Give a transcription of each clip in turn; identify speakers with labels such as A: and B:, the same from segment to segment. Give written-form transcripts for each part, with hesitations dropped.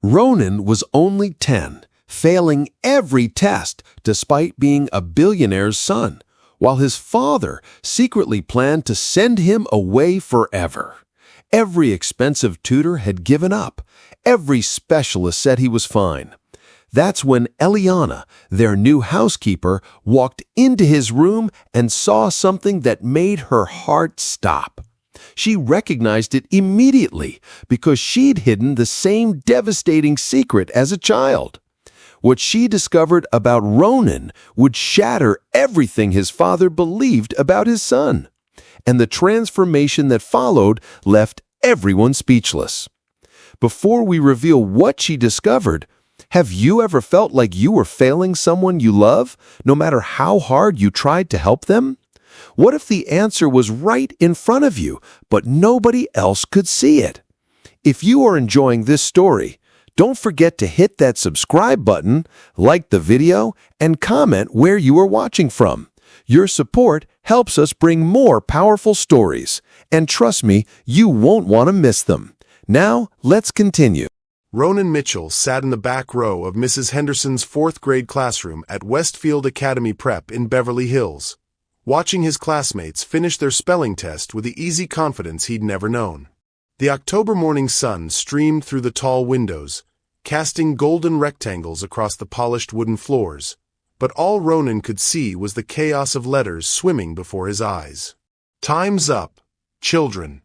A: Ronan was only 10, failing every test despite being a billionaire's son, while his father secretly planned to send him away forever. Every expensive tutor had given up. Every specialist said he was fine. That's when Eliana, their new housekeeper, walked into his room and saw something that made her heart stop. She recognized it immediately because she'd hidden the same devastating secret as a child. What she discovered about Ronan would shatter everything his father believed about his son. And the transformation that followed left everyone speechless. Before we reveal what she discovered, have you ever felt like you were failing someone you love, no matter how hard you tried to help them? What if the answer was right in front of you, but nobody else could see it? If you are enjoying this story, don't forget to hit that subscribe button, like the video, and comment where you are watching from. Your support helps us bring more powerful stories, and trust me, you won't want to miss them. Now, let's continue.
B: Ronan Mitchell sat in the back row of Mrs. Henderson's fourth-grade classroom at Westfield Academy Prep in Beverly Hills, watching his classmates finish their spelling test with the easy confidence he'd never known. The October morning sun streamed through the tall windows, casting golden rectangles across the polished wooden floors, but all Ronan could see was the chaos of letters swimming before his eyes. "Time's up, children.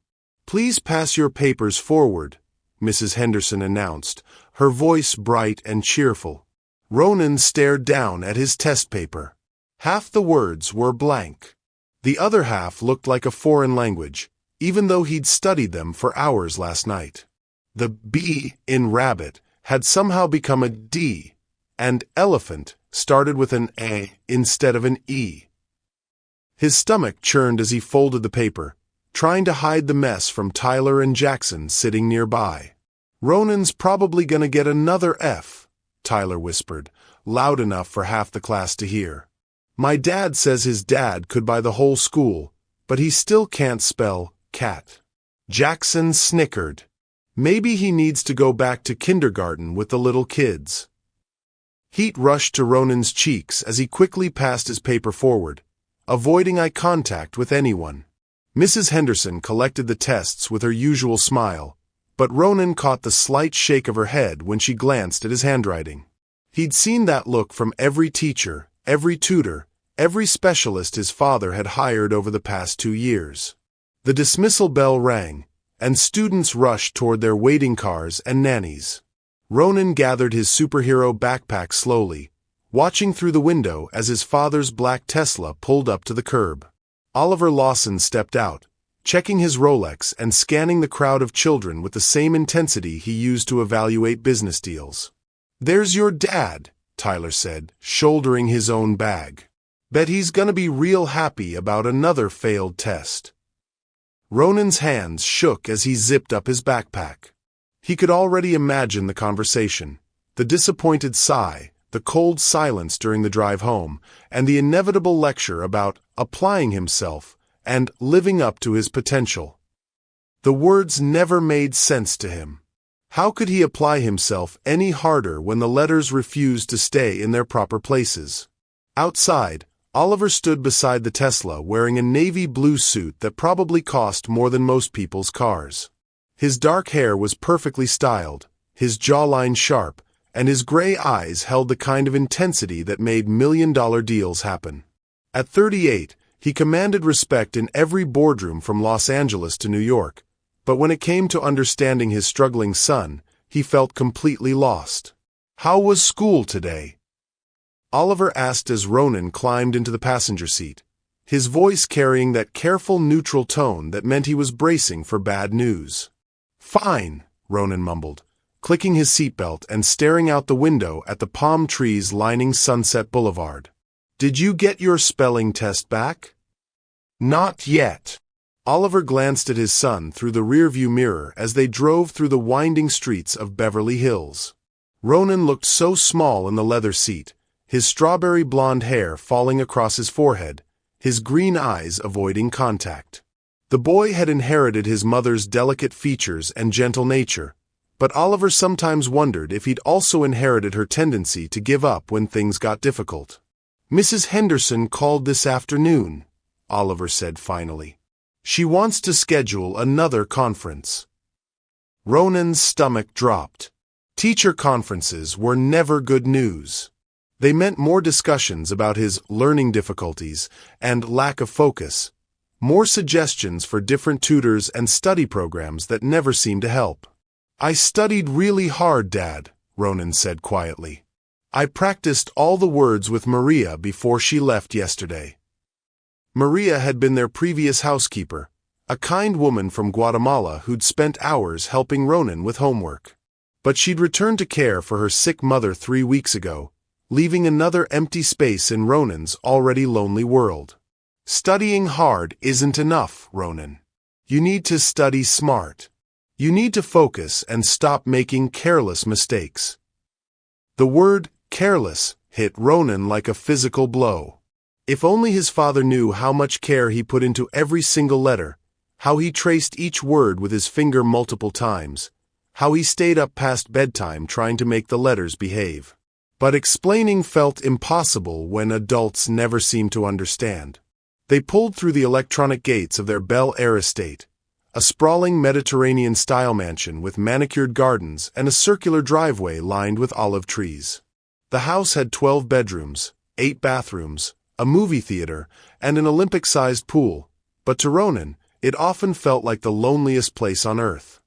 B: Please pass your papers forward," Mrs. Henderson announced, her voice bright and cheerful. Ronan stared down at his test paper. Half the words were blank. The other half looked like a foreign language, even though he'd studied them for hours last night. The B in rabbit had somehow become a D, and elephant started with an A instead of an E. His stomach churned as he folded the paper, trying to hide the mess from Tyler and Jackson sitting nearby. "Ronan's probably gonna get another F," Tyler whispered, loud enough for half the class to hear. "My dad says his dad could buy the whole school, but he still can't spell cat." Jackson snickered. Maybe he needs to go back to kindergarten with the little kids. Heat rushed to Ronan's cheeks as he quickly passed his paper forward, avoiding eye contact with anyone. Mrs. Henderson collected the tests with her usual smile, but Ronan caught the slight shake of her head when she glanced at his handwriting. He'd seen that look from every teacher, every tutor, every specialist his father had hired over the past 2 years. The dismissal bell rang, and students rushed toward their waiting cars and nannies. Ronan gathered his superhero backpack slowly, watching through the window as his father's black Tesla pulled up to the curb. Oliver Lawson stepped out, checking his Rolex and scanning the crowd of children with the same intensity he used to evaluate business deals. "There's your dad," Tyler said, shouldering his own bag. "Bet he's gonna be real happy about another failed test." Ronan's hands shook as he zipped up his backpack. He could already imagine the conversation, the disappointed sigh, the cold silence during the drive home, and the inevitable lecture about applying himself and living up to his potential. The words never made sense to him. How could he apply himself any harder when the letters refused to stay in their proper places? Outside, Oliver stood beside the Tesla wearing a navy blue suit that probably cost more than most people's cars. His dark hair was perfectly styled, his jawline sharp, and his gray eyes held the kind of intensity that made million-dollar deals happen. At 38, he commanded respect in every boardroom from Los Angeles to New York, but when it came to understanding his struggling son, he felt completely lost. "How was school today?" Oliver asked as Ronan climbed into the passenger seat, his voice carrying that careful neutral tone that meant he was bracing for bad news. "Fine," Ronan mumbled, clicking his seatbelt and staring out the window at the palm trees lining Sunset Boulevard. "Did you get your spelling test back?" "Not yet." Oliver glanced at his son through the rearview mirror as they drove through the winding streets of Beverly Hills. Ronan looked so small in the leather seat, his strawberry blonde hair falling across his forehead, his green eyes avoiding contact. The boy had inherited his mother's delicate features and gentle nature, But Oliver sometimes wondered if he'd also inherited her tendency to give up when things got difficult. "Mrs. Henderson called this afternoon," Oliver said finally. "She wants to schedule another conference." Ronan's stomach dropped. Teacher conferences were never good news. They meant more discussions about his learning difficulties and lack of focus, more suggestions for different tutors and study programs that never seemed to help. "I studied really hard, Dad," Ronan said quietly. "I practiced all the words with Maria before she left yesterday." Maria had been their previous housekeeper, a kind woman from Guatemala who'd spent hours helping Ronan with homework. But she'd returned to care for her sick mother 3 weeks ago, leaving another empty space in Ronan's already lonely world. "Studying hard isn't enough, Ronan. You need to study smart. You need to focus and stop making careless mistakes." The word careless hit Ronan like a physical blow. If only his father knew how much care he put into every single letter, how he traced each word with his finger multiple times, how he stayed up past bedtime trying to make the letters behave. But explaining felt impossible when adults never seemed to understand. They pulled through the electronic gates of their Bel Air estate, a sprawling Mediterranean-style mansion with manicured gardens and a circular driveway lined with olive trees. The house had 12 bedrooms, 8 bathrooms, a movie theater, and an Olympic-sized pool, but to Ronan, it often felt like the loneliest place on earth.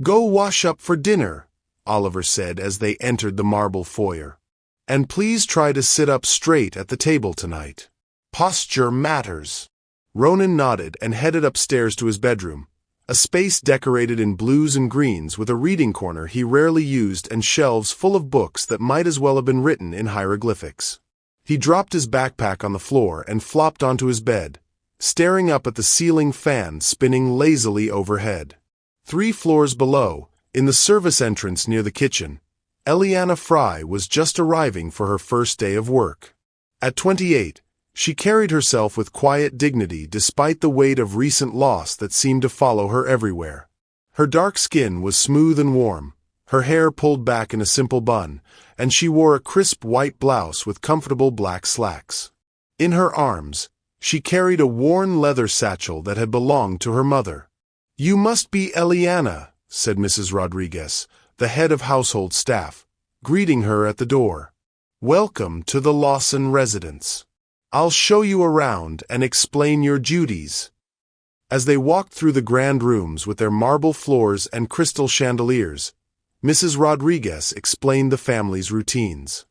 B: "Go wash up for dinner," Oliver said as they entered the marble foyer. "And please try to sit up straight at the table tonight. Posture matters." Ronan nodded and headed upstairs to his bedroom, a space decorated in blues and greens with a reading corner he rarely used and shelves full of books that might as well have been written in hieroglyphics. He dropped his backpack on the floor and flopped onto his bed, staring up at the ceiling fan spinning lazily overhead. 3 floors below, in the service entrance near the kitchen, Eliana Fry was just arriving for her first day of work. At 28, she carried herself with quiet dignity despite the weight of recent loss that seemed to follow her everywhere. Her dark skin was smooth and warm, her hair pulled back in a simple bun, and she wore a crisp white blouse with comfortable black slacks. In her arms, she carried a worn leather satchel that had belonged to her mother. "You must be Eliana," said Mrs. Rodriguez, the head of household staff, greeting her at the door. "Welcome to the Lawson residence. I'll show you around and explain your duties." As they walked through the grand rooms with their marble floors and crystal chandeliers, Mrs. Rodriguez explained the family's routines.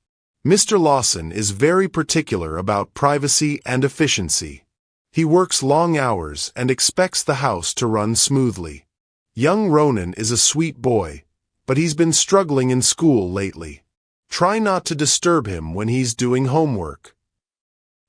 B: "Mr. Lawson is very particular about privacy and efficiency. He works long hours and expects the house to run smoothly. Young Ronan is a sweet boy, but he's been struggling in school lately. Try not to disturb him when he's doing homework."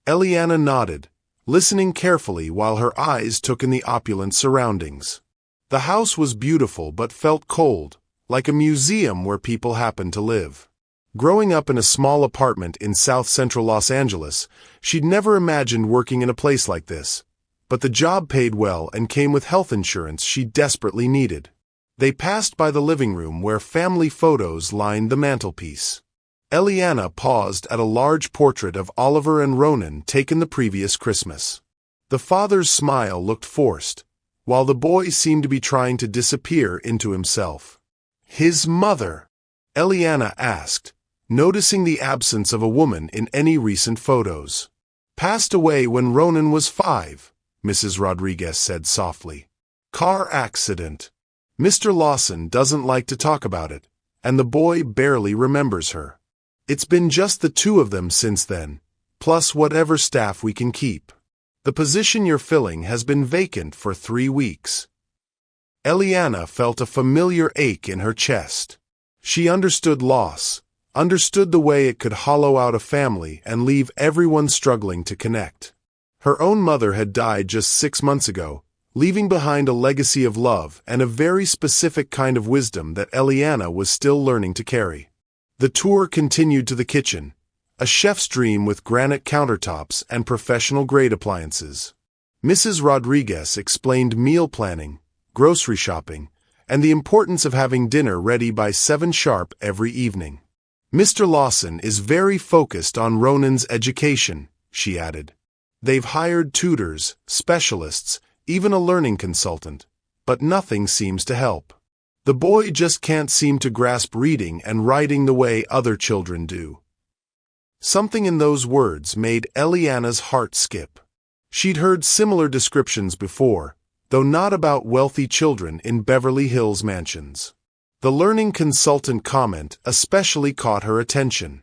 B: Eliana nodded, listening carefully while her eyes took in the opulent surroundings. The house was beautiful but felt cold, like a museum where people happened to live. Growing up in a small apartment in south-central Los Angeles, she'd never imagined working in a place like this, but the job paid well and came with health insurance she desperately needed. They passed by the living room where family photos lined the mantelpiece. Eliana paused at a large portrait of Oliver and Ronan taken the previous Christmas. The father's smile looked forced, while the boy seemed to be trying to disappear into himself. "His mother?" Eliana asked, noticing the absence of a woman in any recent photos. "Passed away when Ronan was 5, Mrs. Rodriguez said softly. "Car accident. Mr. Lawson doesn't like to talk about it, and the boy barely remembers her. It's been just the 2 of them since then, plus whatever staff we can keep. The position you're filling has been vacant for 3 weeks." Eliana felt a familiar ache in her chest. She understood loss, understood the way it could hollow out a family and leave everyone struggling to connect. Her own mother had died just 6 months ago, leaving behind a legacy of love and a very specific kind of wisdom that Eliana was still learning to carry. The tour continued to the kitchen, a chef's dream with granite countertops and professional-grade appliances. Mrs. Rodriguez explained meal planning, grocery shopping, and the importance of having dinner ready by 7 sharp every evening. Mr. Lawson is very focused on Ronan's education, she added. They've hired tutors, specialists, even a learning consultant, but nothing seems to help. The boy just can't seem to grasp reading and writing the way other children do. Something in those words made Eliana's heart skip. She'd heard similar descriptions before, though not about wealthy children in Beverly Hills mansions. The learning consultant comment especially caught her attention.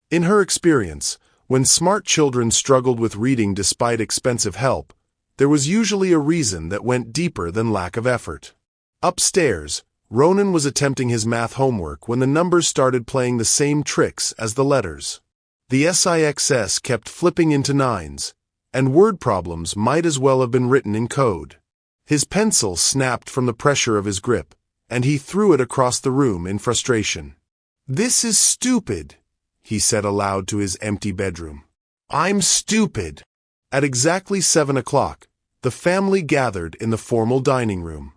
B: In her experience, when smart children struggled with reading despite expensive help, there was usually a reason that went deeper than lack of effort. Upstairs, Ronan was attempting his math homework when the numbers started playing the same tricks as the letters. The SIXS kept flipping into 9s, and word problems might as well have been written in code. His pencil snapped from the pressure of his grip, and he threw it across the room in frustration. "This is stupid," he said aloud to his empty bedroom. "I'm stupid." At exactly 7 o'clock, the family gathered in the formal dining room.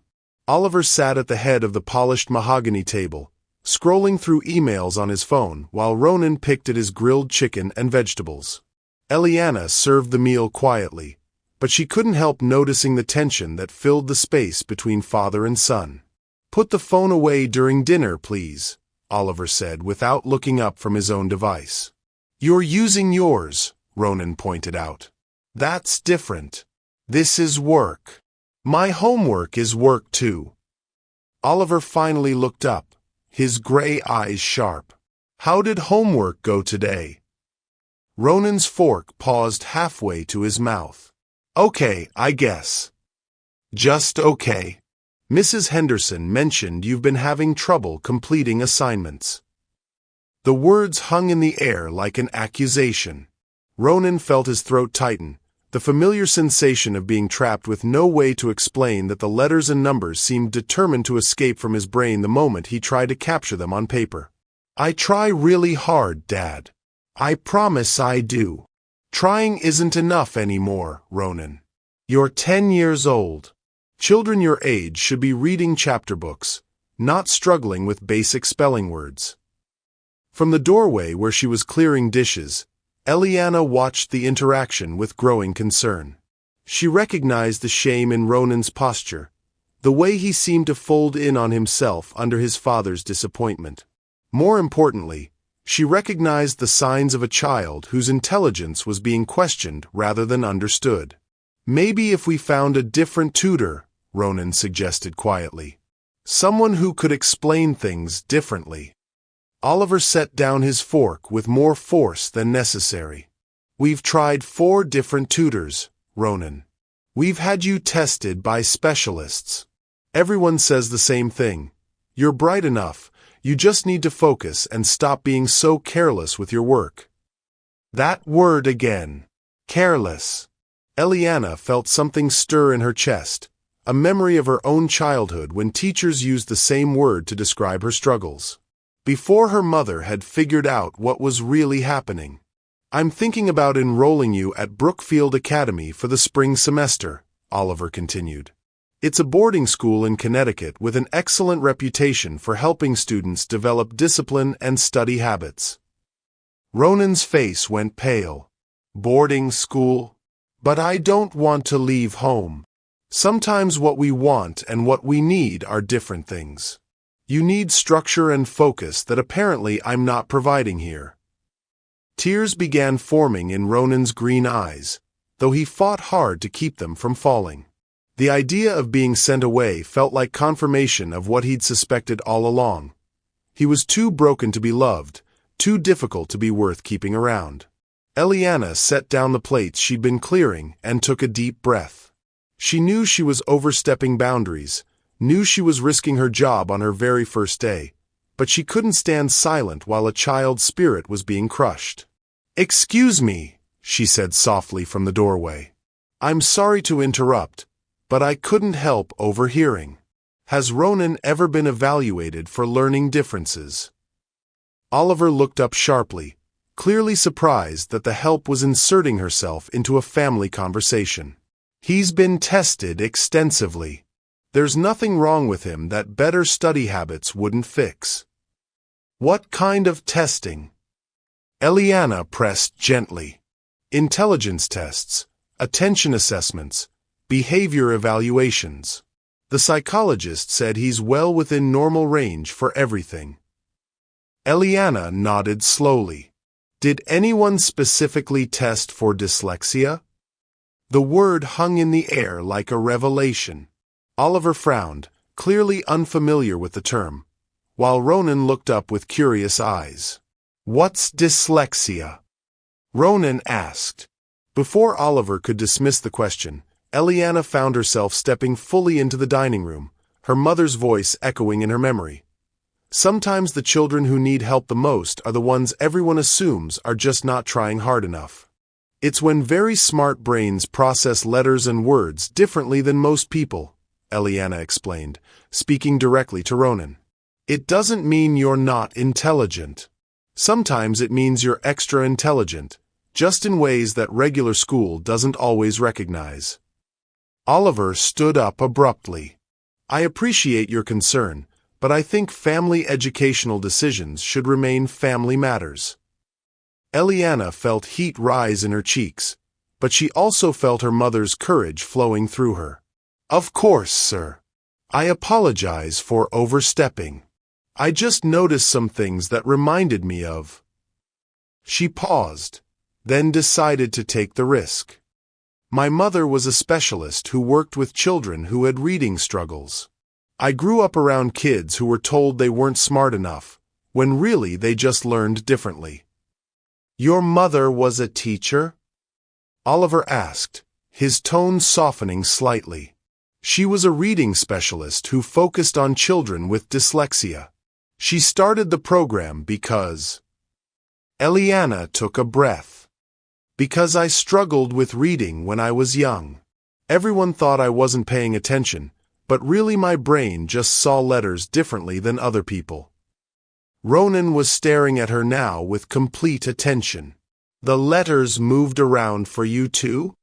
B: Oliver sat at the head of the polished mahogany table, scrolling through emails on his phone while Ronan picked at his grilled chicken and vegetables. Eliana served the meal quietly, but she couldn't help noticing the tension that filled the space between father and son. "Put the phone away during dinner, please," Oliver said without looking up from his own device. "You're using yours," Ronan pointed out. "That's different. This is work. My homework is work too." Oliver finally looked up, his gray eyes sharp. "How did homework go today?" Ronan's fork paused halfway to his mouth. "Okay, I guess." "Just okay. Mrs. Henderson mentioned you've been having trouble completing assignments." The words hung in the air like an accusation. Ronan felt his throat tighten, the familiar sensation of being trapped with no way to explain that the letters and numbers seemed determined to escape from his brain the moment he tried to capture them on paper. "I try really hard, Dad. I promise I do. Trying isn't enough anymore, Ronan. You're 10 years old. Children your age should be reading chapter books, not struggling with basic spelling words." From the doorway where she was clearing dishes, Eliana watched the interaction with growing concern. She recognized the shame in Ronan's posture, the way he seemed to fold in on himself under his father's disappointment. More importantly, she recognized the signs of a child whose intelligence was being questioned rather than understood. "Maybe if we found a different tutor," Ronan suggested quietly. "Someone who could explain things differently." Oliver set down his fork with more force than necessary. "We've tried 4 different tutors, Ronan. We've had you tested by specialists. Everyone says the same thing. You're bright enough, you just need to focus and stop being so careless with your work." That word again. Careless. Eliana felt something stir in her chest, a memory of her own childhood when teachers used the same word to describe her struggles. Before her mother had figured out what was really happening. "I'm thinking about enrolling you at Brookfield Academy for the spring semester," Oliver continued. "It's a boarding school in Connecticut with an excellent reputation for helping students develop discipline and study habits." Ronan's face went pale. "Boarding school? But I don't want to leave home. Sometimes what we want and what we need are different things. You need structure and focus that apparently I'm not providing here." Tears began forming in Ronan's green eyes, though he fought hard to keep them from falling. The idea of being sent away felt like confirmation of what he'd suspected all along. He was too broken to be loved, too difficult to be worth keeping around. Eliana set down the plates she'd been clearing and took a deep breath. She knew she was overstepping boundaries, knew she was risking her job on her very first day, but she couldn't stand silent while a child's spirit was being crushed. "Excuse me," she said softly from the doorway. "I'm sorry to interrupt, but I couldn't help overhearing. Has Ronan ever been evaluated for learning differences?" Oliver looked up sharply, clearly surprised that the help was inserting herself into a family conversation. "He's been tested extensively. There's nothing wrong with him that better study habits wouldn't fix. What kind of testing? Eliana pressed gently. Intelligence tests, attention assessments, behavior evaluations. The psychologist said he's well within normal range for everything. Eliana nodded slowly. Did anyone specifically test for dyslexia? The word hung in the air like a revelation. Oliver frowned, clearly unfamiliar with the term, while Ronan looked up with curious eyes. What's dyslexia? Ronan asked. Before Oliver could dismiss the question, Eliana found herself stepping fully into the dining room, her mother's voice echoing in her memory. Sometimes the children who need help the most are the ones everyone assumes are just not trying hard enough. It's when very smart brains process letters and words differently than most people, Eliana explained, speaking directly to Ronan. It doesn't mean you're not intelligent. Sometimes it means you're extra intelligent, just in ways that regular school doesn't always recognize. Oliver stood up abruptly. I appreciate your concern, but I think family educational decisions should remain family matters. Eliana felt heat rise in her cheeks, but she also felt her mother's courage flowing through her. Of course, sir. I apologize for overstepping. I just noticed some things that reminded me of. She paused, then decided to take the risk. My mother was a specialist who worked with children who had reading struggles. I grew up around kids who were told they weren't smart enough, when really they just learned differently. Your mother was a teacher? Oliver asked, his tone softening slightly. She was a reading specialist who focused on children with dyslexia. She started the program because... Eliana took a breath. Because I struggled with reading when I was young. Everyone thought I wasn't paying attention, but really my brain just saw letters differently than other people. Ronan was staring at her now with complete attention. The letters moved around for you too?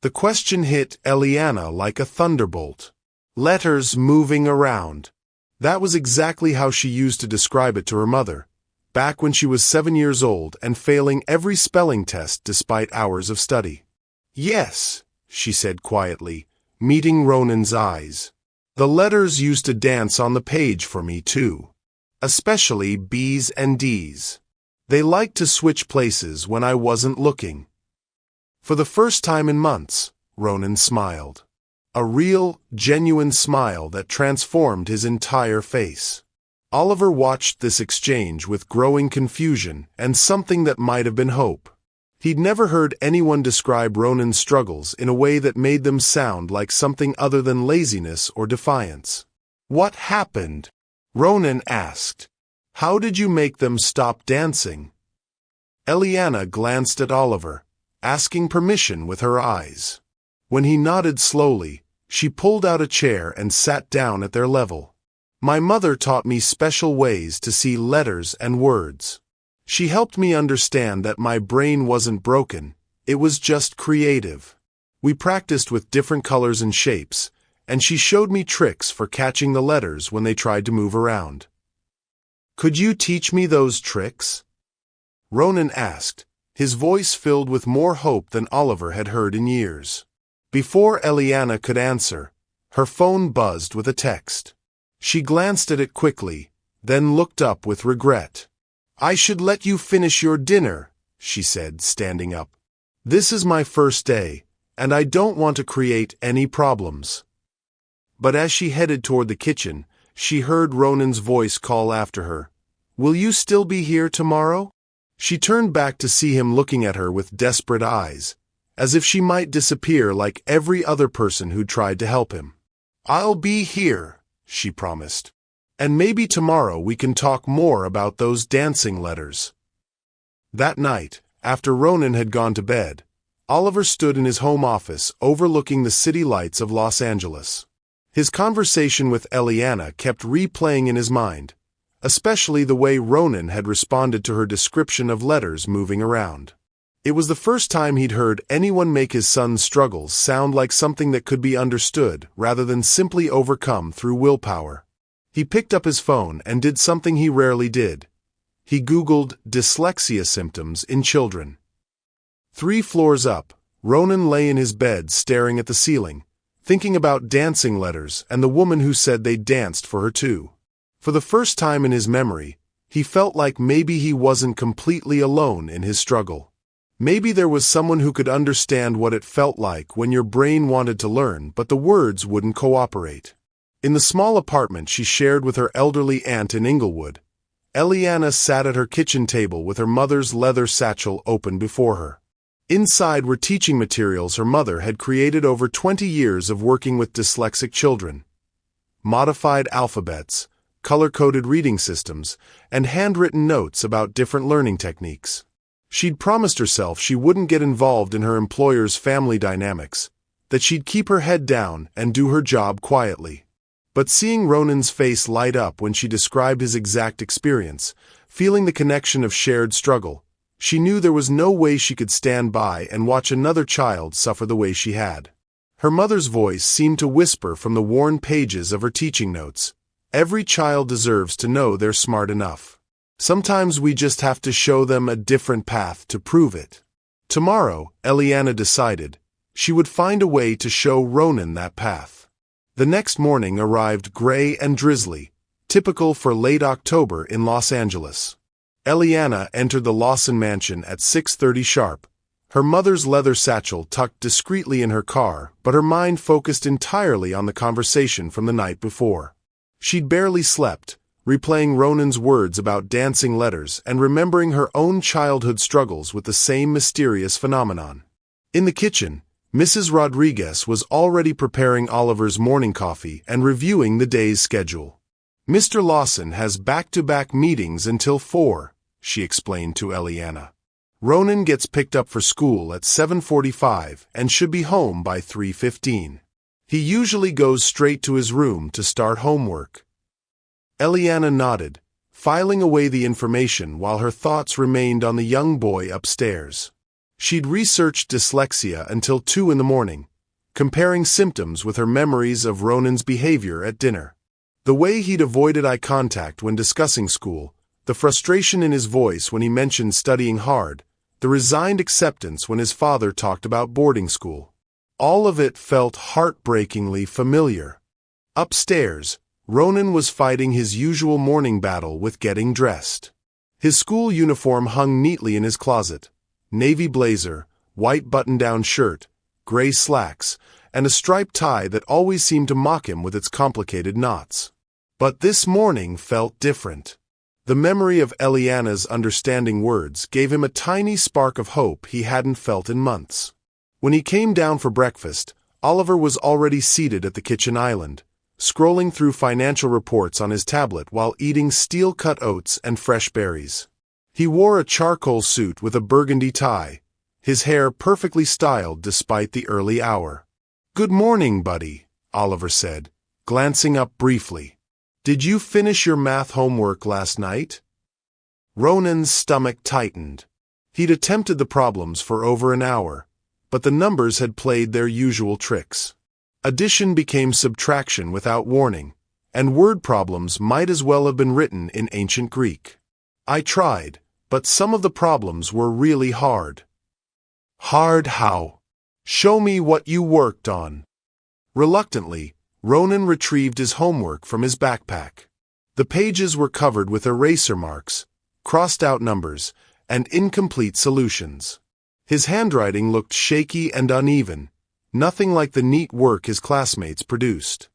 B: The question hit Eliana like a thunderbolt. Letters moving around. That was exactly how she used to describe it to her mother, back when she was 7 years old and failing every spelling test despite hours of study. Yes, she said quietly, meeting Ronan's eyes. The letters used to dance on the page for me too. Especially B's and D's. They liked to switch places when I wasn't looking. For the first time in months, Ronan smiled. A real, genuine smile that transformed his entire face. Oliver watched this exchange with growing confusion and something that might have been hope. He'd never heard anyone describe Ronan's struggles in a way that made them sound like something other than laziness or defiance. What happened? Ronan asked. How did you make them stop dancing? Eliana glanced at Oliver, asking permission with her eyes. When he nodded slowly, she pulled out a chair and sat down at their level. My mother taught me special ways to see letters and words. She helped me understand that my brain wasn't broken, it was just creative. We practiced with different colors and shapes, and she showed me tricks for catching the letters when they tried to move around. Could you teach me those tricks? Ronan asked, his voice filled with more hope than Oliver had heard in years. Before Eliana could answer, her phone buzzed with a text. She glanced at it quickly, then looked up with regret. I should let you finish your dinner, she said, standing up. This is my first day, and I don't want to create any problems. But as she headed toward the kitchen, she heard Ronan's voice call after her. Will you still be here tomorrow? She turned back to see him looking at her with desperate eyes, as if she might disappear like every other person who tried to help him. I'll be here, she promised. And maybe tomorrow we can talk more about those dancing letters. That night, after Ronan had gone to bed, Oliver stood in his home office overlooking the city lights of Los Angeles. His conversation with Eliana kept replaying in his mind, especially the way Ronan had responded to her description of letters moving around. It was the first time he'd heard anyone make his son's struggles sound like something that could be understood rather than simply overcome through willpower. He picked up his phone and did something he rarely did. He Googled dyslexia symptoms in children. 3 floors up, Ronan lay in his bed staring at the ceiling, thinking about dancing letters and the woman who said they danced for her too. For the first time in his memory, he felt like maybe he wasn't completely alone in his struggle. Maybe there was someone who could understand what it felt like when your brain wanted to learn but the words wouldn't cooperate. In the small apartment she shared with her elderly aunt in Inglewood, Eliana sat at her kitchen table with her mother's leather satchel open before her. Inside were teaching materials her mother had created over 20 years of working with dyslexic children. Modified alphabets, color-coded reading systems, and handwritten notes about different learning techniques. She'd promised herself she wouldn't get involved in her employer's family dynamics, that she'd keep her head down and do her job quietly. But seeing Ronan's face light up when she described his exact experience, feeling the connection of shared struggle, she knew there was no way she could stand by and watch another child suffer the way she had. Her mother's voice seemed to whisper from the worn pages of her teaching notes, "Every child deserves to know they're smart enough. Sometimes we just have to show them a different path to prove it." Tomorrow, Eliana decided, she would find a way to show Ronan that path. The next morning arrived gray and drizzly, typical for late October in Los Angeles. Eliana entered the Lawson mansion at 6:30 sharp, her mother's leather satchel tucked discreetly in her car, but her mind focused entirely on the conversation from the night before. She'd barely slept, replaying Ronan's words about dancing letters and remembering her own childhood struggles with the same mysterious phenomenon. In the kitchen, Mrs. Rodriguez was already preparing Oliver's morning coffee and reviewing the day's schedule. "Mr. Lawson has back-to-back meetings until 4, she explained to Eliana. "Ronan gets picked up for school at 7:45 and should be home by 3:15. He usually goes straight to his room to start homework." Eliana nodded, filing away the information while her thoughts remained on the young boy upstairs. She'd researched dyslexia until 2 in the morning, comparing symptoms with her memories of Ronan's behavior at dinner. The way he'd avoided eye contact when discussing school, the frustration in his voice when he mentioned studying hard, the resigned acceptance when his father talked about boarding school. All of it felt heartbreakingly familiar. Upstairs, Ronan was fighting his usual morning battle with getting dressed. His school uniform hung neatly in his closet: navy blazer, white button-down shirt, gray slacks, and a striped tie that always seemed to mock him with its complicated knots. But this morning felt different. The memory of Eliana's understanding words gave him a tiny spark of hope he hadn't felt in months. When he came down for breakfast, Oliver was already seated at the kitchen island, scrolling through financial reports on his tablet while eating steel-cut oats and fresh berries. He wore a charcoal suit with a burgundy tie, his hair perfectly styled despite the early hour. "Good morning, buddy," Oliver said, glancing up briefly. "Did you finish your math homework last night?" Ronan's stomach tightened. He'd attempted the problems for over an hour, but the numbers had played their usual tricks. Addition became subtraction without warning, and word problems might as well have been written in ancient Greek. "I tried, but some of the problems were really hard." "Hard how? Show me what you worked on." Reluctantly, Ronan retrieved his homework from his backpack. The pages were covered with eraser marks, crossed-out numbers, and incomplete solutions. His handwriting looked shaky and uneven, nothing like the neat work his classmates produced.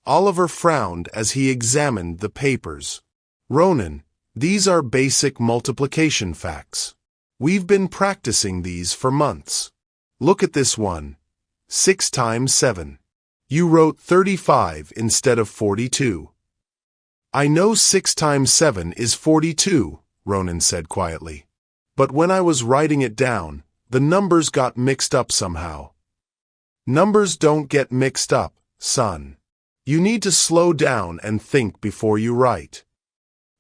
B: Oliver frowned as he examined the papers. "Ronan, these are basic multiplication facts. We've been practicing these for months. Look at this one. 6 times 7. You wrote 35 instead of 42. "I know 6 times 7 is 42, Ronan said quietly. "But when I was writing it down, the numbers got mixed up somehow." "Numbers don't get mixed up, son. You need to slow down and think before you write."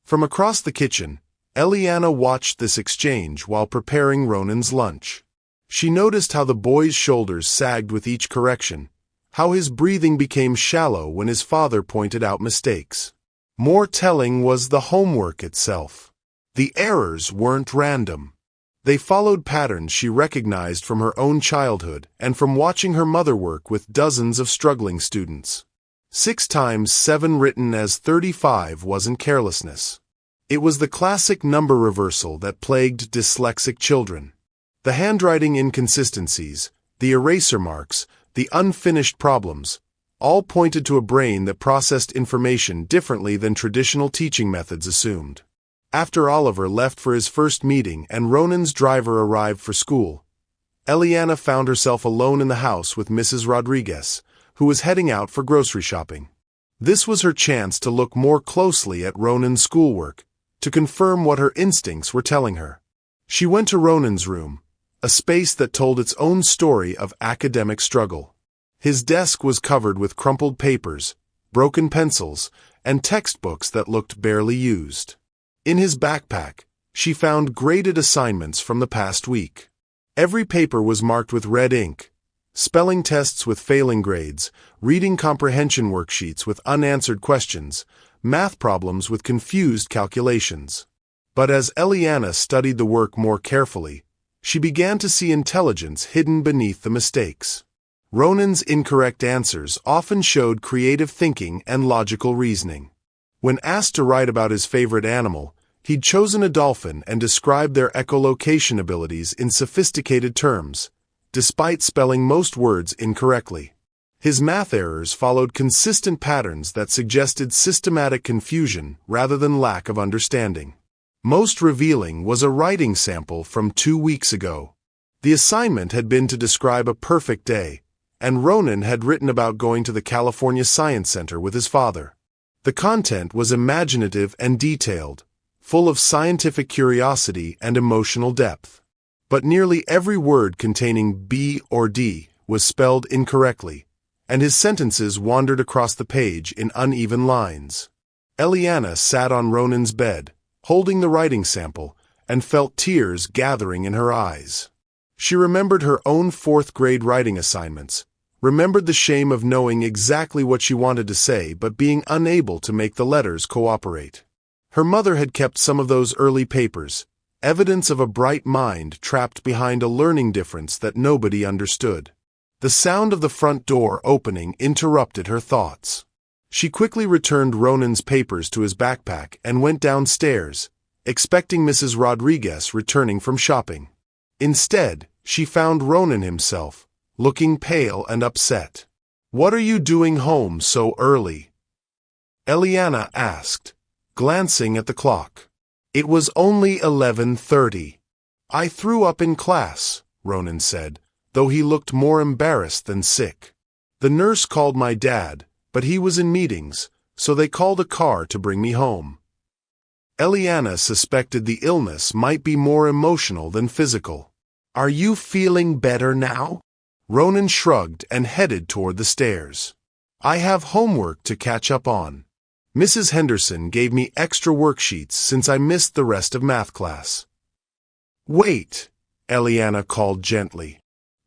B: From across the kitchen, Eliana watched this exchange while preparing Ronan's lunch. She noticed how the boy's shoulders sagged with each correction, how his breathing became shallow when his father pointed out mistakes. More telling was the homework itself. The errors weren't random. They followed patterns she recognized from her own childhood and from watching her mother work with dozens of struggling students. 6 times 7 written as 35 wasn't carelessness. It was the classic number reversal that plagued dyslexic children. The handwriting inconsistencies, the eraser marks, the unfinished problems, all pointed to a brain that processed information differently than traditional teaching methods assumed. After Oliver left for his first meeting and Ronan's driver arrived for school, Eliana found herself alone in the house with Mrs. Rodriguez, who was heading out for grocery shopping. This was her chance to look more closely at Ronan's schoolwork, to confirm what her instincts were telling her. She went to Ronan's room, a space that told its own story of academic struggle. His desk was covered with crumpled papers, broken pencils, and textbooks that looked barely used. In his backpack, she found graded assignments from the past week. Every paper was marked with red ink, spelling tests with failing grades, reading comprehension worksheets with unanswered questions, math problems with confused calculations. But as Eliana studied the work more carefully, she began to see intelligence hidden beneath the mistakes. Ronan's incorrect answers often showed creative thinking and logical reasoning. When asked to write about his favorite animal, he'd chosen a dolphin and described their echolocation abilities in sophisticated terms, despite spelling most words incorrectly. His math errors followed consistent patterns that suggested systematic confusion rather than lack of understanding. Most revealing was a writing sample from 2 weeks ago. The assignment had been to describe a perfect day, and Ronan had written about going to the California Science Center with his father. The content was imaginative and detailed, full of scientific curiosity and emotional depth. But nearly every word containing B or D was spelled incorrectly, and his sentences wandered across the page in uneven lines. Eliana sat on Ronan's bed, holding the writing sample, and felt tears gathering in her eyes. She remembered her own 4th-grade writing assignments, remembered the shame of knowing exactly what she wanted to say but being unable to make the letters cooperate. Her mother had kept some of those early papers, evidence of a bright mind trapped behind a learning difference that nobody understood. The sound of the front door opening interrupted her thoughts. She quickly returned Ronan's papers to his backpack and went downstairs, expecting Mrs. Rodriguez returning from shopping. Instead, she found Ronan himself, looking pale and upset. "What are you doing home so early?" Eliana asked, glancing at the clock. It was only 11:30. "I threw up in class," Ronan said, though he looked more embarrassed than sick. "The nurse called my dad, but he was in meetings, so they called a car to bring me home." Eliana suspected the illness might be more emotional than physical. "Are you feeling better now?" Ronan shrugged and headed toward the stairs. "I have homework to catch up on. Mrs. Henderson gave me extra worksheets since I missed the rest of math class." "Wait," Eliana called gently.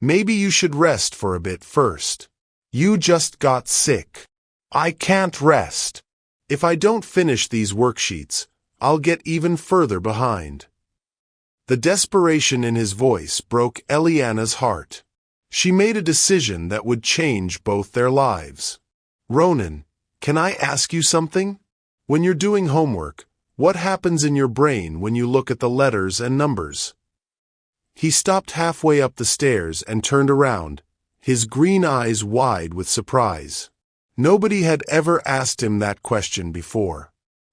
B: "Maybe you should rest for a bit first. You just got sick." "I can't rest. If I don't finish these worksheets, I'll get even further behind." The desperation in his voice broke Eliana's heart. She made a decision that would change both their lives. "Ronan, can I ask you something? When you're doing homework, what happens in your brain when you look at the letters and numbers?" He stopped halfway up the stairs and turned around, his green eyes wide with surprise. Nobody had ever asked him that question before.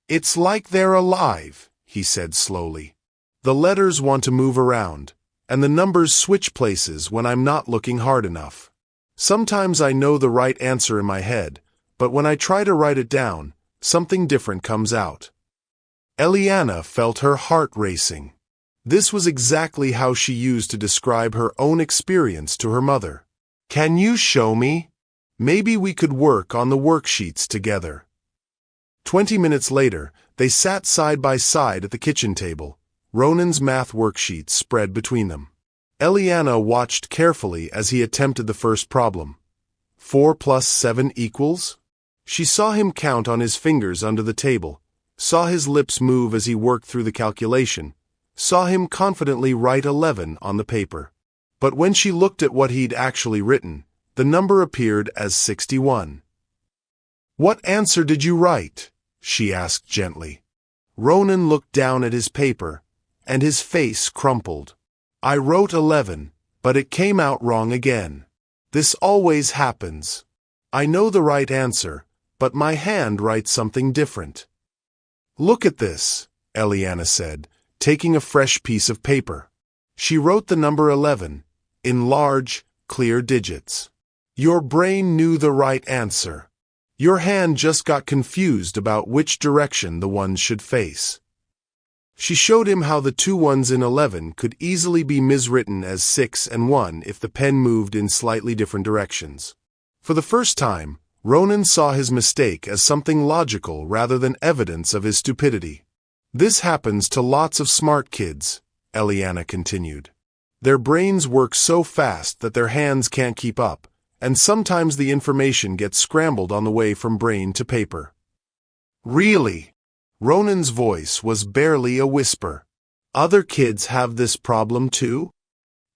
B: "It's like they're alive," he said slowly. "The letters want to move around, and the numbers switch places when I'm not looking hard enough. Sometimes I know the right answer in my head, but when I try to write it down, something different comes out." Eliana felt her heart racing. This was exactly how she used to describe her own experience to her mother. "Can you show me? Maybe we could work on the worksheets together." 20 minutes later, They sat side by side at the kitchen table, Ronan's math worksheets spread between them. Eliana watched carefully as he attempted the first problem. 4 plus 7 equals? She saw him count on his fingers under the table, saw his lips move as he worked through the calculation, saw him confidently write 11 on the paper. But when she looked at what he'd actually written, the number appeared as 61. "What answer did you write?" she asked gently. Ronan looked down at his paper, and his face crumpled. "I wrote 11, but it came out wrong again. This always happens. I know the right answer, but my hand writes something different." "Look at this," Eliana said, taking a fresh piece of paper. She wrote the number 11, in large, clear digits. "Your brain knew the right answer. Your hand just got confused about which direction the ones should face." She showed him how the two ones in 11 could easily be miswritten as 6 and 1 if the pen moved in slightly different directions. For the first time, Ronan saw his mistake as something logical rather than evidence of his stupidity. "This happens to lots of smart kids," Eliana continued. "Their brains work so fast that their hands can't keep up, and sometimes the information gets scrambled on the way from brain to paper." "Really?" Ronan's voice was barely a whisper. "Other kids have this problem too?"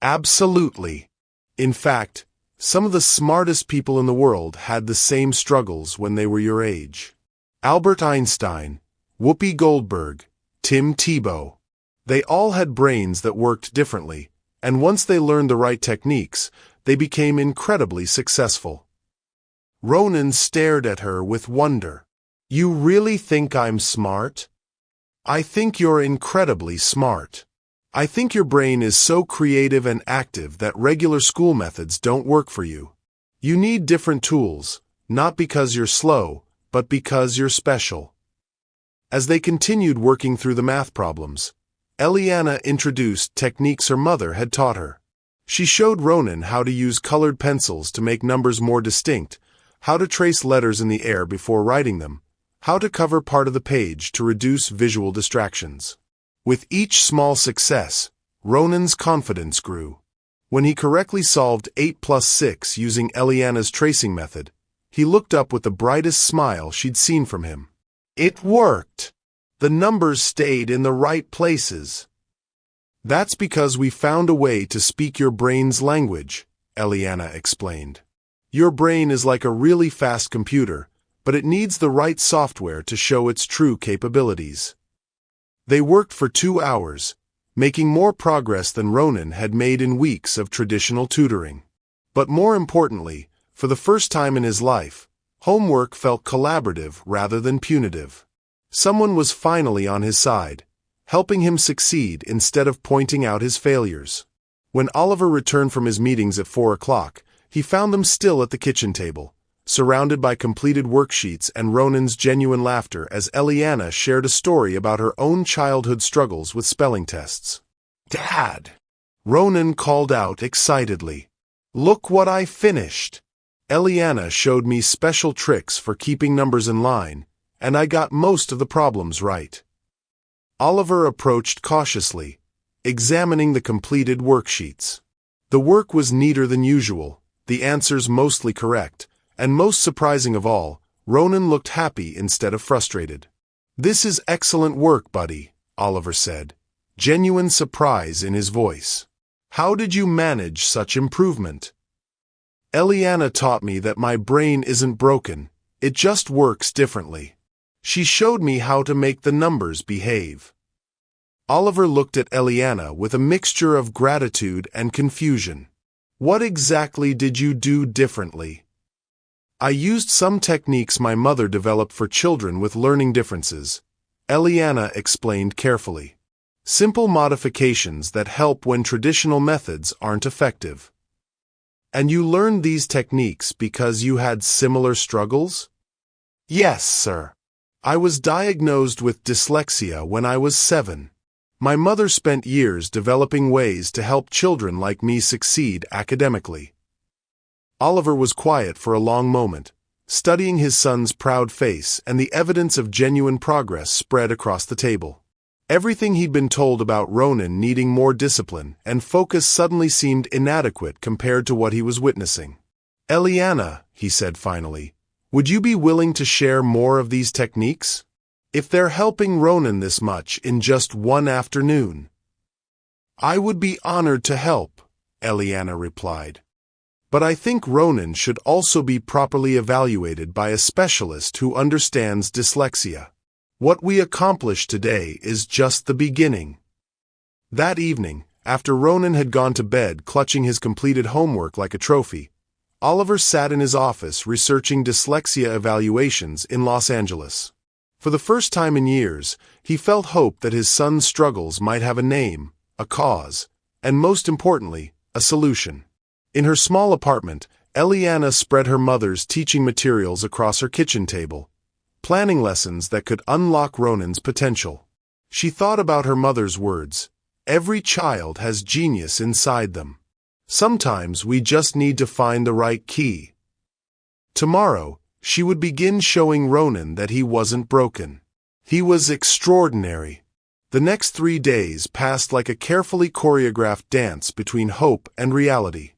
B: "Absolutely. In fact, some of the smartest people in the world had the same struggles when they were your age. Albert Einstein, Whoopi Goldberg, Tim Tebow. They all had brains that worked differently, and once they learned the right techniques, they became incredibly successful." Ronan stared at her with wonder. "You really think I'm smart?" "I think you're incredibly smart. I think your brain is so creative and active that regular school methods don't work for you. You need different tools, not because you're slow, but because you're special." As they continued working through the math problems, Eliana introduced techniques her mother had taught her. She showed Ronan how to use colored pencils to make numbers more distinct, how to trace letters in the air before writing them, how to cover part of the page to reduce visual distractions. With each small success, Ronan's confidence grew. When he correctly solved 8 plus 6 using Eliana's tracing method, he looked up with the brightest smile she'd seen from him. "It worked! The numbers stayed in the right places." "That's because we found a way to speak your brain's language," Eliana explained. "Your brain is like a really fast computer, but it needs the right software to show its true capabilities." They worked for 2 hours, making more progress than Ronan had made in weeks of traditional tutoring. But more importantly, for the first time in his life, homework felt collaborative rather than punitive. Someone was finally on his side, helping him succeed instead of pointing out his failures. When Oliver returned from his meetings at 4 o'clock, he found them still at the kitchen table, surrounded by completed worksheets and Ronan's genuine laughter as Eliana shared a story about her own childhood struggles with spelling tests. "Dad!" Ronan called out excitedly. "Look what I finished! Eliana showed me special tricks for keeping numbers in line, and I got most of the problems right." Oliver approached cautiously, examining the completed worksheets. The work was neater than usual, the answers mostly correct, and most surprising of all, Ronan looked happy instead of frustrated. "This is excellent work, buddy," Oliver said, genuine surprise in his voice. "How did you manage such improvement?" "Eliana taught me that my brain isn't broken, it just works differently. She showed me how to make the numbers behave." Oliver looked at Eliana with a mixture of gratitude and confusion. "What exactly did you do differently?" "I used some techniques my mother developed for children with learning differences," Eliana explained carefully. "Simple modifications that help when traditional methods aren't effective." "And you learned these techniques because you had similar struggles?" "Yes, sir. I was diagnosed with dyslexia when I was 7. My mother spent years developing ways to help children like me succeed academically." Oliver was quiet for a long moment, studying his son's proud face, and the evidence of genuine progress spread across the table. Everything he'd been told about Ronan needing more discipline and focus suddenly seemed inadequate compared to what he was witnessing. "Eliana," he said finally, "would you be willing to share more of these techniques? If they're helping Ronan this much in just one afternoon." "I would be honored to help," Eliana replied. "But I think Ronan should also be properly evaluated by a specialist who understands dyslexia. What we accomplished today is just the beginning." That evening, after Ronan had gone to bed clutching his completed homework like a trophy, Oliver sat in his office researching dyslexia evaluations in Los Angeles. For the first time in years, he felt hope that his son's struggles might have a name, a cause, and most importantly, a solution. In her small apartment, Eliana spread her mother's teaching materials across her kitchen table, planning lessons that could unlock Ronan's potential. She thought about her mother's words, "Every child has genius inside them. Sometimes we just need to find the right key." Tomorrow, she would begin showing Ronan that he wasn't broken. He was extraordinary. The next 3 days passed like a carefully choreographed dance between hope and reality.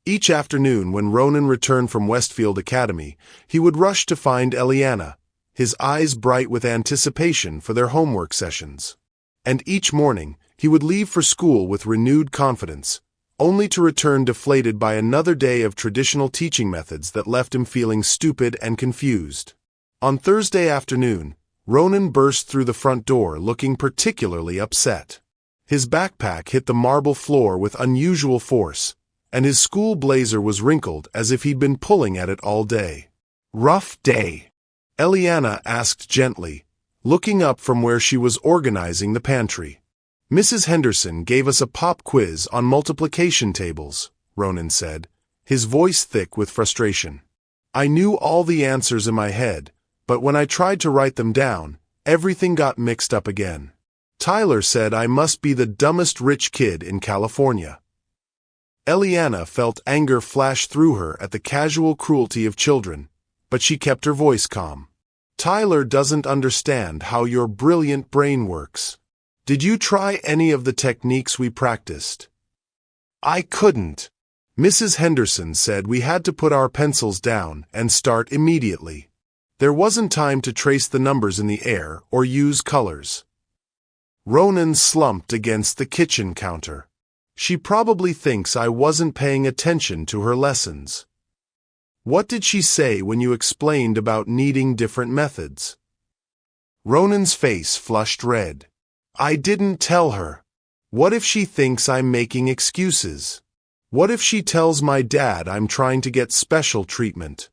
B: Each afternoon when Ronan returned from Westfield Academy, he would rush to find Eliana, his eyes bright with anticipation for their homework sessions. And each morning, he would leave for school with renewed confidence, only to return deflated by another day of traditional teaching methods that left him feeling stupid and confused. On Thursday afternoon, Ronan burst through the front door looking particularly upset. His backpack hit the marble floor with unusual force, and his school blazer was wrinkled as if he'd been pulling at it all day. "Rough day?" Eliana asked gently, looking up from where she was organizing the pantry. "Mrs. Henderson gave us a pop quiz on multiplication tables," Ronan said, his voice thick with frustration. "I knew all the answers in my head, but when I tried to write them down, everything got mixed up again. Tyler said I must be the dumbest rich kid in California." Eliana felt anger flash through her at the casual cruelty of children, but she kept her voice calm. "Tyler doesn't understand how your brilliant brain works. Did you try any of the techniques we practiced?" "I couldn't." Mrs. Henderson said we had to put our pencils down and start immediately. There wasn't time to trace the numbers in the air or use colors. Ronan slumped against the kitchen counter. "She probably thinks I wasn't paying attention to her lessons." "What did she say when you explained about needing different methods?" Ronan's face flushed red. "I didn't tell her. What if she thinks I'm making excuses? What if she tells my dad I'm trying to get special treatment?"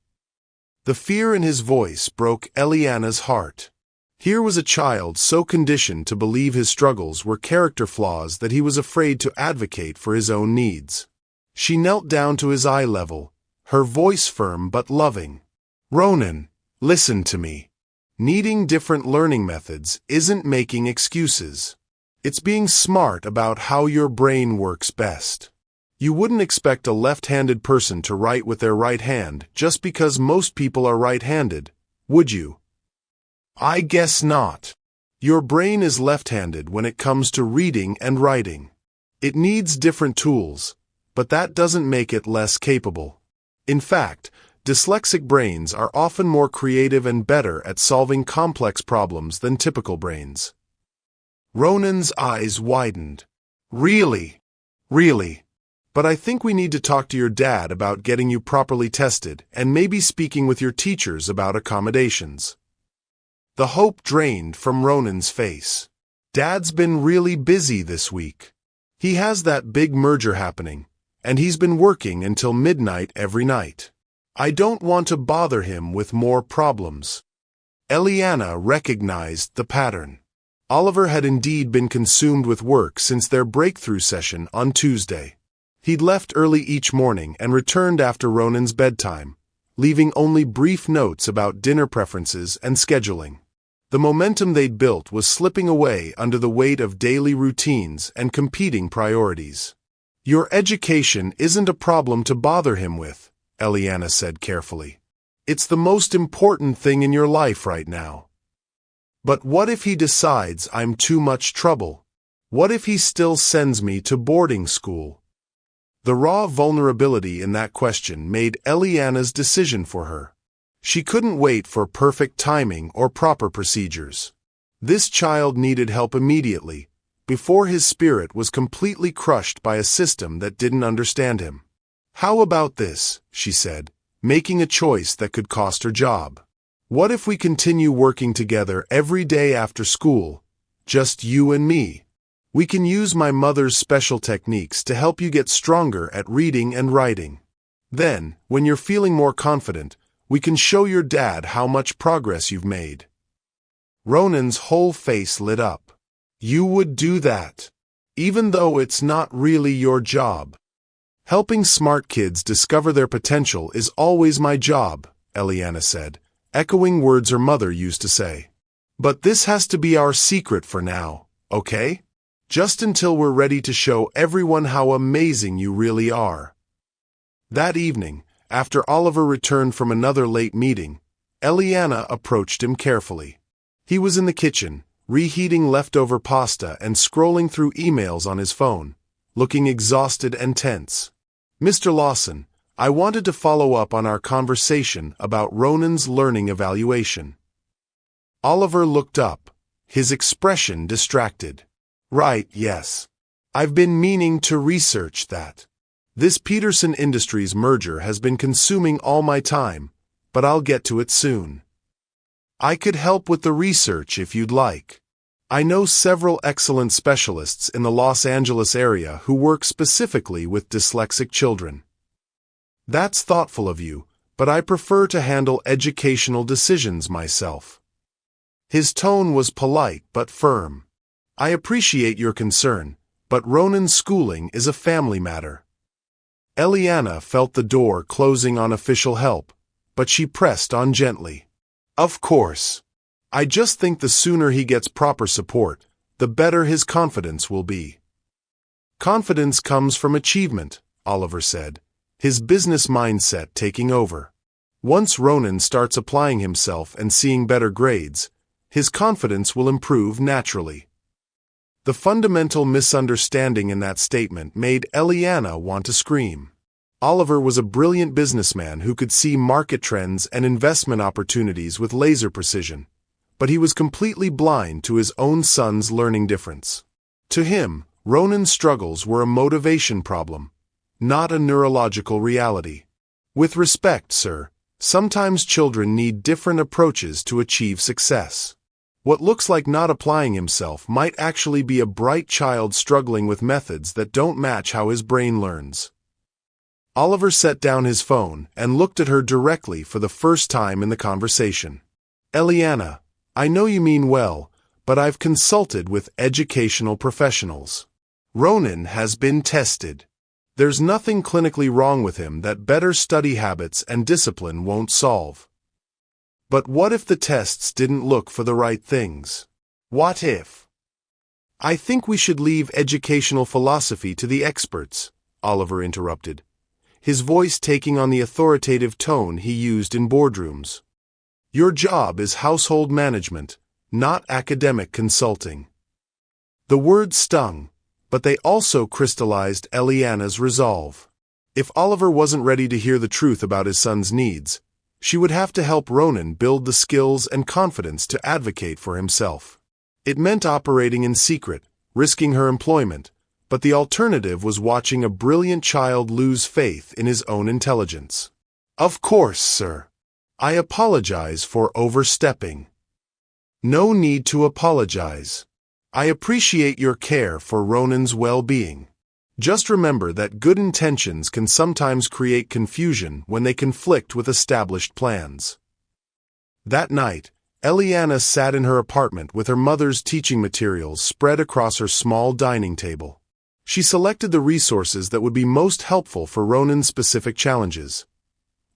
B: The fear in his voice broke Eliana's heart. Here was a child so conditioned to believe his struggles were character flaws that he was afraid to advocate for his own needs. She knelt down to his eye level, her voice firm but loving. "Ronan, listen to me. Needing different learning methods isn't making excuses. It's being smart about how your brain works best. You wouldn't expect a left-handed person to write with their right hand just because most people are right-handed, would you? I guess not. Your brain is left-handed when it comes to reading and writing. It needs different tools, but that doesn't make it less capable. In fact, dyslexic brains are often more creative and better at solving complex problems than typical brains." Ronan's eyes widened. "Really? Really? But I think we need to talk to your dad about getting you properly tested and maybe speaking with your teachers about accommodations." The hope drained from Ronan's face. "Dad's been really busy this week. He has that big merger happening, and he's been working until midnight every night. I don't want to bother him with more problems." Eliana recognized the pattern. Oliver had indeed been consumed with work since their breakthrough session on Tuesday. He'd left early each morning and returned after Ronan's bedtime, leaving only brief notes about dinner preferences and scheduling. The momentum they'd built was slipping away under the weight of daily routines and competing priorities. "Your education isn't a problem to bother him with," Eliana said carefully. It's the most important thing in your life right now. But what if he decides I'm too much trouble? What if he still sends me to boarding school? The raw vulnerability in that question made Eliana's decision for her. She couldn't wait for perfect timing or proper procedures. This child needed help immediately, before his spirit was completely crushed by a system that didn't understand him. "How about this?" she said, making a choice that could cost her job. "What if we continue working together every day after school, just you and me? We can use my mother's special techniques to help you get stronger at reading and writing. Then, when you're feeling more confident, we can show your dad how much progress you've made." Ronan's whole face lit up. "You would do that, even though it's not really your job." "Helping smart kids discover their potential is always my job," Eliana said, echoing words her mother used to say. "But this has to be our secret for now, okay? Just until we're ready to show everyone how amazing you really are." That evening, after Oliver returned from another late meeting, Eliana approached him carefully. He was in the kitchen, reheating leftover pasta and scrolling through emails on his phone, looking exhausted and tense. "Mr. Lawson, I wanted to follow up on our conversation about Ronan's learning evaluation." Oliver looked up, his expression distracted. "Right, yes. I've been meaning to research that. This Peterson Industries merger has been consuming all my time, but I'll get to it soon. I could help with the research if you'd like. I know several excellent specialists in the Los Angeles area who work specifically with dyslexic children." "That's thoughtful of you, but I prefer to handle educational decisions myself." His tone was polite but firm. "I appreciate your concern, but Ronan's schooling is a family matter." Eliana felt the door closing on official help, but she pressed on gently. "Of course. I just think the sooner he gets proper support, the better his confidence will be." "Confidence comes from achievement," Oliver said, his business mindset taking over. "Once Ronan starts applying himself and seeing better grades, his confidence will improve naturally." The fundamental misunderstanding in that statement made Eliana want to scream. Oliver was a brilliant businessman who could see market trends and investment opportunities with laser precision, but he was completely blind to his own son's learning difference. To him, Ronan's struggles were a motivation problem, not a neurological reality. "With respect, sir, sometimes children need different approaches to achieve success. What looks like not applying himself might actually be a bright child struggling with methods that don't match how his brain learns." Oliver set down his phone and looked at her directly for the first time in the conversation. "Eliana, I know you mean well, but I've consulted with educational professionals. Ronan has been tested. There's nothing clinically wrong with him that better study habits and discipline won't solve." "But what if the tests didn't look for the right things? What if?" "I think we should leave educational philosophy to the experts," Oliver interrupted, his voice taking on the authoritative tone he used in boardrooms. "Your job is household management, not academic consulting." The words stung, but they also crystallized Eliana's resolve. If Oliver wasn't ready to hear the truth about his son's needs, she would have to help Ronan build the skills and confidence to advocate for himself. It meant operating in secret, risking her employment, but the alternative was watching a brilliant child lose faith in his own intelligence. "Of course, sir. I apologize for overstepping." "No need to apologize. I appreciate your care for Ronan's well-being. Just remember that good intentions can sometimes create confusion when they conflict with established plans." That night, Eliana sat in her apartment with her mother's teaching materials spread across her small dining table. She selected the resources that would be most helpful for Ronan's specific challenges.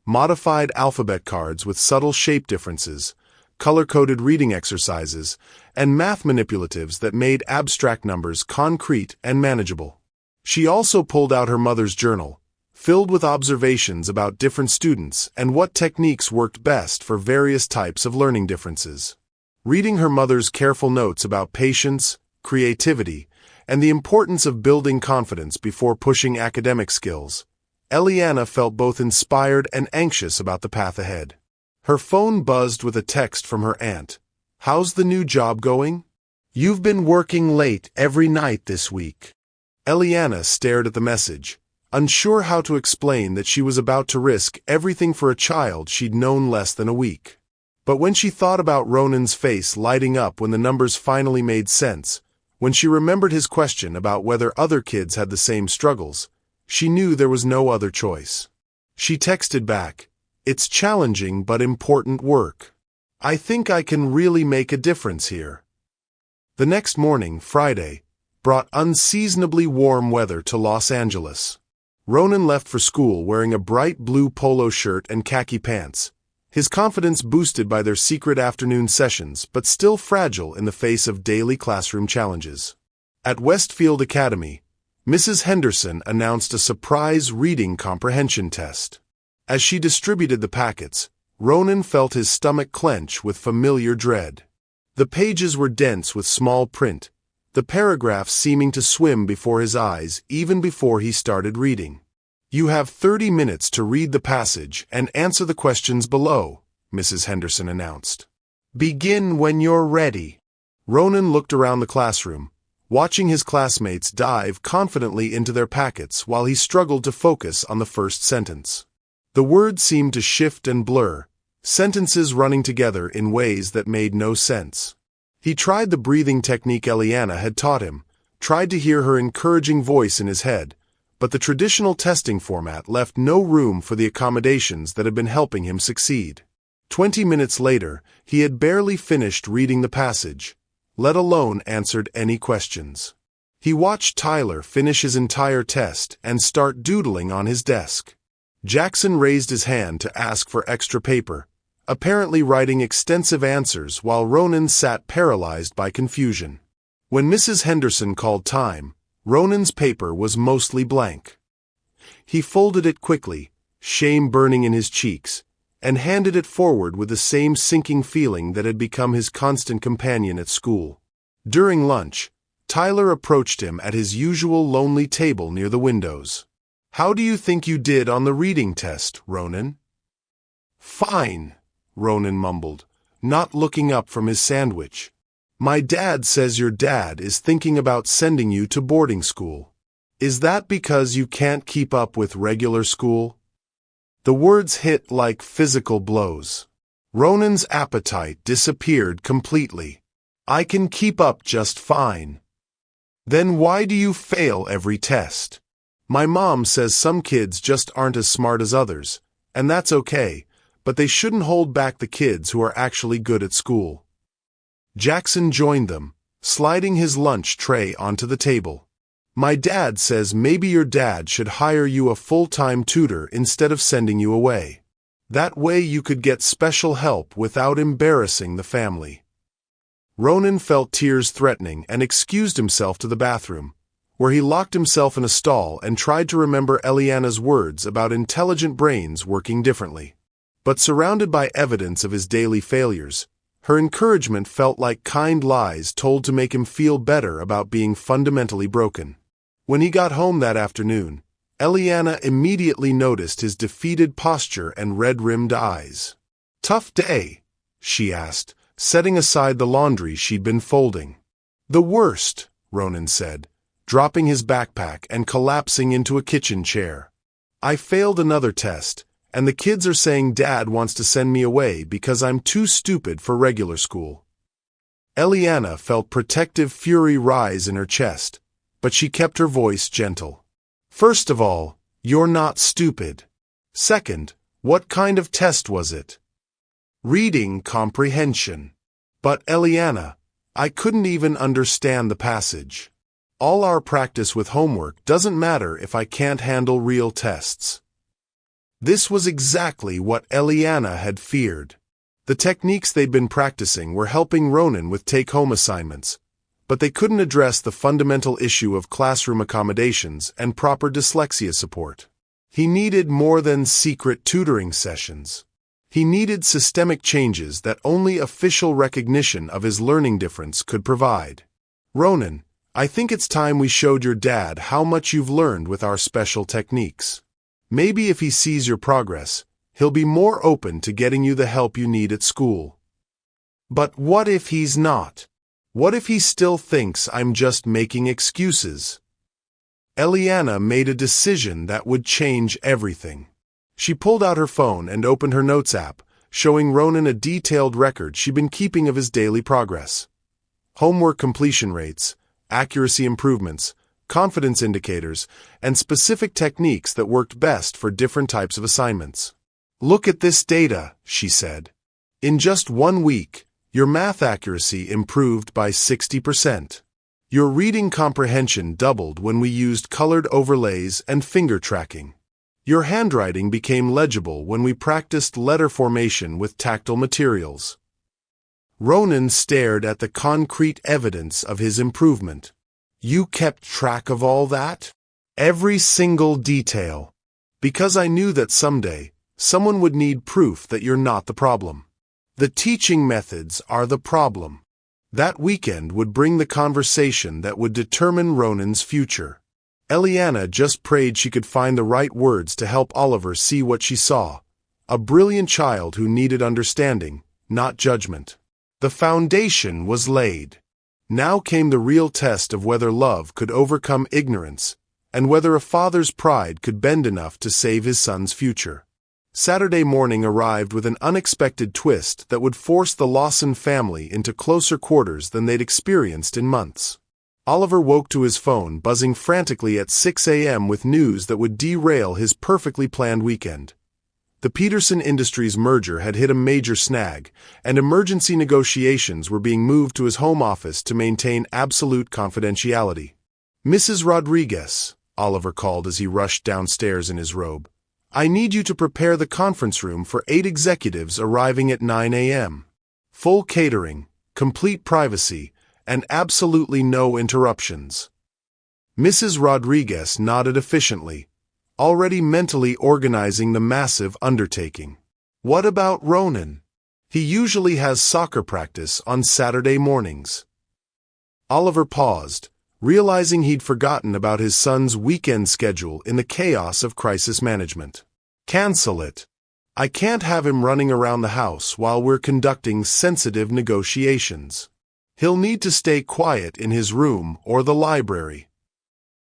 B: Modified alphabet cards with subtle shape differences, color-coded reading exercises, and math manipulatives that made abstract numbers concrete and manageable. She also pulled out her mother's journal, filled with observations about different students and what techniques worked best for various types of learning differences. Reading her mother's careful notes about patience, creativity, and the importance of building confidence before pushing academic skills, Eliana felt both inspired and anxious about the path ahead. Her phone buzzed with a text from her aunt. "How's the new job going? You've been working late every night this week." Eliana stared at the message, unsure how to explain that she was about to risk everything for a child she'd known less than a week. But when she thought about Ronan's face lighting up when the numbers finally made sense, when she remembered his question about whether other kids had the same struggles, she knew there was no other choice. She texted back, "It's challenging but important work. I think I can really make a difference here." The next morning, Friday, brought unseasonably warm weather to Los Angeles. Ronan left for school wearing a bright blue polo shirt and khaki pants, his confidence boosted by their secret afternoon sessions but still fragile in the face of daily classroom challenges. At Westfield Academy, Mrs. Henderson announced a surprise reading comprehension test. As she distributed the packets, Ronan felt his stomach clench with familiar dread. The pages were dense with small print, the paragraphs seeming to swim before his eyes even before he started reading. "You have 30 minutes to read the passage and answer the questions below," Mrs. Henderson announced. "Begin when you're ready." Ronan looked around the classroom, watching his classmates dive confidently into their packets while he struggled to focus on the first sentence. The words seemed to shift and blur, sentences running together in ways that made no sense. He tried the breathing technique Eliana had taught him, tried to hear her encouraging voice in his head, but the traditional testing format left no room for the accommodations that had been helping him succeed. 20 minutes later, he had barely finished reading the passage, let alone answered any questions. He watched Tyler finish his entire test and start doodling on his desk. Jackson raised his hand to ask for extra paper, apparently writing extensive answers while Ronan sat paralyzed by confusion. When Mrs. Henderson called time, Ronan's paper was mostly blank. He folded it quickly, shame burning in his cheeks, and handed it forward with the same sinking feeling that had become his constant companion at school. During lunch, Tyler approached him at his usual lonely table near the windows. "How do you think you did on the reading test, Ronan?" "Fine," Ronan mumbled, not looking up from his sandwich. "My dad says your dad is thinking about sending you to boarding school. Is that because you can't keep up with regular school?" The words hit like physical blows. Ronan's appetite disappeared completely. "I can keep up just fine." "Then why do you fail every test?" "My mom says some kids just aren't as smart as others, and that's okay, but they shouldn't hold back the kids who are actually good at school." Jackson joined them, sliding his lunch tray onto the table. "My dad says maybe your dad should hire you a full-time tutor instead of sending you away. That way you could get special help without embarrassing the family." Ronan felt tears threatening and excused himself to the bathroom, where he locked himself in a stall and tried to remember Eliana's words about intelligent brains working differently. But surrounded by evidence of his daily failures, her encouragement felt like kind lies told to make him feel better about being fundamentally broken. When he got home that afternoon, Eliana immediately noticed his defeated posture and red-rimmed eyes. "Tough day?" she asked, setting aside the laundry she'd been folding. "The worst," Ronan said, dropping his backpack and collapsing into a kitchen chair. "I failed another test, and the kids are saying Dad wants to send me away because I'm too stupid for regular school." Eliana felt protective fury rise in her chest, but she kept her voice gentle. "First of all, you're not stupid. Second, what kind of test was it?" "Reading comprehension." "But Eliana, I couldn't even understand the passage. All our practice with homework doesn't matter if I can't handle real tests." This was exactly what Eliana had feared. The techniques they'd been practicing were helping Ronan with take-home assignments, but they couldn't address the fundamental issue of classroom accommodations and proper dyslexia support. He needed more than secret tutoring sessions. He needed systemic changes that only official recognition of his learning difference could provide. Ronan, I think it's time we showed your dad how much you've learned with our special techniques. Maybe if he sees your progress, he'll be more open to getting you the help you need at school. But what if he's not? What if he still thinks I'm just making excuses? Eliana made a decision that would change everything. She pulled out her phone and opened her notes app, showing Ronan a detailed record she'd been keeping of his daily progress. Homework completion rates, accuracy improvements, confidence indicators, and specific techniques that worked best for different types of assignments. Look at this data, she said. In just 1 week, your math accuracy improved by 60%. Your reading comprehension doubled when we used colored overlays and finger tracking. Your handwriting became legible when we practiced letter formation with tactile materials. Ronan stared at the concrete evidence of his improvement. You kept track of all that? Every single detail. Because I knew that someday, someone would need proof that you're not the problem. The teaching methods are the problem. That weekend would bring the conversation that would determine Ronan's future. Eliana just prayed she could find the right words to help Oliver see what she saw. A brilliant child who needed understanding, not judgment. The foundation was laid. Now came the real test of whether love could overcome ignorance, and whether a father's pride could bend enough to save his son's future. Saturday morning arrived with an unexpected twist that would force the Lawson family into closer quarters than they'd experienced in months. Oliver woke to his phone buzzing frantically at 6 a.m. with news that would derail his perfectly planned weekend. The Peterson Industries merger had hit a major snag, and emergency negotiations were being moved to his home office to maintain absolute confidentiality. Mrs. Rodriguez, Oliver called as he rushed downstairs in his robe. I need you to prepare the conference room for 8 executives arriving at 9 a.m. Full catering, complete privacy, and absolutely no interruptions. Mrs. Rodriguez nodded efficiently, already mentally organizing the massive undertaking. What about Ronan? He usually has soccer practice on Saturday mornings. Oliver paused, realizing he'd forgotten about his son's weekend schedule in the chaos of crisis management. Cancel it. I can't have him running around the house while we're conducting sensitive negotiations. He'll need to stay quiet in his room or the library.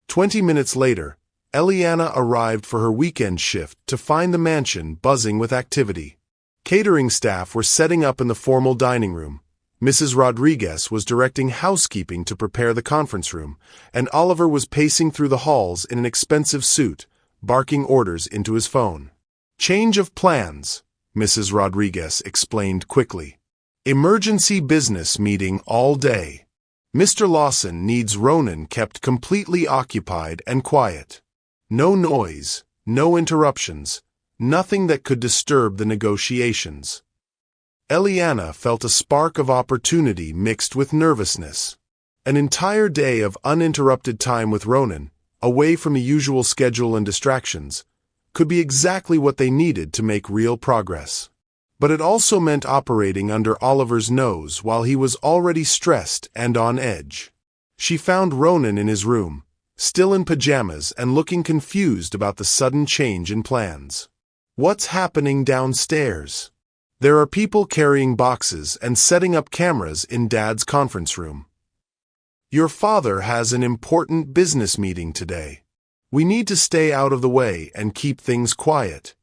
B: 20 minutes later, Eliana arrived for her weekend shift to find the mansion buzzing with activity. Catering staff were setting up in the formal dining room. Mrs. Rodriguez was directing housekeeping to prepare the conference room, and Oliver was pacing through the halls in an expensive suit, barking orders into his phone. Change of plans, Mrs. Rodriguez explained quickly. Emergency business meeting all day. Mr. Lawson needs Ronan kept completely occupied and quiet. No noise, no interruptions, nothing that could disturb the negotiations. Eliana felt a spark of opportunity mixed with nervousness. An entire day of uninterrupted time with Ronan, away from the usual schedule and distractions, could be exactly what they needed to make real progress. But it also meant operating under Oliver's nose while he was already stressed and on edge. She found Ronan in his room, still in pajamas and looking confused about the sudden change in plans. What's happening downstairs? There are people carrying boxes and setting up cameras in Dad's conference room. Your father has an important business meeting today. We need to stay out of the way and keep things quiet.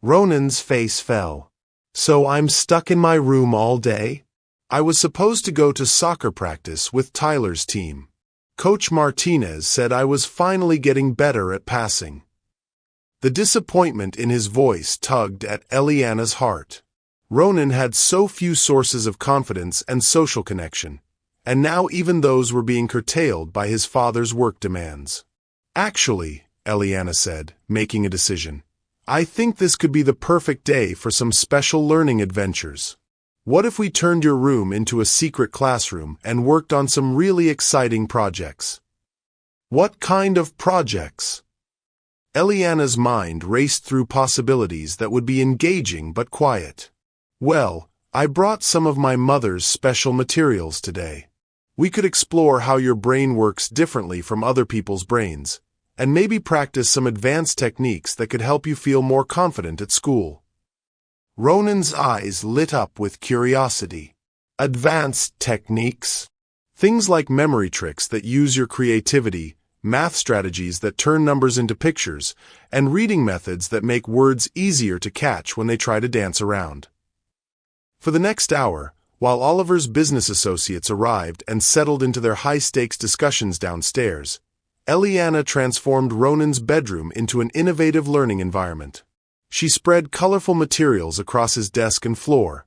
B: Ronan's face fell. So I'm stuck in my room all day? I was supposed to go to soccer practice with Tyler's team. Coach Martinez said I was finally getting better at passing. The disappointment in his voice tugged at Eliana's heart. Ronan had so few sources of confidence and social connection, and now even those were being curtailed by his father's work demands. Actually, Eliana said, making a decision, I think this could be the perfect day for some special learning adventures. What if we turned your room into a secret classroom and worked on some really exciting projects? What kind of projects? Eliana's mind raced through possibilities that would be engaging but quiet. Well, I brought some of my mother's special materials today. We could explore how your brain works differently from other people's brains, and maybe practice some advanced techniques that could help you feel more confident at school. Ronan's eyes lit up with curiosity. Advanced techniques? Things like memory tricks that use your creativity, math strategies that turn numbers into pictures, and reading methods that make words easier to catch when they try to dance around. For the next hour, while Oliver's business associates arrived and settled into their high-stakes discussions downstairs, Eliana transformed Ronan's bedroom into an innovative learning environment. She spread colorful materials across his desk and floor: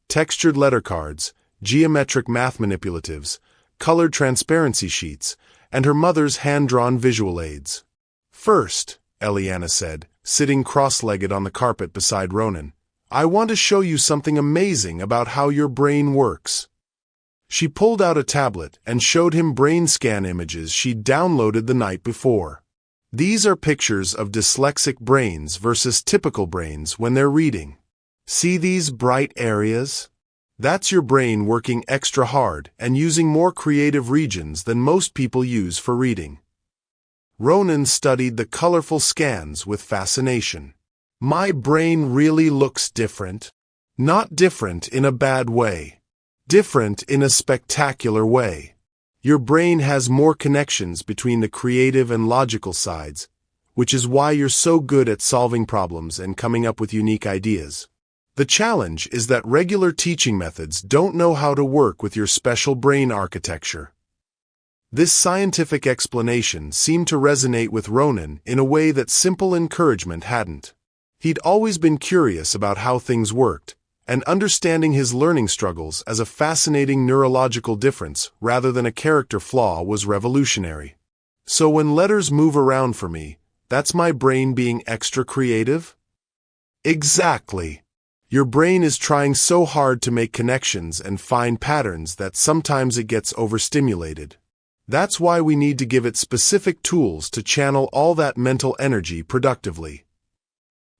B: textured letter cards, geometric math manipulatives, colored transparency sheets, and her mother's hand-drawn visual aids. "First," Eliana said, sitting cross-legged on the carpet beside Ronan, "I want to show you something amazing about how your brain works." She pulled out a tablet and showed him brain scan images she'd downloaded the night before. These are pictures of dyslexic brains versus typical brains when they're reading. See these bright areas? That's your brain working extra hard and using more creative regions than most people use for reading. Ronan studied the colorful scans with fascination. "My brain really looks different." Not different in a bad way. Different in a spectacular way. Your brain has more connections between the creative and logical sides, which is why you're so good at solving problems and coming up with unique ideas. The challenge is that regular teaching methods don't know how to work with your special brain architecture. This scientific explanation seemed to resonate with Ronan in a way that simple encouragement hadn't. He'd always been curious about how things worked, and understanding his learning struggles as a fascinating neurological difference rather than a character flaw was revolutionary. "So when letters move around for me, that's my brain being extra creative?" Exactly. Your brain is trying so hard to make connections and find patterns that sometimes it gets overstimulated. That's why we need to give it specific tools to channel all that mental energy productively.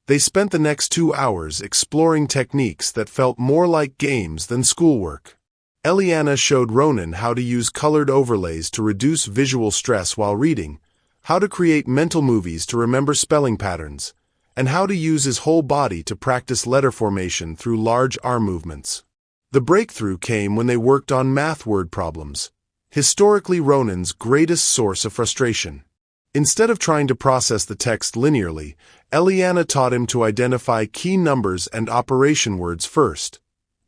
B: They spent the next 2 hours exploring techniques that felt more like games than schoolwork. Eliana showed Ronan how to use colored overlays to reduce visual stress while reading, how to create mental movies to remember spelling patterns, and how to use his whole body to practice letter formation through large arm movements. The breakthrough came when they worked on math word problems, historically Ronan's greatest source of frustration. Instead of trying to process the text linearly, Eliana taught him to identify key numbers and operation words first,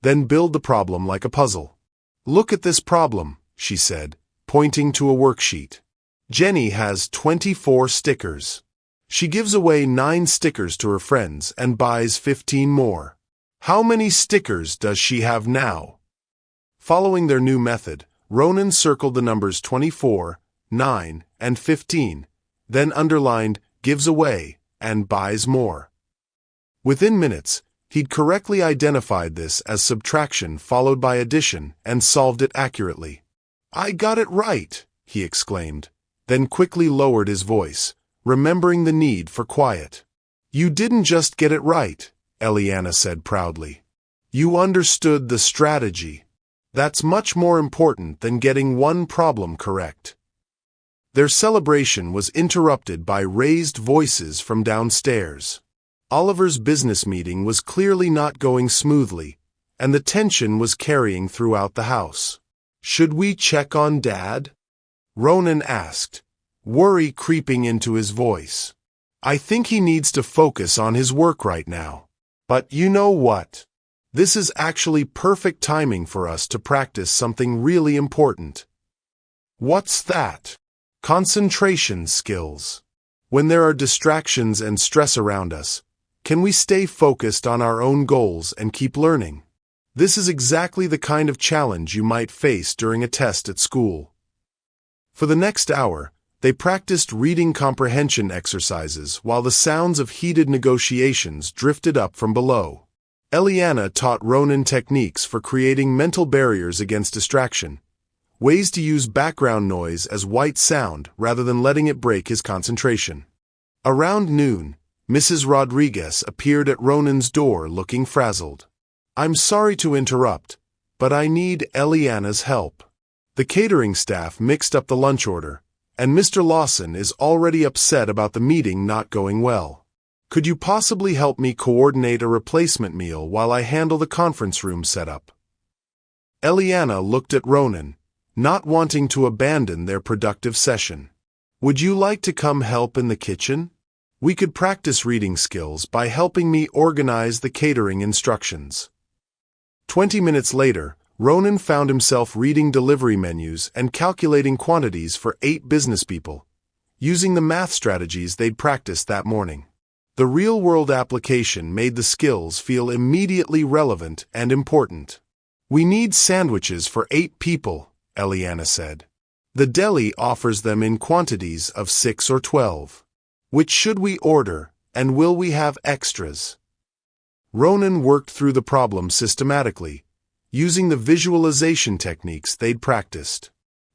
B: then build the problem like a puzzle. "Look at this problem," she said, pointing to a worksheet. "Jenny has 24 stickers. She gives away 9 stickers to her friends and buys 15 more. How many stickers does she have now?" Following their new method, Ronan circled the numbers 24, 9, and 15, then underlined "gives away" and "buys more." Within minutes, he'd correctly identified this as subtraction followed by addition and solved it accurately. "I got it right," he exclaimed, then quickly lowered his voice, remembering the need for quiet. "You didn't just get it right," Eliana said proudly. "You understood the strategy. That's much more important than getting one problem correct." Their celebration was interrupted by raised voices from downstairs. Oliver's business meeting was clearly not going smoothly, and the tension was carrying throughout the house. "Should we check on Dad?" Ronan asked, worry creeping into his voice. "I think he needs to focus on his work right now. But you know what? This is actually perfect timing for us to practice something really important." "What's that?" "Concentration skills. When there are distractions and stress around us, can we stay focused on our own goals and keep learning? This is exactly the kind of challenge you might face during a test at school." For the next hour, they practiced reading comprehension exercises while the sounds of heated negotiations drifted up from below. Eliana taught Ronan techniques for creating mental barriers against distraction, ways to use background noise as white sound rather than letting it break his concentration. Around noon, Mrs. Rodriguez appeared at Ronan's door looking frazzled. "I'm sorry to interrupt, but I need Eliana's help. The catering staff mixed up the lunch order, and Mr. Lawson is already upset about the meeting not going well. Could you possibly help me coordinate a replacement meal while I handle the conference room setup?" Eliana looked at Ronan, not wanting to abandon their productive session. "Would you like to come help in the kitchen? We could practice reading skills by helping me organize the catering instructions." 20 minutes later, Ronan found himself reading delivery menus and calculating quantities for 8 business people, using the math strategies they'd practiced that morning. The real-world application made the skills feel immediately relevant and important. "We need sandwiches for 8 people," Eliana said. "The deli offers them in quantities of 6 or 12. Which should we order, and will we have extras?" Ronan worked through the problem systematically, using the visualization techniques they'd practiced.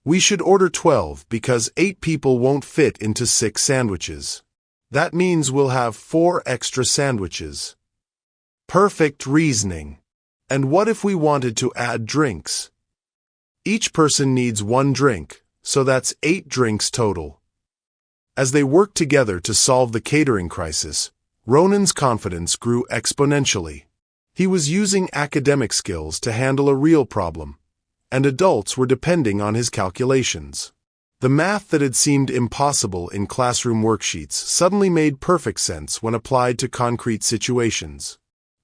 B: "We should order 12 because 8 people won't fit into 6 sandwiches. That means we'll have 4 extra sandwiches." Perfect reasoning. "And what if we wanted to add drinks?" "Each person needs 1 drink, so that's 8 drinks total." As they worked together to solve the catering crisis, Ronan's confidence grew exponentially. He was using academic skills to handle a real problem, and adults were depending on his calculations. The math that had seemed impossible in classroom worksheets suddenly made perfect sense when applied to concrete situations.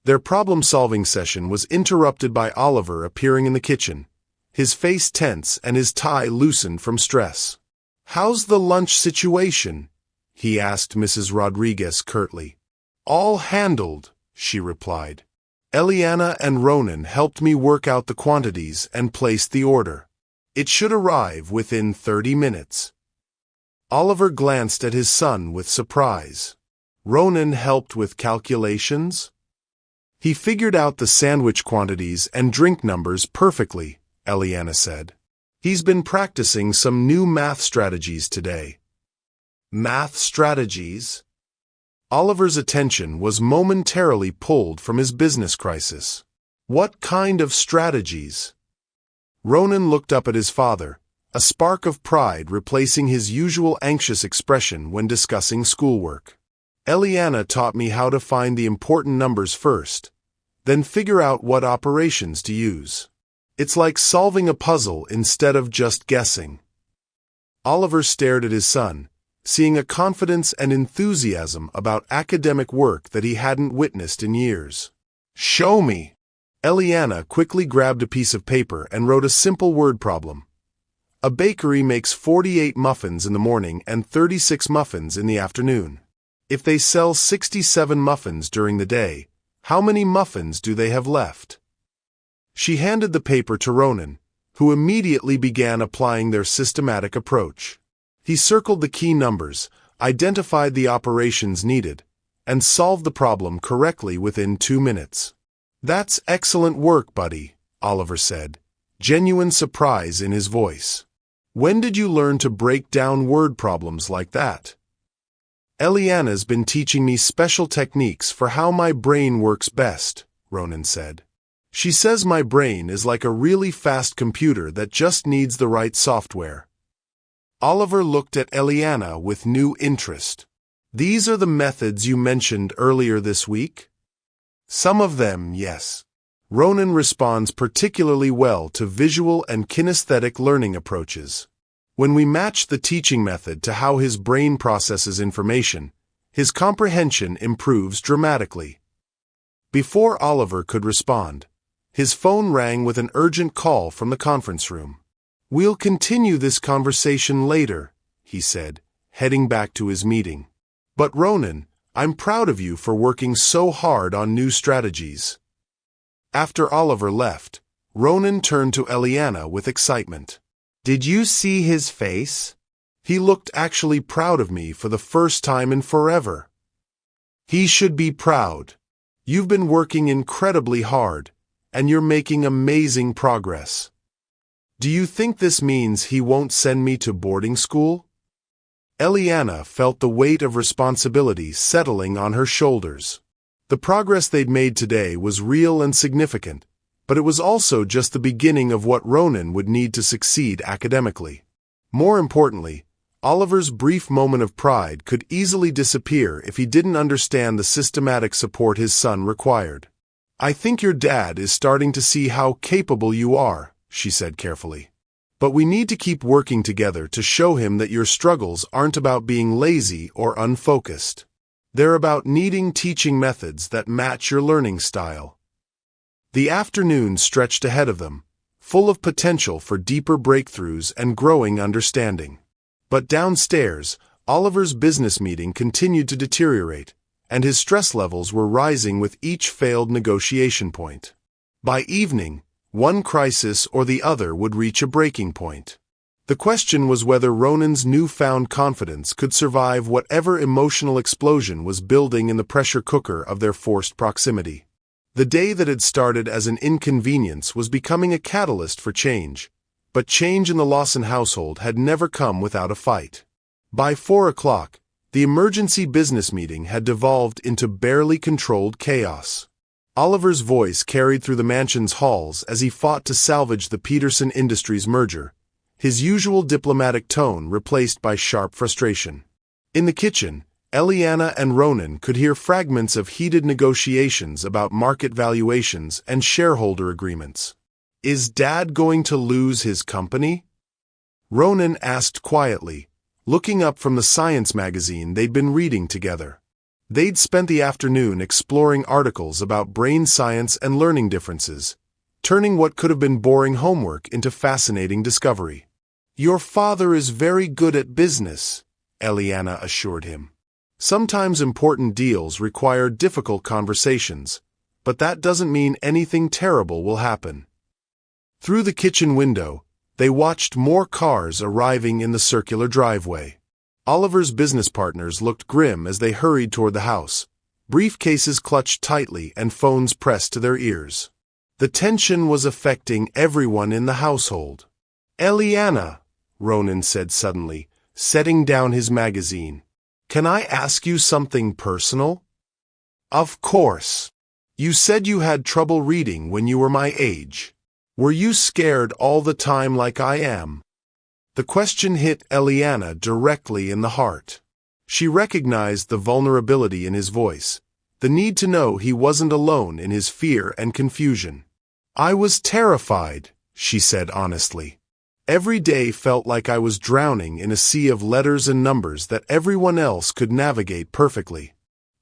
B: Their problem-solving session was interrupted by Oliver appearing in the kitchen, his face tense and his tie loosened from stress. "How's the lunch situation?" he asked Mrs. Rodriguez curtly. "All handled," she replied. "Eliana and Ronan helped me work out the quantities and place the order. It should arrive within 30 minutes." Oliver glanced at his son with surprise. "Ronan helped with calculations?" "He figured out the sandwich quantities and drink numbers perfectly," Eliana said. "He's been practicing some new math strategies today." "Math strategies?" Oliver's attention was momentarily pulled from his business crisis. "What kind of strategies?" Ronan looked up at his father, a spark of pride replacing his usual anxious expression when discussing schoolwork. "Eliana taught me how to find the important numbers first, then figure out what operations to use. It's like solving a puzzle instead of just guessing." Oliver stared at his son, seeing a confidence and enthusiasm about academic work that he hadn't witnessed in years. "Show me." Eliana quickly grabbed a piece of paper and wrote a simple word problem. A bakery makes 48 muffins in the morning and 36 muffins in the afternoon. If they sell 67 muffins during the day, how many muffins do they have left? She handed the paper to Ronan, who immediately began applying their systematic approach. He circled the key numbers, identified the operations needed, and solved the problem correctly within 2 minutes. "That's excellent work, buddy," Oliver said, genuine surprise in his voice. "When did you learn to break down word problems like that?" "Eliana's been teaching me special techniques for how my brain works best," Ronan said. "She says my brain is like a really fast computer that just needs the right software." Oliver looked at Eliana with new interest. "These are the methods you mentioned earlier this week?" "Some of them, yes." Ronan responds particularly well to visual and kinesthetic learning approaches. When we match the teaching method to how his brain processes information, his comprehension improves dramatically. Before Oliver could respond, his phone rang with an urgent call from the conference room. "We'll continue this conversation later," he said, heading back to his meeting. "But Ronan, I'm proud of you for working so hard on new strategies." After Oliver left, Ronan turned to Eliana with excitement. "Did you see his face? He looked actually proud of me for the first time in forever." "He should be proud. You've been working incredibly hard, and you're making amazing progress. Do you think this means he won't send me to boarding school?" Eliana felt the weight of responsibility settling on her shoulders. The progress they'd made today was real and significant, but it was also just the beginning of what Ronan would need to succeed academically. More importantly, Oliver's brief moment of pride could easily disappear if he didn't understand the systematic support his son required. "I think your dad is starting to see how capable you are," she said carefully. "But we need to keep working together to show him that your struggles aren't about being lazy or unfocused. They're about needing teaching methods that match your learning style." The afternoon stretched ahead of them, full of potential for deeper breakthroughs and growing understanding. But downstairs, Oliver's business meeting continued to deteriorate, and his stress levels were rising with each failed negotiation point. By evening, one crisis or the other would reach a breaking point. The question was whether Ronan's newfound confidence could survive whatever emotional explosion was building in the pressure cooker of their forced proximity. The day that had started as an inconvenience was becoming a catalyst for change, but change in the Lawson household had never come without a fight. By 4 o'clock, the emergency business meeting had devolved into barely controlled chaos. Oliver's voice carried through the mansion's halls as he fought to salvage the Peterson Industries merger, his usual diplomatic tone replaced by sharp frustration. In the kitchen, Eliana and Ronan could hear fragments of heated negotiations about market valuations and shareholder agreements. "Is Dad going to lose his company?" Ronan asked quietly, looking up from the science magazine they'd been reading together. They'd spent the afternoon exploring articles about brain science and learning differences, turning what could have been boring homework into fascinating discovery. "Your father is very good at business," Eliana assured him. "Sometimes important deals require difficult conversations, but that doesn't mean anything terrible will happen." Through the kitchen window, they watched more cars arriving in the circular driveway. Oliver's business partners looked grim as they hurried toward the house, briefcases clutched tightly and phones pressed to their ears. The tension was affecting everyone in the household. "Eliana," Ronan said suddenly, setting down his magazine, "can I ask you something personal?" "Of course. You said you had trouble reading when you were my age. Were you scared all the time like I am?" The question hit Eliana directly in the heart. She recognized the vulnerability in his voice, the need to know he wasn't alone in his fear and confusion. "I was terrified," she said honestly. "Every day felt like I was drowning in a sea of letters and numbers that everyone else could navigate perfectly.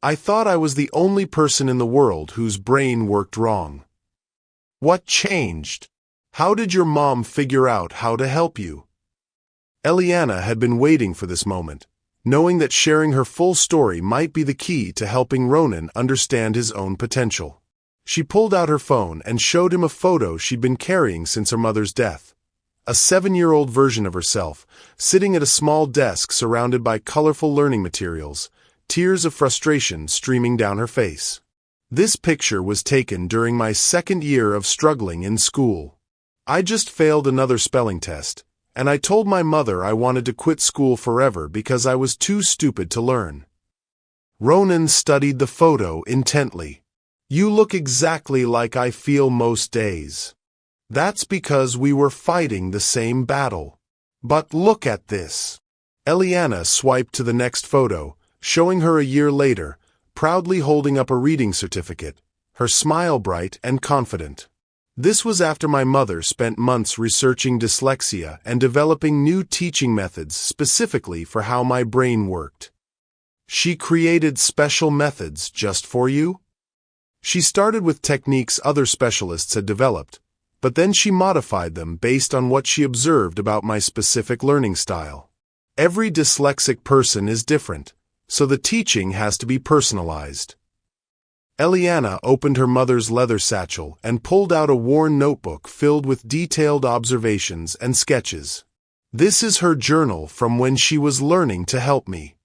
B: I thought I was the only person in the world whose brain worked wrong." "What changed? How did your mom figure out how to help you?" Eliana had been waiting for this moment, knowing that sharing her full story might be the key to helping Ronan understand his own potential. She pulled out her phone and showed him a photo she'd been carrying since her mother's death. A 7-year-old version of herself, sitting at a small desk surrounded by colorful learning materials, tears of frustration streaming down her face. "This picture was taken during my second year of struggling in school. I just failed another spelling test, and I told my mother I wanted to quit school forever because I was too stupid to learn." Ronan studied the photo intently. "You look exactly like I feel most days. That's because we were fighting the same battle. But look at this." Eliana swiped to the next photo, showing her a year later, proudly holding up a reading certificate, her smile bright and confident. "This was after my mother spent months researching dyslexia and developing new teaching methods specifically for how my brain worked." "She created special methods just for you?" "She started with techniques other specialists had developed, but then she modified them based on what she observed about my specific learning style. Every dyslexic person is different, so the teaching has to be personalized." Eliana opened her mother's leather satchel and pulled out a worn notebook filled with detailed observations and sketches. "This is her journal from when she was learning to help me.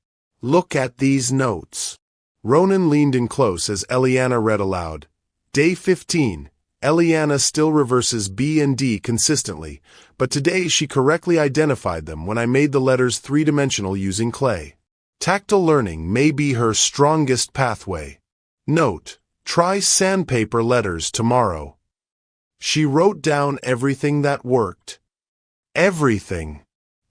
B: Look at these notes." Ronan leaned in close as Eliana read aloud. "Day 15. Eliana still reverses B and D consistently, but today she correctly identified them when I made the letters three-dimensional using clay. Tactile learning may be her strongest pathway. Note: try sandpaper letters tomorrow. She wrote down everything that worked. Everything.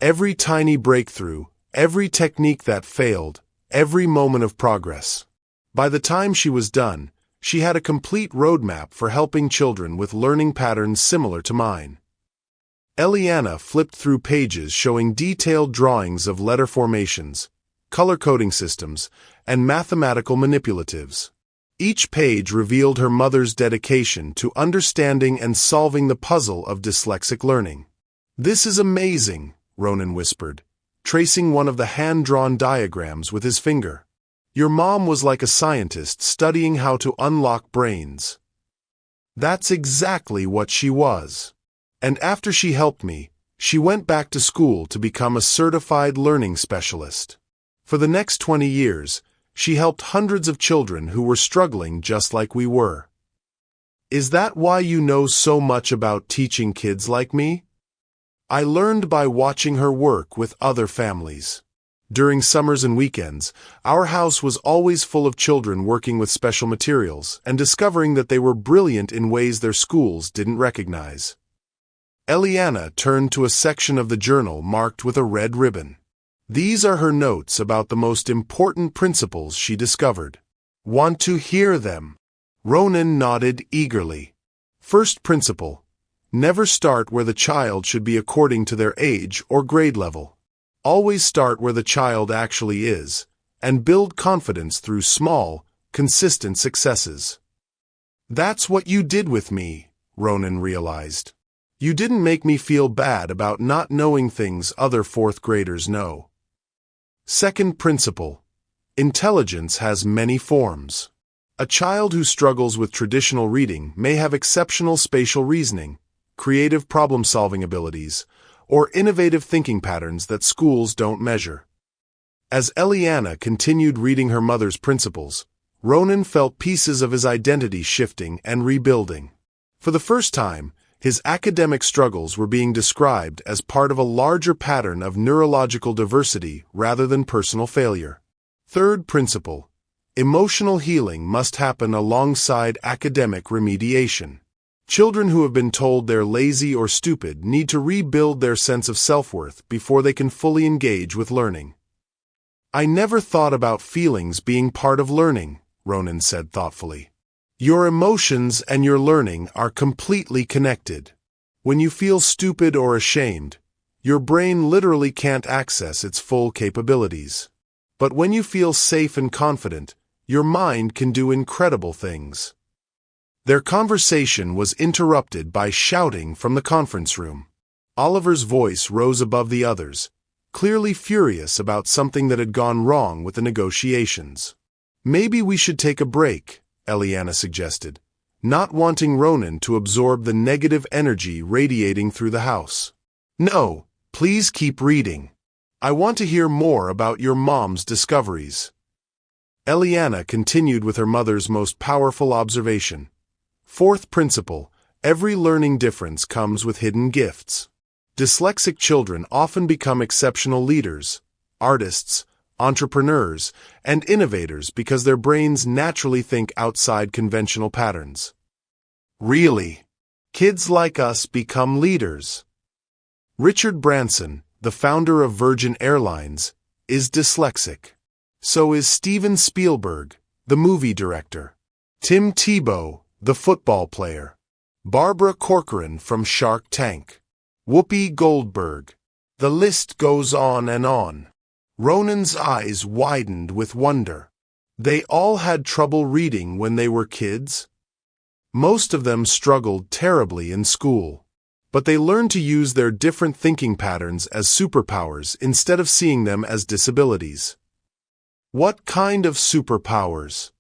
B: Every tiny breakthrough, every technique that failed, every moment of progress. By the time she was done, she had a complete roadmap for helping children with learning patterns similar to mine. Eliana flipped through pages showing detailed drawings of letter formations, color coding systems, and mathematical manipulatives. Each page revealed her mother's dedication to understanding and solving the puzzle of dyslexic learning. "This is amazing," Ronan whispered, tracing one of the hand-drawn diagrams with his finger. "Your mom was like a scientist studying how to unlock brains." That's exactly what she was. And after she helped me, she went back to school to become a certified learning specialist. For the next 20 years, she helped hundreds of children who were struggling just like we were. Is that why you know so much about teaching kids like me? I learned by watching her work with other families. During summers and weekends, our house was always full of children working with special materials and discovering that they were brilliant in ways their schools didn't recognize. Eliana turned to a section of the journal marked with a red ribbon. These are her notes about the most important principles she discovered. Want to hear them? Ronan nodded eagerly. First principle: never start where the child should be according to their age or grade level. Always start where the child actually is, and build confidence through small, consistent successes. That's what you did with me, Ronan realized. You didn't make me feel bad about not knowing things other fourth graders know. Second principle: intelligence has many forms. A child who struggles with traditional reading may have exceptional spatial reasoning, creative problem-solving abilities, or innovative thinking patterns that schools don't measure. As Eliana continued reading her mother's principles, Ronan felt pieces of his identity shifting and rebuilding. For the first time, his academic struggles were being described as part of a larger pattern of neurological diversity rather than personal failure. Third principle: emotional healing must happen alongside academic remediation. Children who have been told they're lazy or stupid need to rebuild their sense of self-worth before they can fully engage with learning. I never thought about feelings being part of learning, Ronan said thoughtfully. Your emotions and your learning are completely connected. When you feel stupid or ashamed, your brain literally can't access its full capabilities. But when you feel safe and confident, your mind can do incredible things. Their conversation was interrupted by shouting from the conference room. Oliver's voice rose above the others, clearly furious about something that had gone wrong with the negotiations. Maybe we should take a break, Eliana suggested, not wanting Ronan to absorb the negative energy radiating through the house. No, please keep reading. I want to hear more about your mom's discoveries. Eliana continued with her mother's most powerful observation. Fourth principle: every learning difference comes with hidden gifts. Dyslexic children often become exceptional leaders, artists, entrepreneurs, and innovators because their brains naturally think outside conventional patterns. Really? Kids like us become leaders. Richard Branson, the founder of Virgin Airlines, is dyslexic. So is Steven Spielberg, the movie director. Tim Tebow, the football player. Barbara Corcoran from Shark Tank. Whoopi Goldberg. The list goes on and on. Ronan's eyes widened with wonder. They all had trouble reading when they were kids. Most of them struggled terribly in school, but they learned to use their different thinking patterns as superpowers instead of seeing them as disabilities. What kind of superpowers?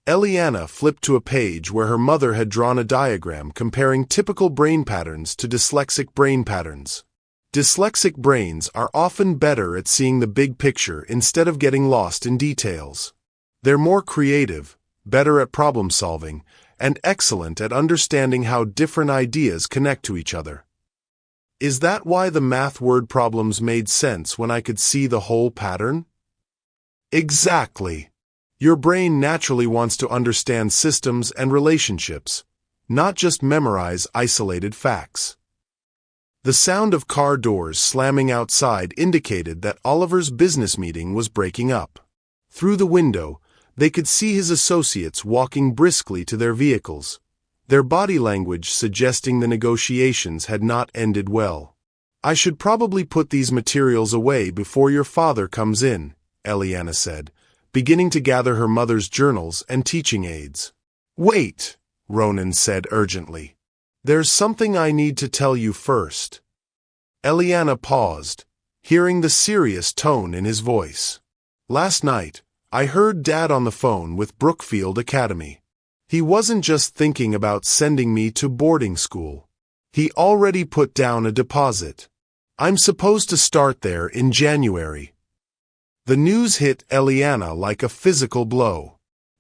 B: Eliana flipped to a page where her mother had drawn a diagram comparing typical brain patterns to dyslexic brain patterns. Dyslexic brains are often better at seeing the big picture instead of getting lost in details. They're more creative, better at problem solving, and excellent at understanding how different ideas connect to each other. Is that why the math word problems made sense when I could see the whole pattern? Exactly. Your brain naturally wants to understand systems and relationships, not just memorize isolated facts. The sound of car doors slamming outside indicated that Oliver's business meeting was breaking up. Through the window, they could see his associates walking briskly to their vehicles, their body language suggesting the negotiations had not ended well. I should probably put these materials away before your father comes in, Eliana said, beginning to gather her mother's journals and teaching aids. Wait, Ronan said urgently. There's something I need to tell you first. Eliana paused, hearing the serious tone in his voice. Last night, I heard Dad on the phone with Brookfield Academy. He wasn't just thinking about sending me to boarding school. He already put down a deposit. I'm supposed to start there in January. The news hit Eliana like a physical blow.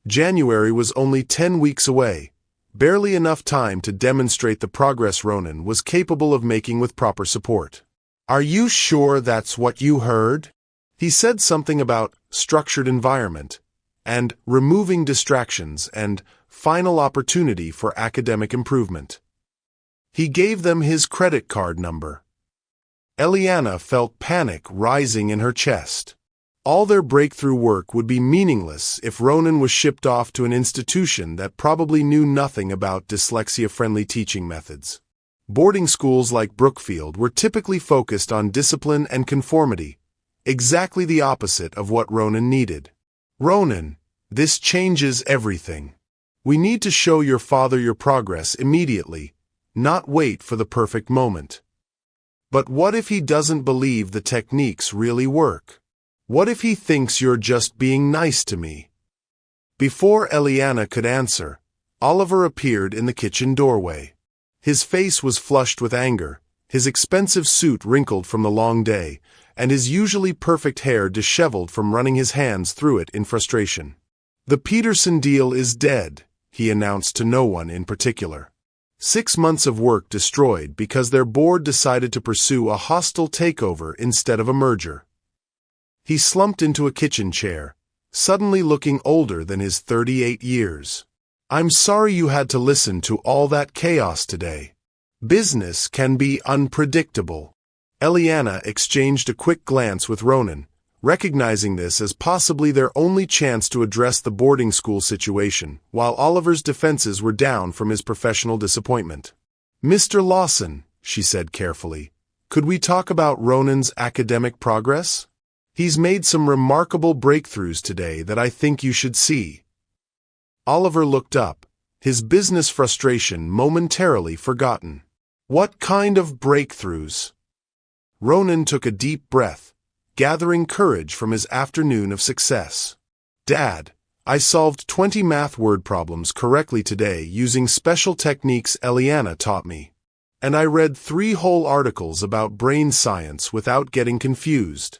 B: January was only 10 weeks away, barely enough time to demonstrate the progress Ronan was capable of making with proper support. Are you sure that's what you heard? He said something about structured environment, and removing distractions, and final opportunity for academic improvement. He gave them his credit card number. Eliana felt panic rising in her chest. All their breakthrough work would be meaningless if Ronan was shipped off to an institution that probably knew nothing about dyslexia-friendly teaching methods. Boarding schools like Brookfield were typically focused on discipline and conformity, exactly the opposite of what Ronan needed. Ronan, this changes everything. We need to show your father your progress immediately, not wait for the perfect moment. But what if he doesn't believe the techniques really work? What if he thinks you're just being nice to me? Before Eliana could answer, Oliver appeared in the kitchen doorway. His face was flushed with anger, his expensive suit wrinkled from the long day, and his usually perfect hair disheveled from running his hands through it in frustration. The Peterson deal is dead, he announced to no one in particular. 6 months of work destroyed because their board decided to pursue a hostile takeover instead of a merger. He slumped into a kitchen chair, suddenly looking older than his 38 years. I'm sorry you had to listen to all that chaos today. Business can be unpredictable. Eliana exchanged a quick glance with Ronan, recognizing this as possibly their only chance to address the boarding school situation, while Oliver's defenses were down from his professional disappointment. Mr. Lawson, she said carefully, could we talk about Ronan's academic progress? He's made some remarkable breakthroughs today that I think you should see. Oliver looked up, his business frustration momentarily forgotten. What kind of breakthroughs? Ronan took a deep breath, gathering courage from his afternoon of success. Dad, I solved 20 math word problems correctly today using special techniques Eliana taught me. And I read 3 whole articles about brain science without getting confused.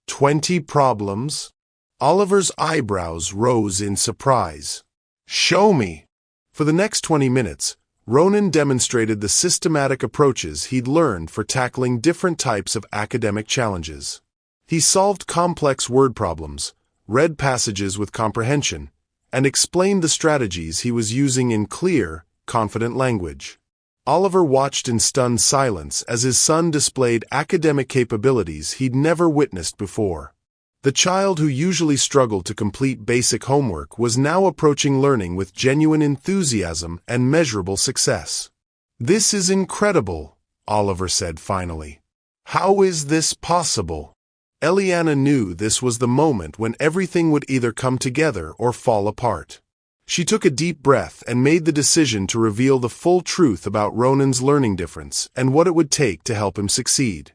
B: 20 problems? Oliver's eyebrows rose in surprise. Show me. For the next 20 minutes, Ronan demonstrated the systematic approaches he'd learned for tackling different types of academic challenges. He solved complex word problems, read passages with comprehension, and explained the strategies he was using in clear, confident language. Oliver watched in stunned silence as his son displayed academic capabilities he'd never witnessed before. The child who usually struggled to complete basic homework was now approaching learning with genuine enthusiasm and measurable success. This is incredible, Oliver said finally. How is this possible? Eliana knew this was the moment when everything would either come together or fall apart. She took a deep breath and made the decision to reveal the full truth about Ronan's learning difference and what it would take to help him succeed.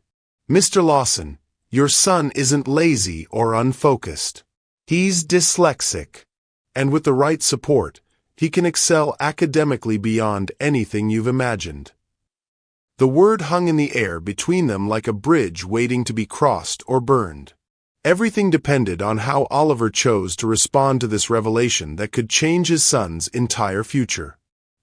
B: Mr. Lawson, your son isn't lazy or unfocused. He's dyslexic. And with the right support, he can excel academically beyond anything you've imagined. The word hung in the air between them like a bridge waiting to be crossed or burned. Everything depended on how Oliver chose to respond to this revelation that could change his son's entire future.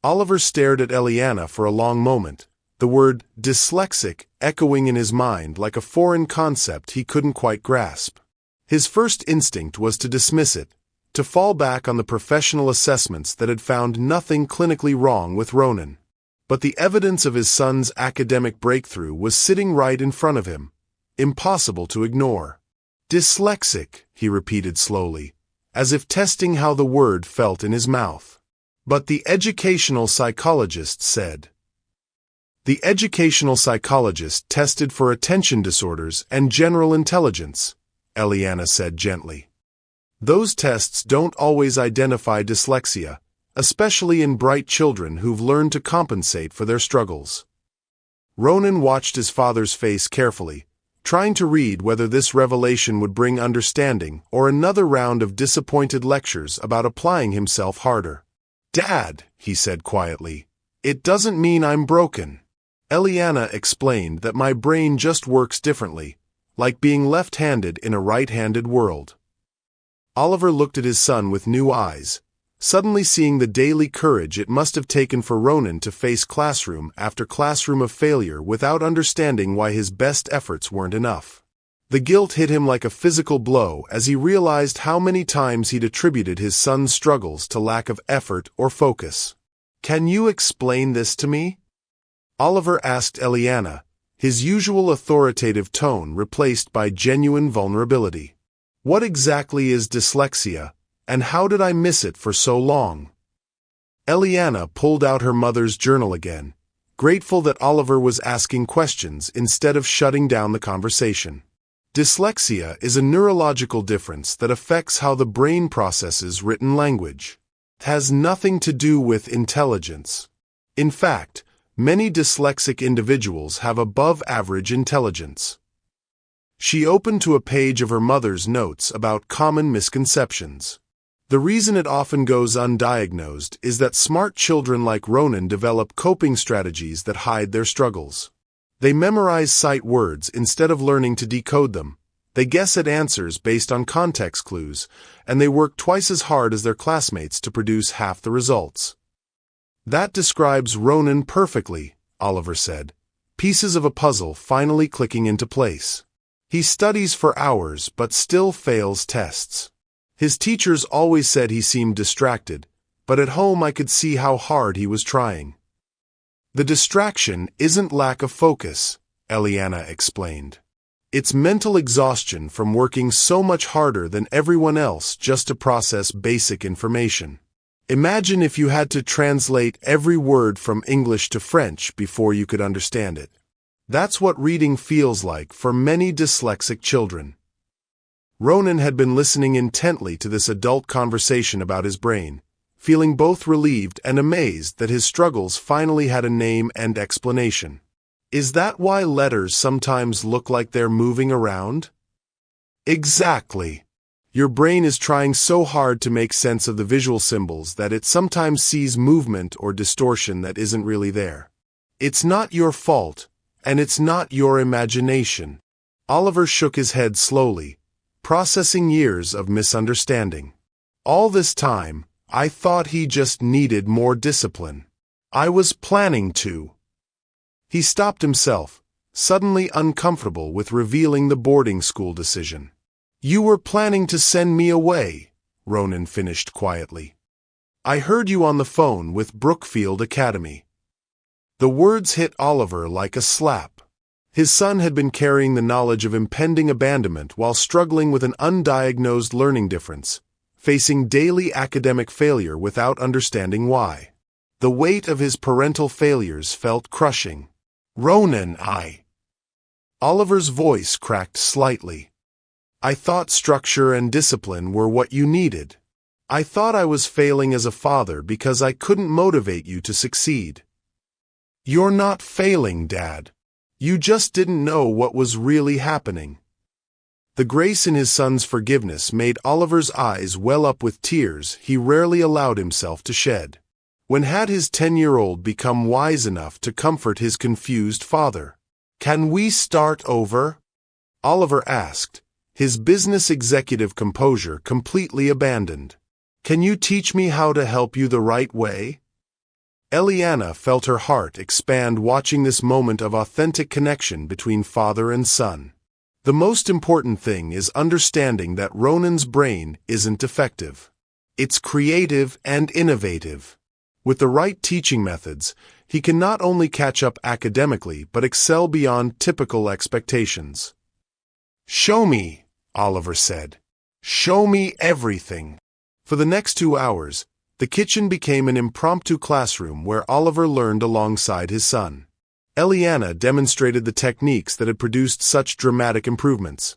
B: Oliver stared at Eliana for a long moment, the word dyslexic echoing in his mind like a foreign concept he couldn't quite grasp. His first instinct was to dismiss it, to fall back on the professional assessments that had found nothing clinically wrong with Ronan. But the evidence of his son's academic breakthrough was sitting right in front of him, impossible to ignore. Dyslexic, he repeated slowly, as if testing how the word felt in his mouth. But the educational psychologist said. The educational psychologist tested for attention disorders and general intelligence, Eliana said gently. Those tests don't always identify dyslexia, especially in bright children who've learned to compensate for their struggles. Ronan watched his father's face carefully, trying to read whether this revelation would bring understanding or another round of disappointed lectures about applying himself harder. "Dad," he said quietly, "it doesn't mean I'm broken." Eliana explained that my brain just works differently, like being left-handed in a right-handed world. Oliver looked at his son with new eyes, suddenly seeing the daily courage it must have taken for Ronan to face classroom after classroom of failure without understanding why his best efforts weren't enough. The guilt hit him like a physical blow as he realized how many times he'd attributed his son's struggles to lack of effort or focus. "Can you explain this to me?" Oliver asked Eliana, his usual authoritative tone replaced by genuine vulnerability. "What exactly is dyslexia, and how did I miss it for so long?" Eliana pulled out her mother's journal again, grateful that Oliver was asking questions instead of shutting down the conversation. Dyslexia is a neurological difference that affects how the brain processes written language. It has nothing to do with intelligence. In fact, many dyslexic individuals have above-average intelligence. She opened to a page of her mother's notes about common misconceptions. The reason it often goes undiagnosed is that smart children like Ronan develop coping strategies that hide their struggles. They memorize sight words instead of learning to decode them. They guess at answers based on context clues, and they work twice as hard as their classmates to produce half the results. "That describes Ronan perfectly," Oliver said, pieces of a puzzle finally clicking into place. "He studies for hours but still fails tests. His teachers always said he seemed distracted, but at home I could see how hard he was trying." "The distraction isn't lack of focus," Eliana explained. "It's mental exhaustion from working so much harder than everyone else just to process basic information. Imagine if you had to translate every word from English to French before you could understand it. That's what reading feels like for many dyslexic children." Ronan had been listening intently to this adult conversation about his brain, feeling both relieved and amazed that his struggles finally had a name and explanation. "Is that why letters sometimes look like they're moving around?" "Exactly. Your brain is trying so hard to make sense of the visual symbols that it sometimes sees movement or distortion that isn't really there. It's not your fault, and it's not your imagination." Oliver shook his head slowly, processing years of misunderstanding. "All this time, I thought he just needed more discipline. I was planning to." He stopped himself, suddenly uncomfortable with revealing the boarding school decision. "You were planning to send me away," Ronan finished quietly. "I heard you on the phone with Brookfield Academy." The words hit Oliver like a slap. His son had been carrying the knowledge of impending abandonment while struggling with an undiagnosed learning difference, facing daily academic failure without understanding why. The weight of his parental failures felt crushing. "Ronan, Oliver's voice cracked slightly. "I thought structure and discipline were what you needed. I thought I was failing as a father because I couldn't motivate you to succeed." "You're not failing, Dad. You just didn't know what was really happening." The grace in his son's forgiveness made Oliver's eyes well up with tears he rarely allowed himself to shed. When had his 10-year-old become wise enough to comfort his confused father? "Can we start over?" Oliver asked, his business executive composure completely abandoned. "Can you teach me how to help you the right way?" Eliana felt her heart expand watching this moment of authentic connection between father and son. The most important thing is understanding that Ronan's brain isn't defective. It's creative and innovative. With the right teaching methods, he can not only catch up academically but excel beyond typical expectations. "Show me," Oliver said. "Show me everything." For the next 2 hours, the kitchen became an impromptu classroom where Oliver learned alongside his son. Eliana demonstrated the techniques that had produced such dramatic improvements.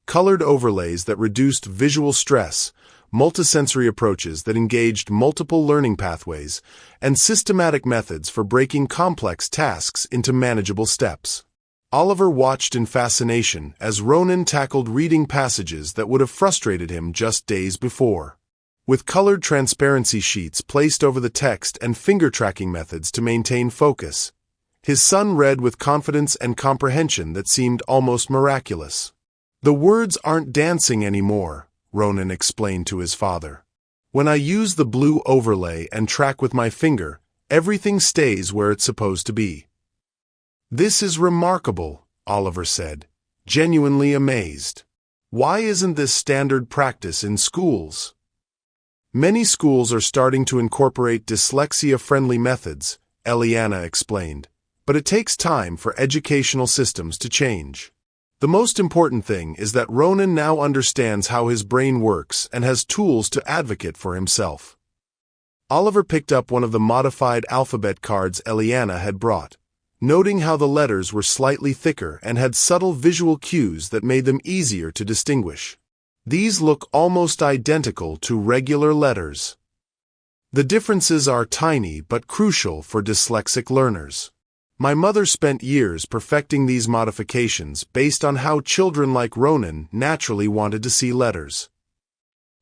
B: Colored overlays that reduced visual stress, multisensory approaches that engaged multiple learning pathways, and systematic methods for breaking complex tasks into manageable steps. Oliver watched in fascination as Ronan tackled reading passages that would have frustrated him just days before. With colored transparency sheets placed over the text and finger-tracking methods to maintain focus, his son read with confidence and comprehension that seemed almost miraculous. "The words aren't dancing anymore," Ronan explained to his father. "When I use the blue overlay and track with my finger, everything stays where it's supposed to be." "This is remarkable," Oliver said, genuinely amazed. "Why isn't this standard practice in schools?" "Many schools are starting to incorporate dyslexia-friendly methods," Eliana explained, "but it takes time for educational systems to change. The most important thing is that Ronan now understands how his brain works and has tools to advocate for himself." Oliver picked up one of the modified alphabet cards Eliana had brought, noting how the letters were slightly thicker and had subtle visual cues that made them easier to distinguish. "These look almost identical to regular letters. The differences are tiny but crucial for dyslexic learners. My mother spent years perfecting these modifications based on how children like Ronan naturally wanted to see letters."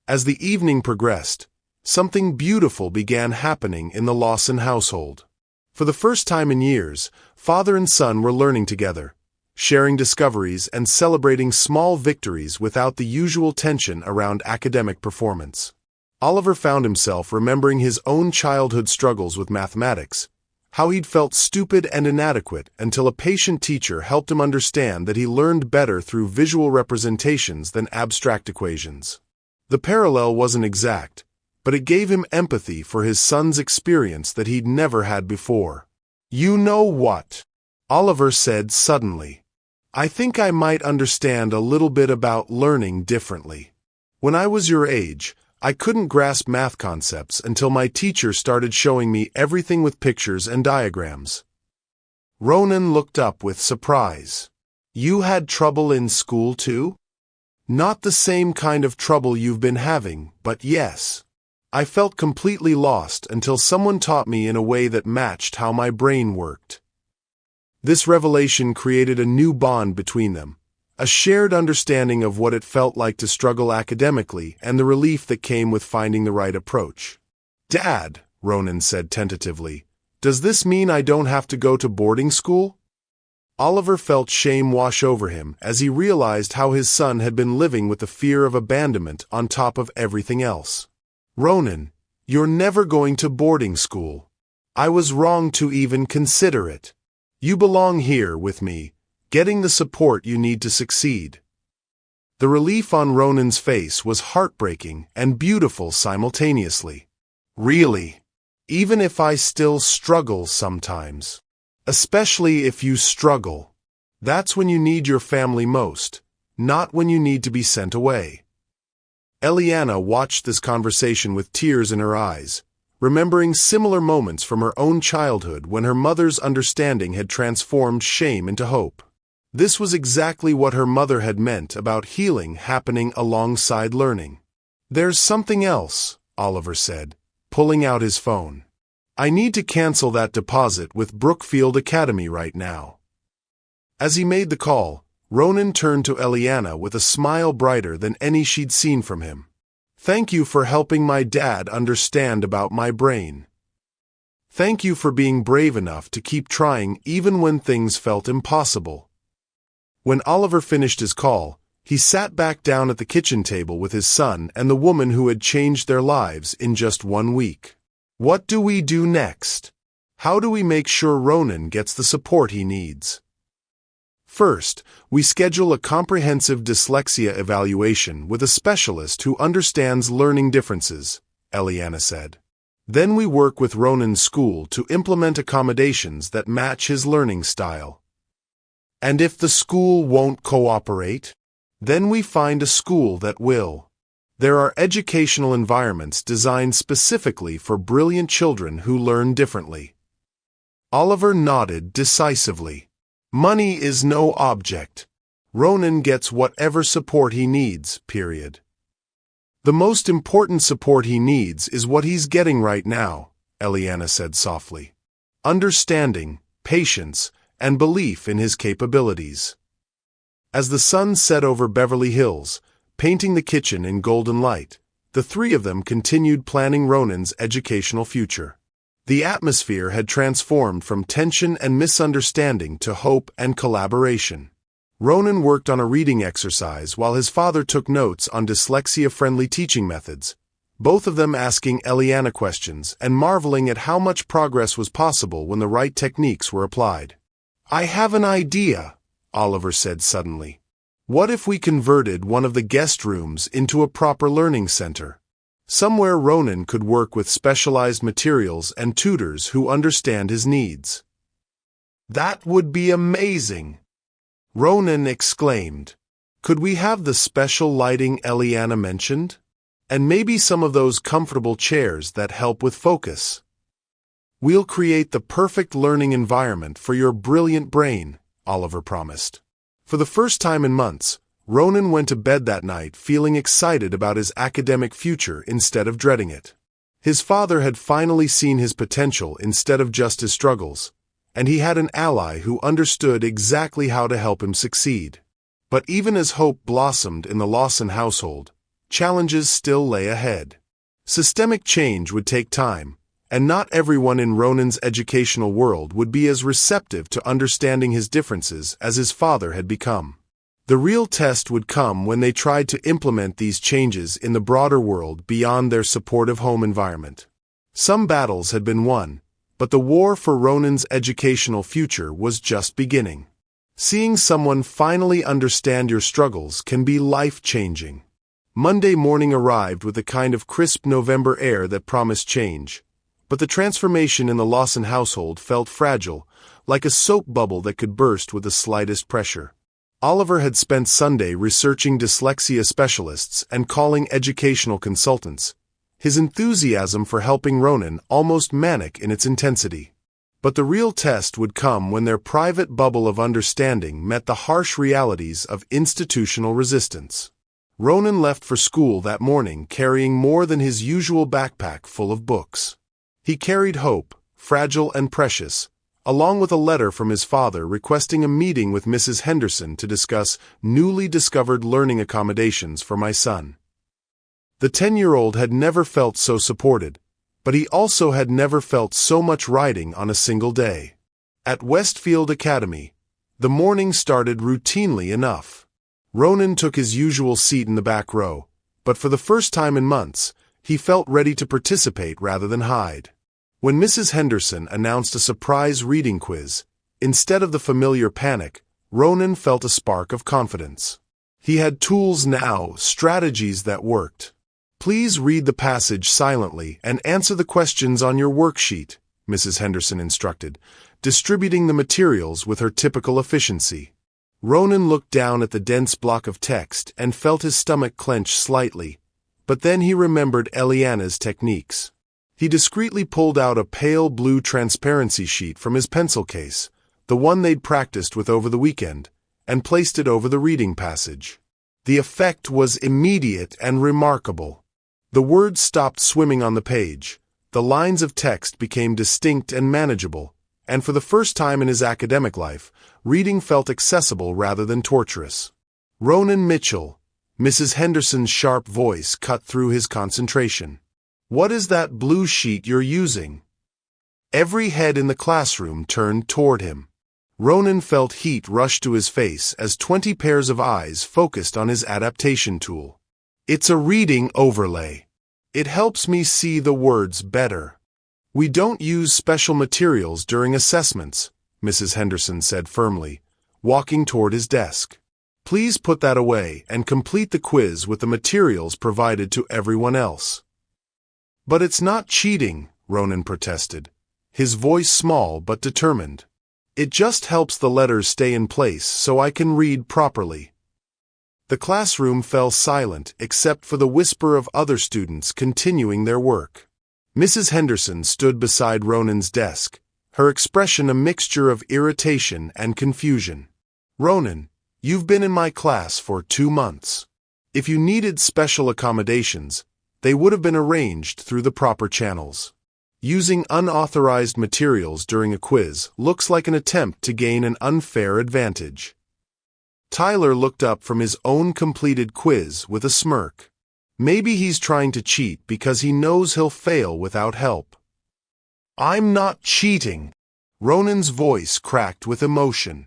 B: As the evening progressed, something beautiful began happening in the Lawson household. For the first time in years, father and son were learning together, sharing discoveries and celebrating small victories without the usual tension around academic performance. Oliver found himself remembering his own childhood struggles with mathematics, how he'd felt stupid and inadequate until a patient teacher helped him understand that he learned better through visual representations than abstract equations. The parallel wasn't exact, but it gave him empathy for his son's experience that he'd never had before. "You know what?" Oliver said suddenly. "I think I might understand a little bit about learning differently. When I was your age, I couldn't grasp math concepts until my teacher started showing me everything with pictures and diagrams." Ronan looked up with surprise. "You had trouble in school too?" "Not the same kind of trouble you've been having, but yes. I felt completely lost until someone taught me in a way that matched how my brain worked." This revelation created a new bond between them, a shared understanding of what it felt like to struggle academically and the relief that came with finding the right approach. "Dad," Ronan said tentatively, "does this mean I don't have to go to boarding school?" Oliver felt shame wash over him as he realized how his son had been living with the fear of abandonment on top of everything else. "Ronan, you're never going to boarding school. I was wrong to even consider it. You belong here with me, getting the support you need to succeed." The relief on Ronan's face was heartbreaking and beautiful simultaneously. "Really? Even if I still struggle sometimes? Especially if you struggle. That's when you need your family most, not when you need to be sent away." Eliana watched this conversation with tears in her eyes, remembering similar moments from her own childhood when her mother's understanding had transformed shame into hope. This was exactly what her mother had meant about healing happening alongside learning. "There's something else," Oliver said, pulling out his phone. "I need to cancel that deposit with Brookfield Academy right now." As he made the call, Ronan turned to Eliana with a smile brighter than any she'd seen from him. "Thank you for helping my dad understand about my brain. Thank you for being brave enough to keep trying even when things felt impossible." When Oliver finished his call, He sat back down at the kitchen table with his son and the woman who had changed their lives in just 1 week. What do we do next? How do we make sure Ronan gets the support he needs? First, we schedule a comprehensive dyslexia evaluation with a specialist who understands learning differences, Eliana said. Then we work with Ronan's school to implement accommodations that match his learning style. And if the school won't cooperate, then we find a school that will. There are educational environments designed specifically for brilliant children who learn differently. Oliver nodded decisively. Money is no object. Ronan gets whatever support he needs, period. The most important support he needs is what he's getting right now, Eliana said softly. Understanding, patience, and belief in his capabilities. As the sun set over Beverly Hills, painting the kitchen in golden light, the three of them continued planning Ronan's educational future. The atmosphere had transformed from tension and misunderstanding to hope and collaboration. Ronan worked on a reading exercise while his father took notes on dyslexia-friendly teaching methods, both of them asking Eliana questions and marveling at how much progress was possible when the right techniques were applied. I have an idea, Oliver said suddenly. What if we converted one of the guest rooms into a proper learning center? Somewhere Ronan could work with specialized materials and tutors who understand his needs. That would be amazing! Ronan exclaimed. Could we have the special lighting Eliana mentioned? And maybe some of those comfortable chairs that help with focus? We'll create the perfect learning environment for your brilliant brain, Oliver promised. For the first time in months, Ronan went to bed that night feeling excited about his academic future instead of dreading it. His father had finally seen his potential instead of just his struggles, and he had an ally who understood exactly how to help him succeed. But even as hope blossomed in the Lawson household, challenges still lay ahead. Systemic change would take time, and not everyone in Ronan's educational world would be as receptive to understanding his differences as his father had become. The real test would come when they tried to implement these changes in the broader world beyond their supportive home environment. Some battles had been won, but the war for Ronan's educational future was just beginning. Seeing someone finally understand your struggles can be life-changing. Monday morning arrived with a kind of crisp November air that promised change, but the transformation in the Lawson household felt fragile, like a soap bubble that could burst with the slightest pressure. Oliver had spent Sunday researching dyslexia specialists and calling educational consultants, his enthusiasm for helping Ronan almost manic in its intensity. But the real test would come when their private bubble of understanding met the harsh realities of institutional resistance. Ronan left for school that morning carrying more than his usual backpack full of books. He carried hope, fragile and precious, along with a letter from his father requesting a meeting with Mrs. Henderson to discuss newly discovered learning accommodations for my son. The 10-year-old had never felt so supported, but he also had never felt so much riding on a single day. At Westfield Academy, the morning started routinely enough. Ronan took his usual seat in the back row, but for the first time in months, he felt ready to participate rather than hide. When Mrs. Henderson announced a surprise reading quiz, instead of the familiar panic, Ronan felt a spark of confidence. He had tools now, strategies that worked. Please read the passage silently and answer the questions on your worksheet, Mrs. Henderson instructed, distributing the materials with her typical efficiency. Ronan looked down at the dense block of text and felt his stomach clench slightly, but then he remembered Eliana's techniques. He discreetly pulled out a pale blue transparency sheet from his pencil case, the one they'd practiced with over the weekend, and placed it over the reading passage. The effect was immediate and remarkable. The words stopped swimming on the page, the lines of text became distinct and manageable, and for the first time in his academic life, reading felt accessible rather than torturous. Ronan Mitchell, Mrs. Henderson's sharp voice cut through his concentration. What is that blue sheet you're using? Every head in the classroom turned toward him. Ronan felt heat rush to his face as 20 pairs of eyes focused on his adaptation tool. It's a reading overlay. It helps me see the words better. We don't use special materials during assessments, Mrs. Henderson said firmly, walking toward his desk. Please put that away and complete the quiz with the materials provided to everyone else. But it's not cheating, Ronan protested, his voice small but determined. It just helps the letters stay in place so I can read properly. The classroom fell silent except for the whisper of other students continuing their work. Mrs. Henderson stood beside Ronan's desk, her expression a mixture of irritation and confusion. Ronan, you've been in my class for 2 months. If you needed special accommodations, they would have been arranged through the proper channels. Using unauthorized materials during a quiz looks like an attempt to gain an unfair advantage. Tyler looked up from his own completed quiz with a smirk. Maybe he's trying to cheat because he knows he'll fail without help. I'm not cheating. Ronan's voice cracked with emotion.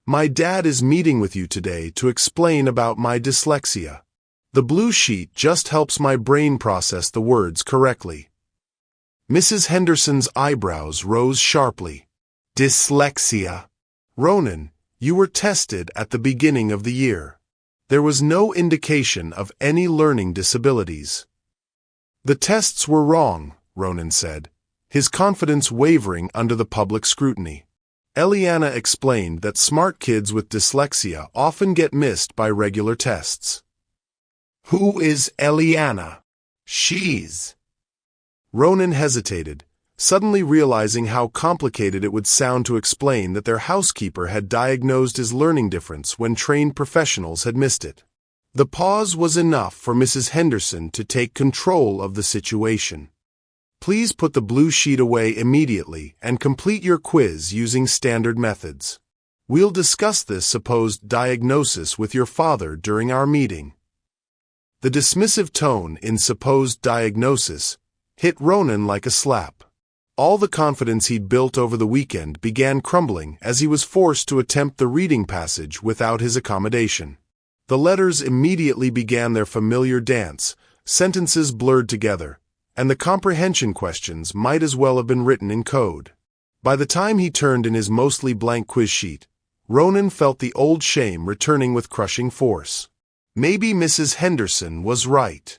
B: My dad is meeting with you today to explain about my dyslexia. The blue sheet just helps my brain process the words correctly. Mrs. Henderson's eyebrows rose sharply. Dyslexia. Ronan, you were tested at the beginning of the year. There was no indication of any learning disabilities. The tests were wrong, Ronan said, his confidence wavering under the public scrutiny. Eliana explained that smart kids with dyslexia often get missed by regular tests. Who is Eliana? She's. Ronan hesitated, suddenly realizing how complicated it would sound to explain that their housekeeper had diagnosed his learning difference when trained professionals had missed it. The pause was enough for Mrs. Henderson to take control of the situation. Please put the blue sheet away immediately and complete your quiz using standard methods. We'll discuss this supposed diagnosis with your father during our meeting. The dismissive tone in supposed diagnosis hit Ronan like a slap. All the confidence he'd built over the weekend began crumbling as he was forced to attempt the reading passage without his accommodation. The letters immediately began their familiar dance, sentences blurred together, and the comprehension questions might as well have been written in code. By the time he turned in his mostly blank quiz sheet, Ronan felt the old shame returning with crushing force. Maybe Mrs. Henderson was right.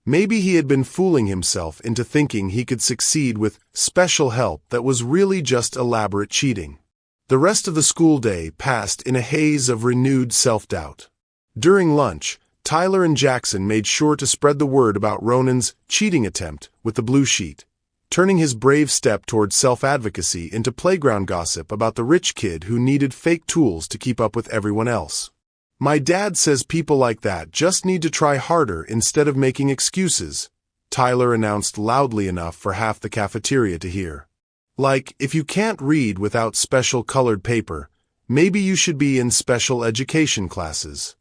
B: Maybe he had been fooling himself into thinking he could succeed with special help that was really just elaborate cheating. The rest of the school day passed in a haze of renewed self-doubt. During lunch, Tyler and Jackson made sure to spread the word about Ronan's cheating attempt with the blue sheet, turning his brave step toward self-advocacy into playground gossip about the rich kid who needed fake tools to keep up with everyone else. My dad says people like that just need to try harder instead of making excuses, Tyler announced loudly enough for half the cafeteria to hear. Like, if you can't read without special colored paper, maybe you should be in special education classes.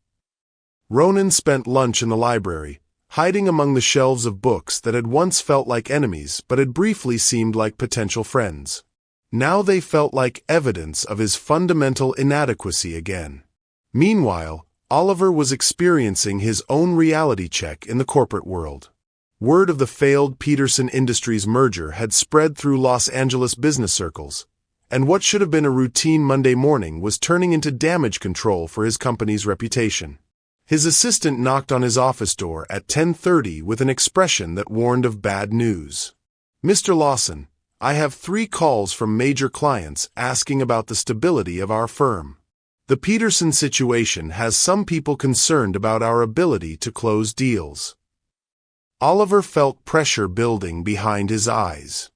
B: Ronan spent lunch in the library, hiding among the shelves of books that had once felt like enemies but had briefly seemed like potential friends. Now they felt like evidence of his fundamental inadequacy again. Meanwhile, Oliver was experiencing his own reality check in the corporate world. Word of the failed Peterson Industries merger had spread through Los Angeles business circles, and what should have been a routine Monday morning was turning into damage control for his company's reputation. His assistant knocked on his office door at 10:30 with an expression that warned of bad news. Mr. Lawson, I have 3 calls from major clients asking about the stability of our firm. The Peterson situation has some people concerned about our ability to close deals. Oliver felt pressure building behind his eyes.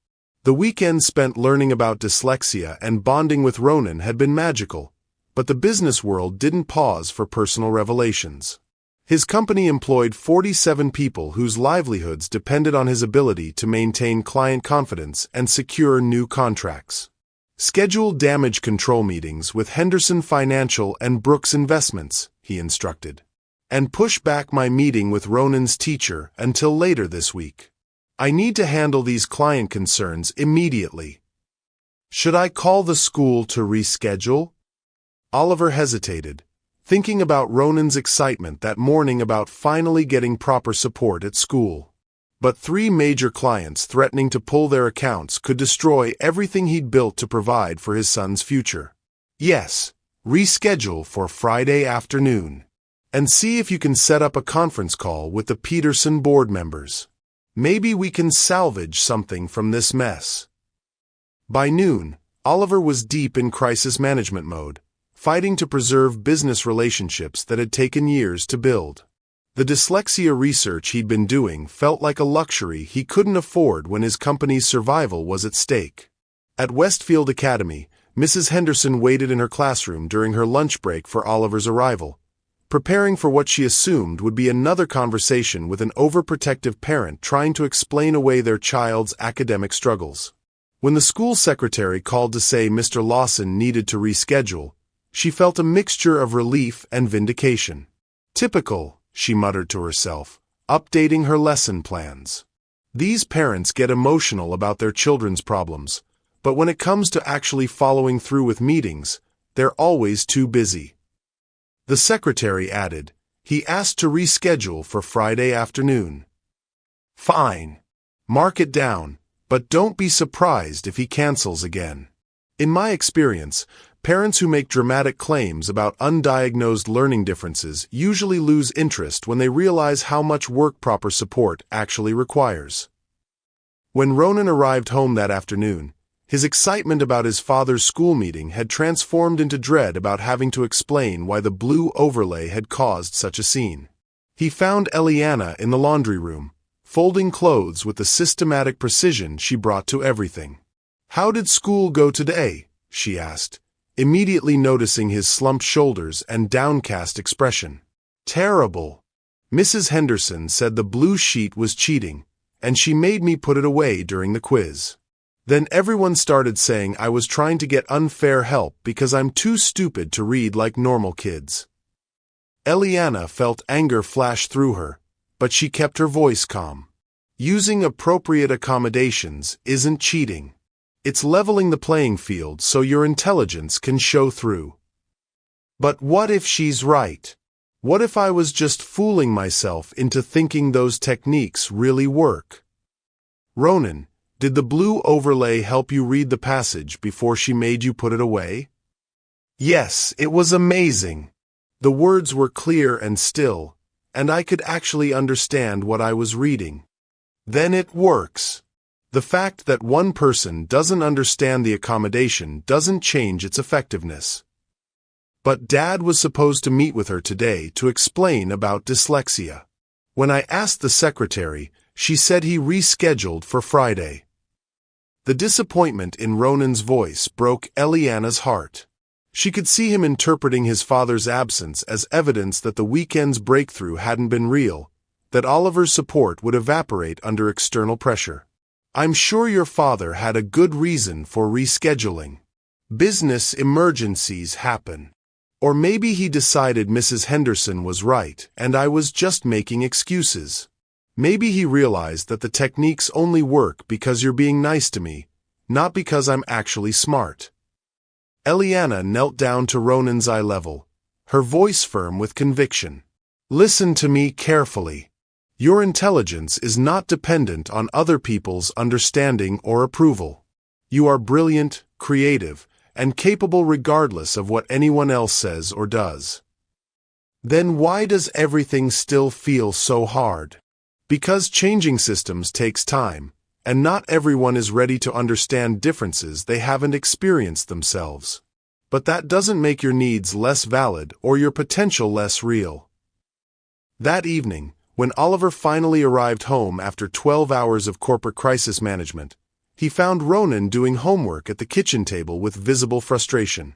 B: The weekend spent learning about dyslexia and bonding with Ronan had been magical, but the business world didn't pause for personal revelations. His company employed 47 people whose livelihoods depended on his ability to maintain client confidence and secure new contracts. Schedule damage control meetings with Henderson Financial and Brooks Investments, he instructed. And push back my meeting with Ronan's teacher until later this week. I need to handle these client concerns immediately. Should I call the school to reschedule? Oliver hesitated, thinking about Ronan's excitement that morning about finally getting proper support at school. But 3 major clients threatening to pull their accounts could destroy everything he'd built to provide for his son's future. Yes, reschedule for Friday afternoon. And see if you can set up a conference call with the Peterson board members. Maybe we can salvage something from this mess. By noon, Oliver was deep in crisis management mode, fighting to preserve business relationships that had taken years to build. The dyslexia research he'd been doing felt like a luxury he couldn't afford when his company's survival was at stake. At Westfield Academy, Mrs. Henderson waited in her classroom during her lunch break for Oliver's arrival, preparing for what she assumed would be another conversation with an overprotective parent trying to explain away their child's academic struggles. When the school secretary called to say Mr. Lawson needed to reschedule, she felt a mixture of relief and vindication. Typical, she muttered to herself, updating her lesson plans. These parents get emotional about their children's problems, but when it comes to actually following through with meetings, they're always too busy. The secretary added, he asked to reschedule for Friday afternoon. Fine. Mark it down, but don't be surprised if he cancels again. In my experience, parents who make dramatic claims about undiagnosed learning differences usually lose interest when they realize how much work proper support actually requires. When Ronan arrived home that afternoon, his excitement about his father's school meeting had transformed into dread about having to explain why the blue overlay had caused such a scene. He found Eliana in the laundry room, folding clothes with the systematic precision she brought to everything. "How did school go today?" she asked, immediately noticing his slumped shoulders and downcast expression. "Terrible." Mrs. Henderson said the blue sheet was cheating, and she made me put it away during the quiz. Then everyone started saying I was trying to get unfair help because I'm too stupid to read like normal kids. Eliana felt anger flash through her, but she kept her voice calm. Using appropriate accommodations isn't cheating. It's leveling the playing field so your intelligence can show through. But what if she's right? What if I was just fooling myself into thinking those techniques really work? Ronan, did the blue overlay help you read the passage before she made you put it away? Yes, it was amazing. The words were clear and still, and I could actually understand what I was reading. Then it works. The fact that one person doesn't understand the accommodation doesn't change its effectiveness. But Dad was supposed to meet with her today to explain about dyslexia. When I asked the secretary, she said he rescheduled for Friday. The disappointment in Ronan's voice broke Eliana's heart. She could see him interpreting his father's absence as evidence that the weekend's breakthrough hadn't been real, that Oliver's support would evaporate under external pressure. "I'm sure your father had a good reason for rescheduling. Business emergencies happen. Or maybe he decided Mrs. Henderson was right and I was just making excuses. Maybe he realized that the techniques only work because you're being nice to me, not because I'm actually smart." Eliana knelt down to Ronan's eye level, her voice firm with conviction. "Listen to me carefully. Your intelligence is not dependent on other people's understanding or approval. You are brilliant, creative, and capable regardless of what anyone else says or does. Then why does everything still feel so hard? Because changing systems takes time, and not everyone is ready to understand differences they haven't experienced themselves. But that doesn't make your needs less valid or your potential less real." That evening, when Oliver finally arrived home after 12 hours of corporate crisis management, he found Ronan doing homework at the kitchen table with visible frustration.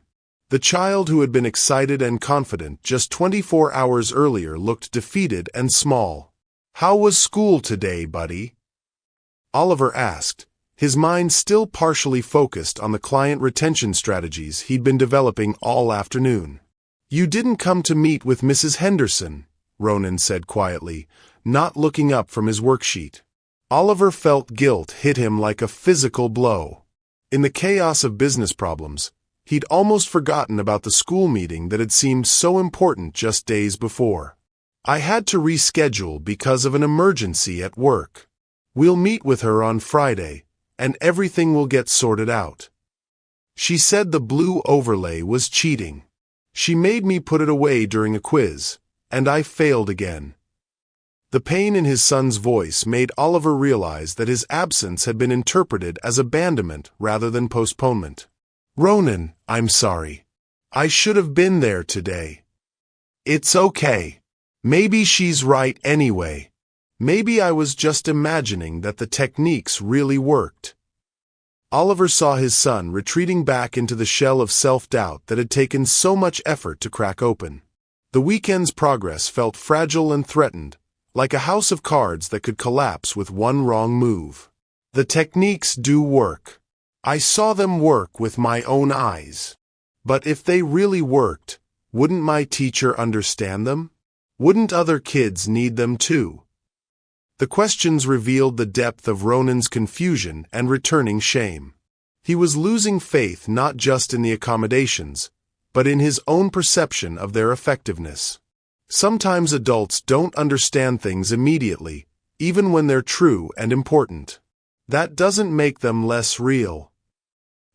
B: The child who had been excited and confident just 24 hours earlier looked defeated and small. "How was school today, buddy?" Oliver asked, his mind still partially focused on the client retention strategies he'd been developing all afternoon. "You didn't come to meet with Mrs. Henderson," Ronan said quietly, not looking up from his worksheet. Oliver felt guilt hit him like a physical blow. In the chaos of business problems, He'd almost forgotten about the school meeting that had seemed so important just days before. "I had to reschedule because of an emergency at work. We'll meet with her on Friday, and everything will get sorted out." She said the blue overlay was cheating. She made me put it away during a quiz, and I failed again. The pain in his son's voice made Oliver realize that his absence had been interpreted as abandonment rather than postponement. "Ronan, I'm sorry. I should have been there today." "It's okay. Maybe she's right anyway. Maybe I was just imagining that the techniques really worked." Oliver saw his son retreating back into the shell of self-doubt that had taken so much effort to crack open. The weekend's progress felt fragile and threatened, like a house of cards that could collapse with one wrong move. "The techniques do work. I saw them work with my own eyes. But if they really worked, wouldn't my teacher understand them? Wouldn't other kids need them too?" The questions revealed the depth of Ronan's confusion and returning shame. He was losing faith not just in the accommodations, but in his own perception of their effectiveness. Sometimes adults don't understand things immediately, even when they're true and important. That doesn't make them less real.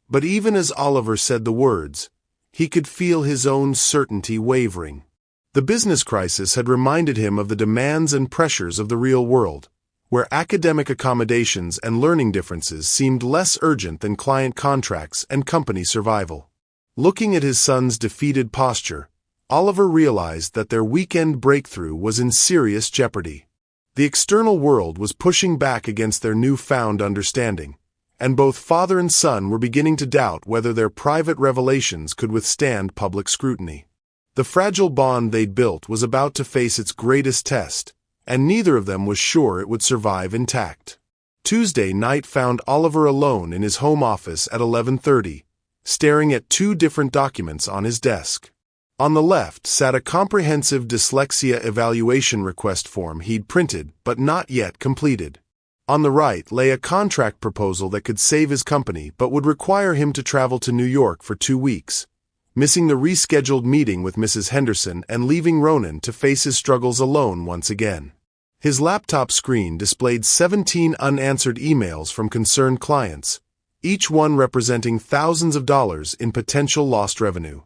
B: But even as Oliver said the words, he could feel his own certainty wavering. The business crisis had reminded him of the demands and pressures of the real world, where academic accommodations and learning differences seemed less urgent than client contracts and company survival. Looking at his son's defeated posture, Oliver realized that their weekend breakthrough was in serious jeopardy. The external world was pushing back against their newfound understanding, and both father and son were beginning to doubt whether their private revelations could withstand public scrutiny. The fragile bond they'd built was about to face its greatest test, and neither of them was sure it would survive intact. Tuesday night found Oliver alone in his home office at 11:30, staring at two different documents on his desk. On the left sat a comprehensive dyslexia evaluation request form he'd printed but not yet completed. On the right lay a contract proposal that could save his company but would require him to travel to New York for 2 weeks, missing the rescheduled meeting with Mrs. Henderson and leaving Ronan to face his struggles alone once again. His laptop screen displayed 17 unanswered emails from concerned clients, each one representing thousands of dollars in potential lost revenue.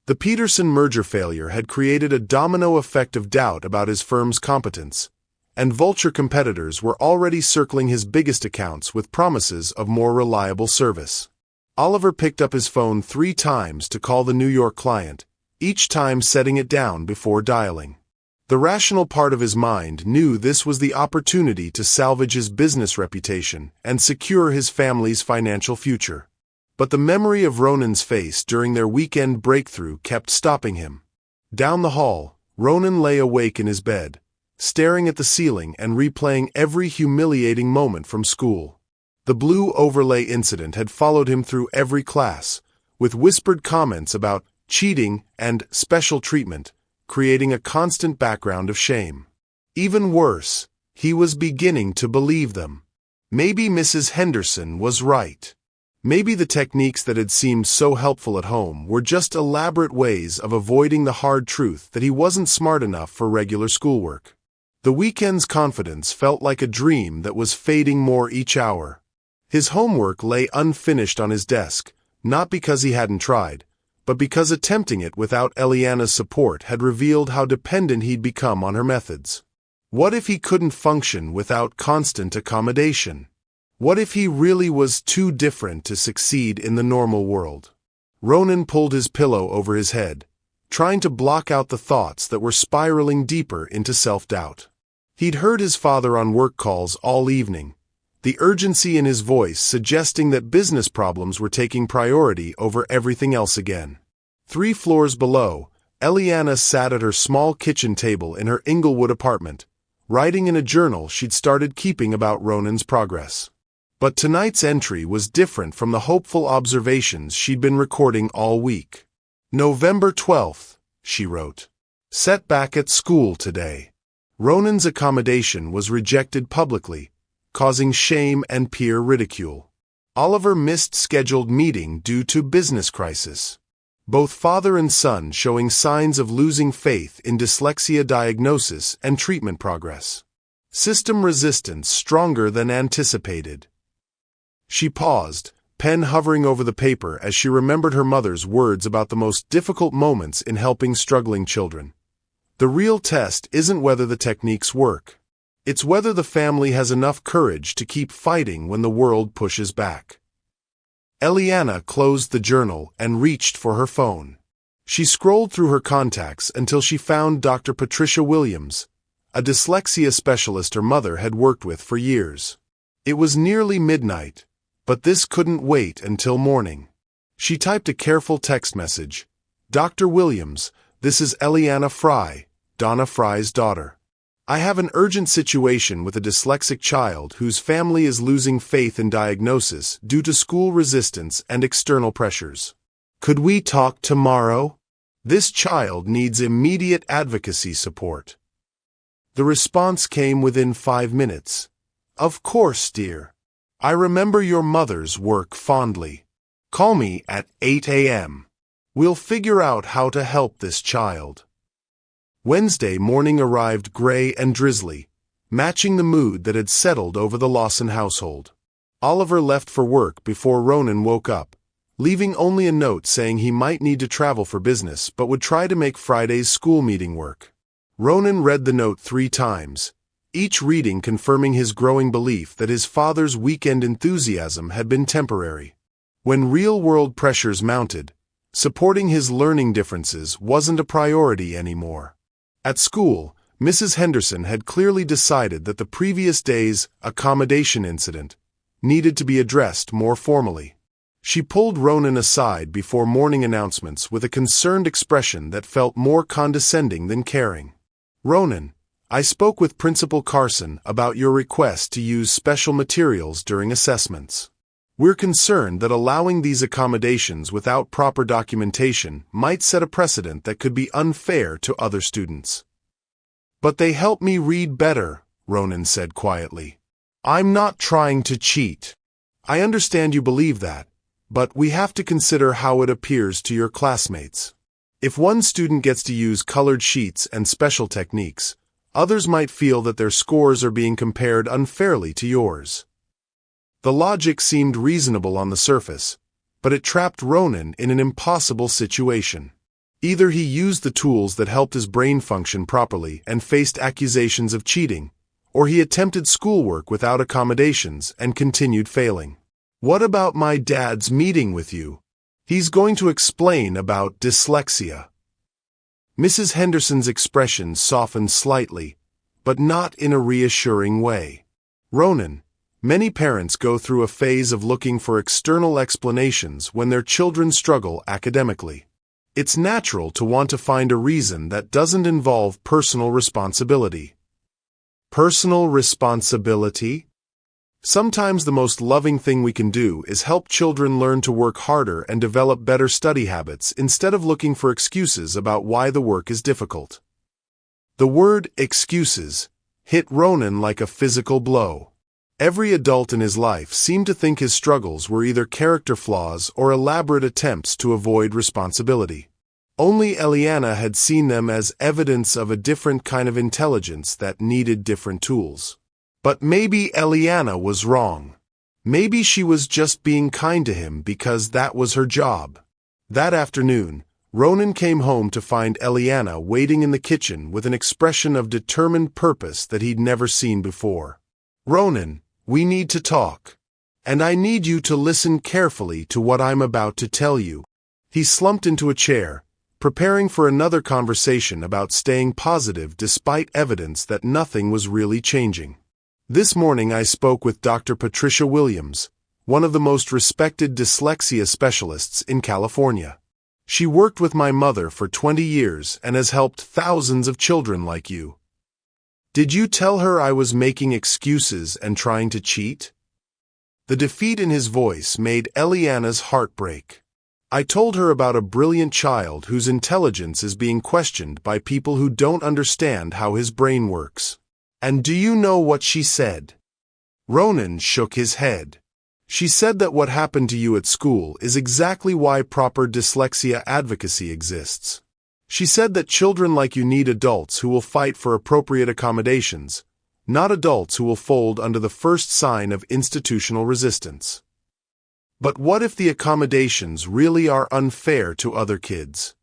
B: The Peterson merger failure had created a domino effect of doubt about his firm's competence, and vulture competitors were already circling his biggest accounts with promises of more reliable service. Oliver picked up his phone 3 times to call the New York client, each time setting it down before dialing. The rational part of his mind knew this was the opportunity to salvage his business reputation and secure his family's financial future. But the memory of Ronan's face during their weekend breakthrough kept stopping him. Down the hall, Ronan lay awake in his bed, staring at the ceiling and replaying every humiliating moment from school. The blue overlay incident had followed him through every class, with whispered comments about cheating and special treatment, creating a constant background of shame. Even worse, he was beginning to believe them. Maybe Mrs. Henderson was right. Maybe the techniques that had seemed so helpful at home were just elaborate ways of avoiding the hard truth that he wasn't smart enough for regular schoolwork. The weekend's confidence felt like a dream that was fading more each hour. His homework lay unfinished on his desk, not because he hadn't tried, but because attempting it without Eliana's support had revealed how dependent he'd become on her methods. What if he couldn't function without constant accommodation? What if he really was too different to succeed in the normal world? Ronan pulled his pillow over his head, trying to block out the thoughts that were spiraling deeper into self-doubt. He'd heard his father on work calls all evening, the urgency in his voice suggesting that business problems were taking priority over everything else again. 3 floors below, Eliana sat at her small kitchen table in her Inglewood apartment, writing in a journal she'd started keeping about Ronan's progress. But tonight's entry was different from the hopeful observations she'd been recording all week. November 12th, she wrote. Setback at school today. Ronan's accommodation was rejected publicly, causing shame and peer ridicule. Oliver missed scheduled meeting due to business crisis. Both father and son showing signs of losing faith in dyslexia diagnosis and treatment progress. System resistance stronger than anticipated. She paused, pen hovering over the paper as she remembered her mother's words about the most difficult moments in helping struggling children. The real test isn't whether the techniques work. It's whether the family has enough courage to keep fighting when the world pushes back. Eliana closed the journal and reached for her phone. She scrolled through her contacts until she found Dr. Patricia Williams, a dyslexia specialist her mother had worked with for years. It was nearly midnight, but this couldn't wait until morning. She typed a careful text message. "Dr. Williams, this is Eliana Fry, Donna Fry's daughter. I have an urgent situation with a dyslexic child whose family is losing faith in diagnosis due to school resistance and external pressures. Could we talk tomorrow? This child needs immediate advocacy support." The response came within 5 minutes. "Of course, dear. I remember your mother's work fondly. Call me at 8 a.m. We'll figure out how to help this child." Wednesday morning arrived gray and drizzly, matching the mood that had settled over the Lawson household. Oliver left for work before Ronan woke up, leaving only a note saying he might need to travel for business but would try to make Friday's school meeting work. Ronan read the note 3 times, each reading confirming his growing belief that his father's weekend enthusiasm had been temporary. When real-world pressures mounted, supporting his learning differences wasn't a priority anymore. At school, Mrs. Henderson had clearly decided that the previous day's accommodation incident needed to be addressed more formally. She pulled Ronan aside before morning announcements with a concerned expression that felt more condescending than caring. "Ronan, I spoke with Principal Carson about your request to use special materials during assessments. We're concerned that allowing these accommodations without proper documentation might set a precedent that could be unfair to other students." "But they help me read better," Ronan said quietly. "I'm not trying to cheat. I understand you believe that, but we have to consider how it appears to your classmates. If one student gets to use colored sheets and special techniques, others might feel that their scores are being compared unfairly to yours." The logic seemed reasonable on the surface, but it trapped Ronan in an impossible situation. Either he used the tools that helped his brain function properly and faced accusations of cheating, or he attempted schoolwork without accommodations and continued failing. "What about my dad's meeting with you? He's going to explain about dyslexia." Mrs. Henderson's expression softened slightly, but not in a reassuring way. "Ronan, many parents go through a phase of looking for external explanations when their children struggle academically. It's natural to want to find a reason that doesn't involve personal responsibility." Personal responsibility? Sometimes the most loving thing we can do is help children learn to work harder and develop better study habits instead of looking for excuses about why the work is difficult. The word excuses hit Ronan like a physical blow. Every adult in his life seemed to think his struggles were either character flaws or elaborate attempts to avoid responsibility. Only Eliana had seen them as evidence of a different kind of intelligence that needed different tools. But maybe Eliana was wrong. Maybe she was just being kind to him because that was her job. That afternoon, Ronan came home to find Eliana waiting in the kitchen with an expression of determined purpose that he'd never seen before. "Ronan, we need to talk. And I need you to listen carefully to what I'm about to tell you." He slumped into a chair, preparing for another conversation about staying positive despite evidence that nothing was really changing. "This morning I spoke with Dr. Patricia Williams, one of the most respected dyslexia specialists in California. She worked with my mother for 20 years and has helped thousands of children like you. Did you tell her I was making excuses and trying to cheat?" The defeat in his voice made Eliana's heart break. "I told her about a brilliant child whose intelligence is being questioned by people who don't understand how his brain works. And do you know what she said?" Ronan shook his head. She said that what happened to you at school is exactly why proper dyslexia advocacy exists. She said that children like you need adults who will fight for appropriate accommodations, not adults who will fold under the first sign of institutional resistance. But what if the accommodations really are unfair to other kids?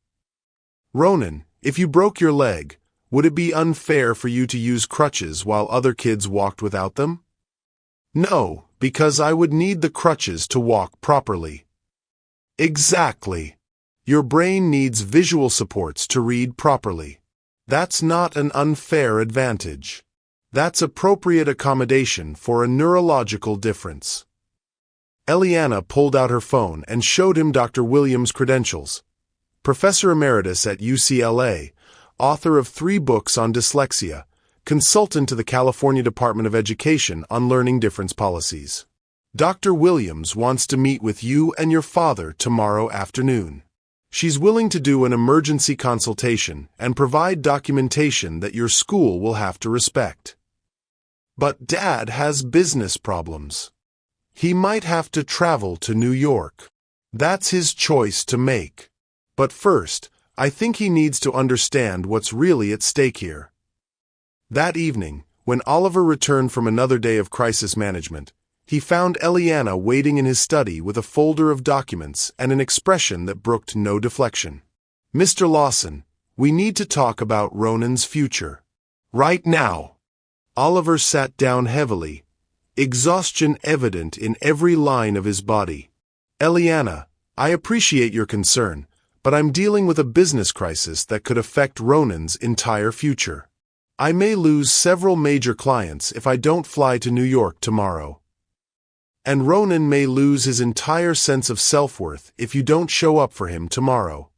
B: Ronan, if you broke your leg, would it be unfair for you to use crutches while other kids walked without them? No, because I would need the crutches to walk properly. Exactly. Your brain needs visual supports to read properly. That's not an unfair advantage. That's appropriate accommodation for a neurological difference. Eliana pulled out her phone and showed him Dr. Williams' credentials. Professor Emeritus at UCLA, author of 3 books on dyslexia, consultant to the California Department of Education on learning difference policies. Dr. Williams wants to meet with you and your father tomorrow afternoon. She's willing to do an emergency consultation and provide documentation that your school will have to respect. But Dad has business problems. He might have to travel to New York. That's his choice to make. But first, I think he needs to understand what's really at stake here. That evening, when Oliver returned from another day of crisis management, he found Eliana waiting in his study with a folder of documents and an expression that brooked no deflection. Mr. Lawson, we need to talk about Ronan's future. Right now. Oliver sat down heavily, exhaustion evident in every line of his body. Eliana, I appreciate your concern, but I'm dealing with a business crisis that could affect Ronan's entire future. I may lose several major clients if I don't fly to New York tomorrow. And Ronan may lose his entire sense of self-worth if you don't show up for him tomorrow.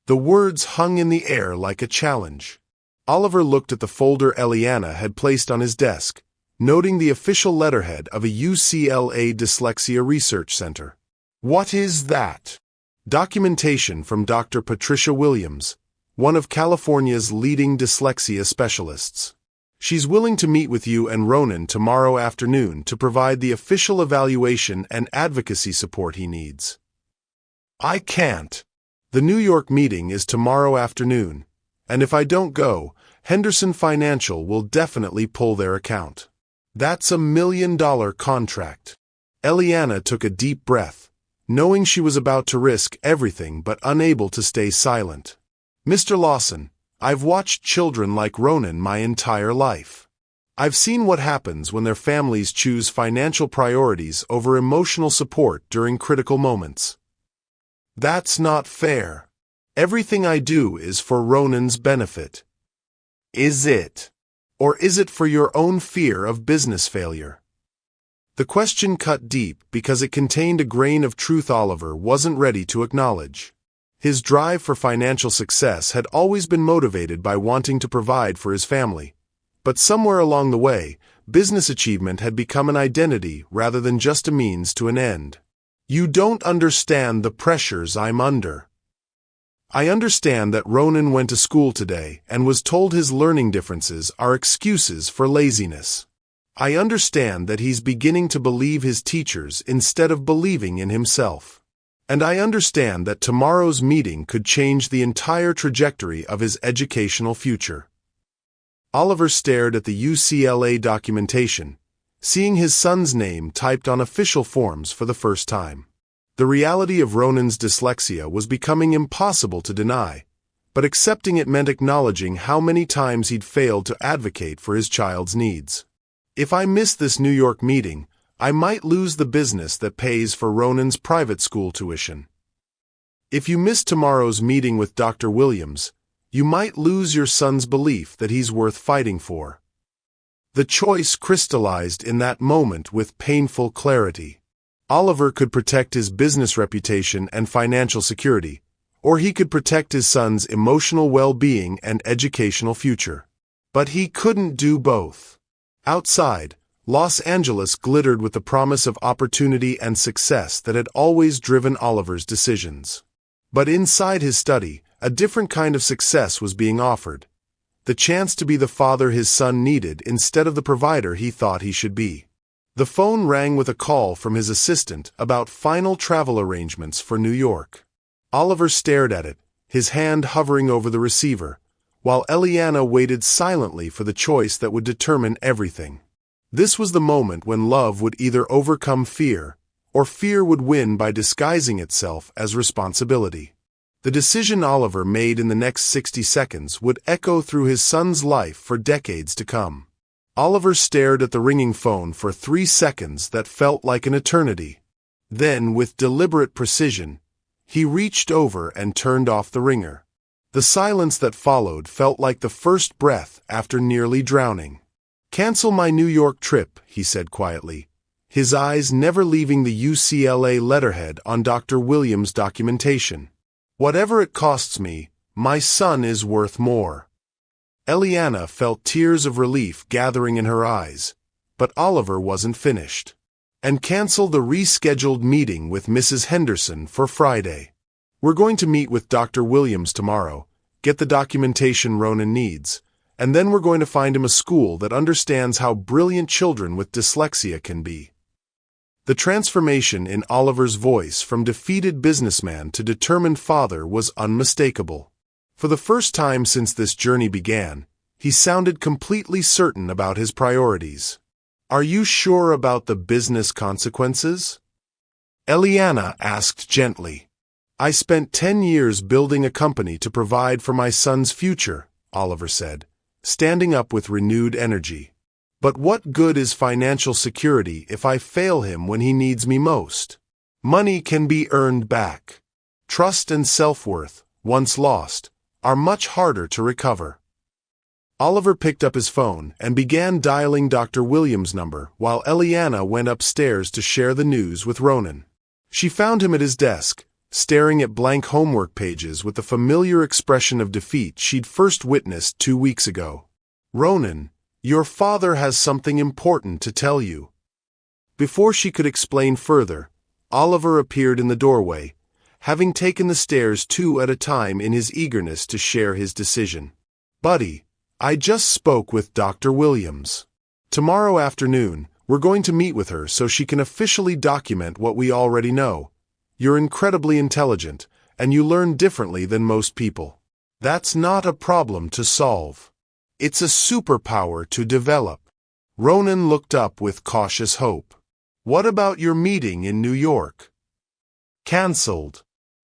B: The words hung in the air like a challenge. Oliver looked at the folder Eliana had placed on his desk, noting the official letterhead of a UCLA Dyslexia Research Center. What is that? Documentation from Dr. Patricia Williams, one of California's leading dyslexia specialists. She's willing to meet with you and Ronan tomorrow afternoon to provide the official evaluation and advocacy support he needs. I can't. The New York meeting is tomorrow afternoon, and if I don't go, Henderson Financial will definitely pull their account. That's $1 million contract. Eliana took a deep breath, knowing she was about to risk everything but unable to stay silent. Mr. Lawson, I've watched children like Ronan my entire life. I've seen what happens when their families choose financial priorities over emotional support during critical moments. That's not fair. Everything I do is for Ronan's benefit. Is it? Or is it for your own fear of business failure? The question cut deep because it contained a grain of truth Oliver wasn't ready to acknowledge. His drive for financial success had always been motivated by wanting to provide for his family. But somewhere along the way, business achievement had become an identity rather than just a means to an end. You don't understand the pressures I'm under. I understand that Ronan went to school today and was told his learning differences are excuses for laziness. I understand that he's beginning to believe his teachers instead of believing in himself. And I understand that tomorrow's meeting could change the entire trajectory of his educational future. Oliver stared at the UCLA documentation, seeing his son's name typed on official forms for the first time. The reality of Ronan's dyslexia was becoming impossible to deny, but accepting it meant acknowledging how many times he'd failed to advocate for his child's needs. If I miss this New York meeting, I might lose the business that pays for Ronan's private school tuition. If you miss tomorrow's meeting with Dr. Williams, you might lose your son's belief that he's worth fighting for. The choice crystallized in that moment with painful clarity. Oliver could protect his business reputation and financial security, or he could protect his son's emotional well-being and educational future. But he couldn't do both. Outside, Los Angeles glittered with the promise of opportunity and success that had always driven Oliver's decisions. But inside his study, a different kind of success was being offered. The chance to be the father his son needed instead of the provider he thought he should be. The phone rang with a call from his assistant about final travel arrangements for New York. Oliver stared at it, his hand hovering over the receiver, while Eliana waited silently for the choice that would determine everything. This was the moment when love would either overcome fear, or fear would win by disguising itself as responsibility. The decision Oliver made in the next 60 seconds would echo through his son's life for decades to come. Oliver stared at the ringing phone for 3 seconds that felt like an eternity. Then, with deliberate precision, he reached over and turned off the ringer. The silence that followed felt like the first breath after nearly drowning. "Cancel my New York trip," he said quietly, his eyes never leaving the UCLA letterhead on Dr. Williams' documentation. "Whatever it costs me, my son is worth more." Eliana felt tears of relief gathering in her eyes, but Oliver wasn't finished. "And cancel the rescheduled meeting with Mrs. Henderson for Friday. We're going to meet with Dr. Williams tomorrow, get the documentation Ronan needs, and then we're going to find him a school that understands how brilliant children with dyslexia can be." The transformation in Oliver's voice from defeated businessman to determined father was unmistakable. For the first time since this journey began, he sounded completely certain about his priorities. "Are you sure about the business consequences?" Eliana asked gently. "I spent 10 years building a company to provide for my son's future," Oliver said, standing up with renewed energy. "But what good is financial security if I fail him when he needs me most? Money can be earned back. Trust and self-worth, once lost, are much harder to recover." Oliver picked up his phone and began dialing Dr. Williams' number while Eliana went upstairs to share the news with Ronan. She found him at his desk, staring at blank homework pages with the familiar expression of defeat she'd first witnessed 2 weeks ago. "Ronan, your father has something important to tell you." Before she could explain further, Oliver appeared in the doorway, having taken the stairs 2 at a time in his eagerness to share his decision. "Buddy, I just spoke with Dr. Williams. Tomorrow afternoon, we're going to meet with her so she can officially document what we already know. You're incredibly intelligent, and you learn differently than most people. That's not a problem to solve. It's a superpower to develop." Ronan looked up with cautious hope. "What about your meeting in New York?" "Cancelled.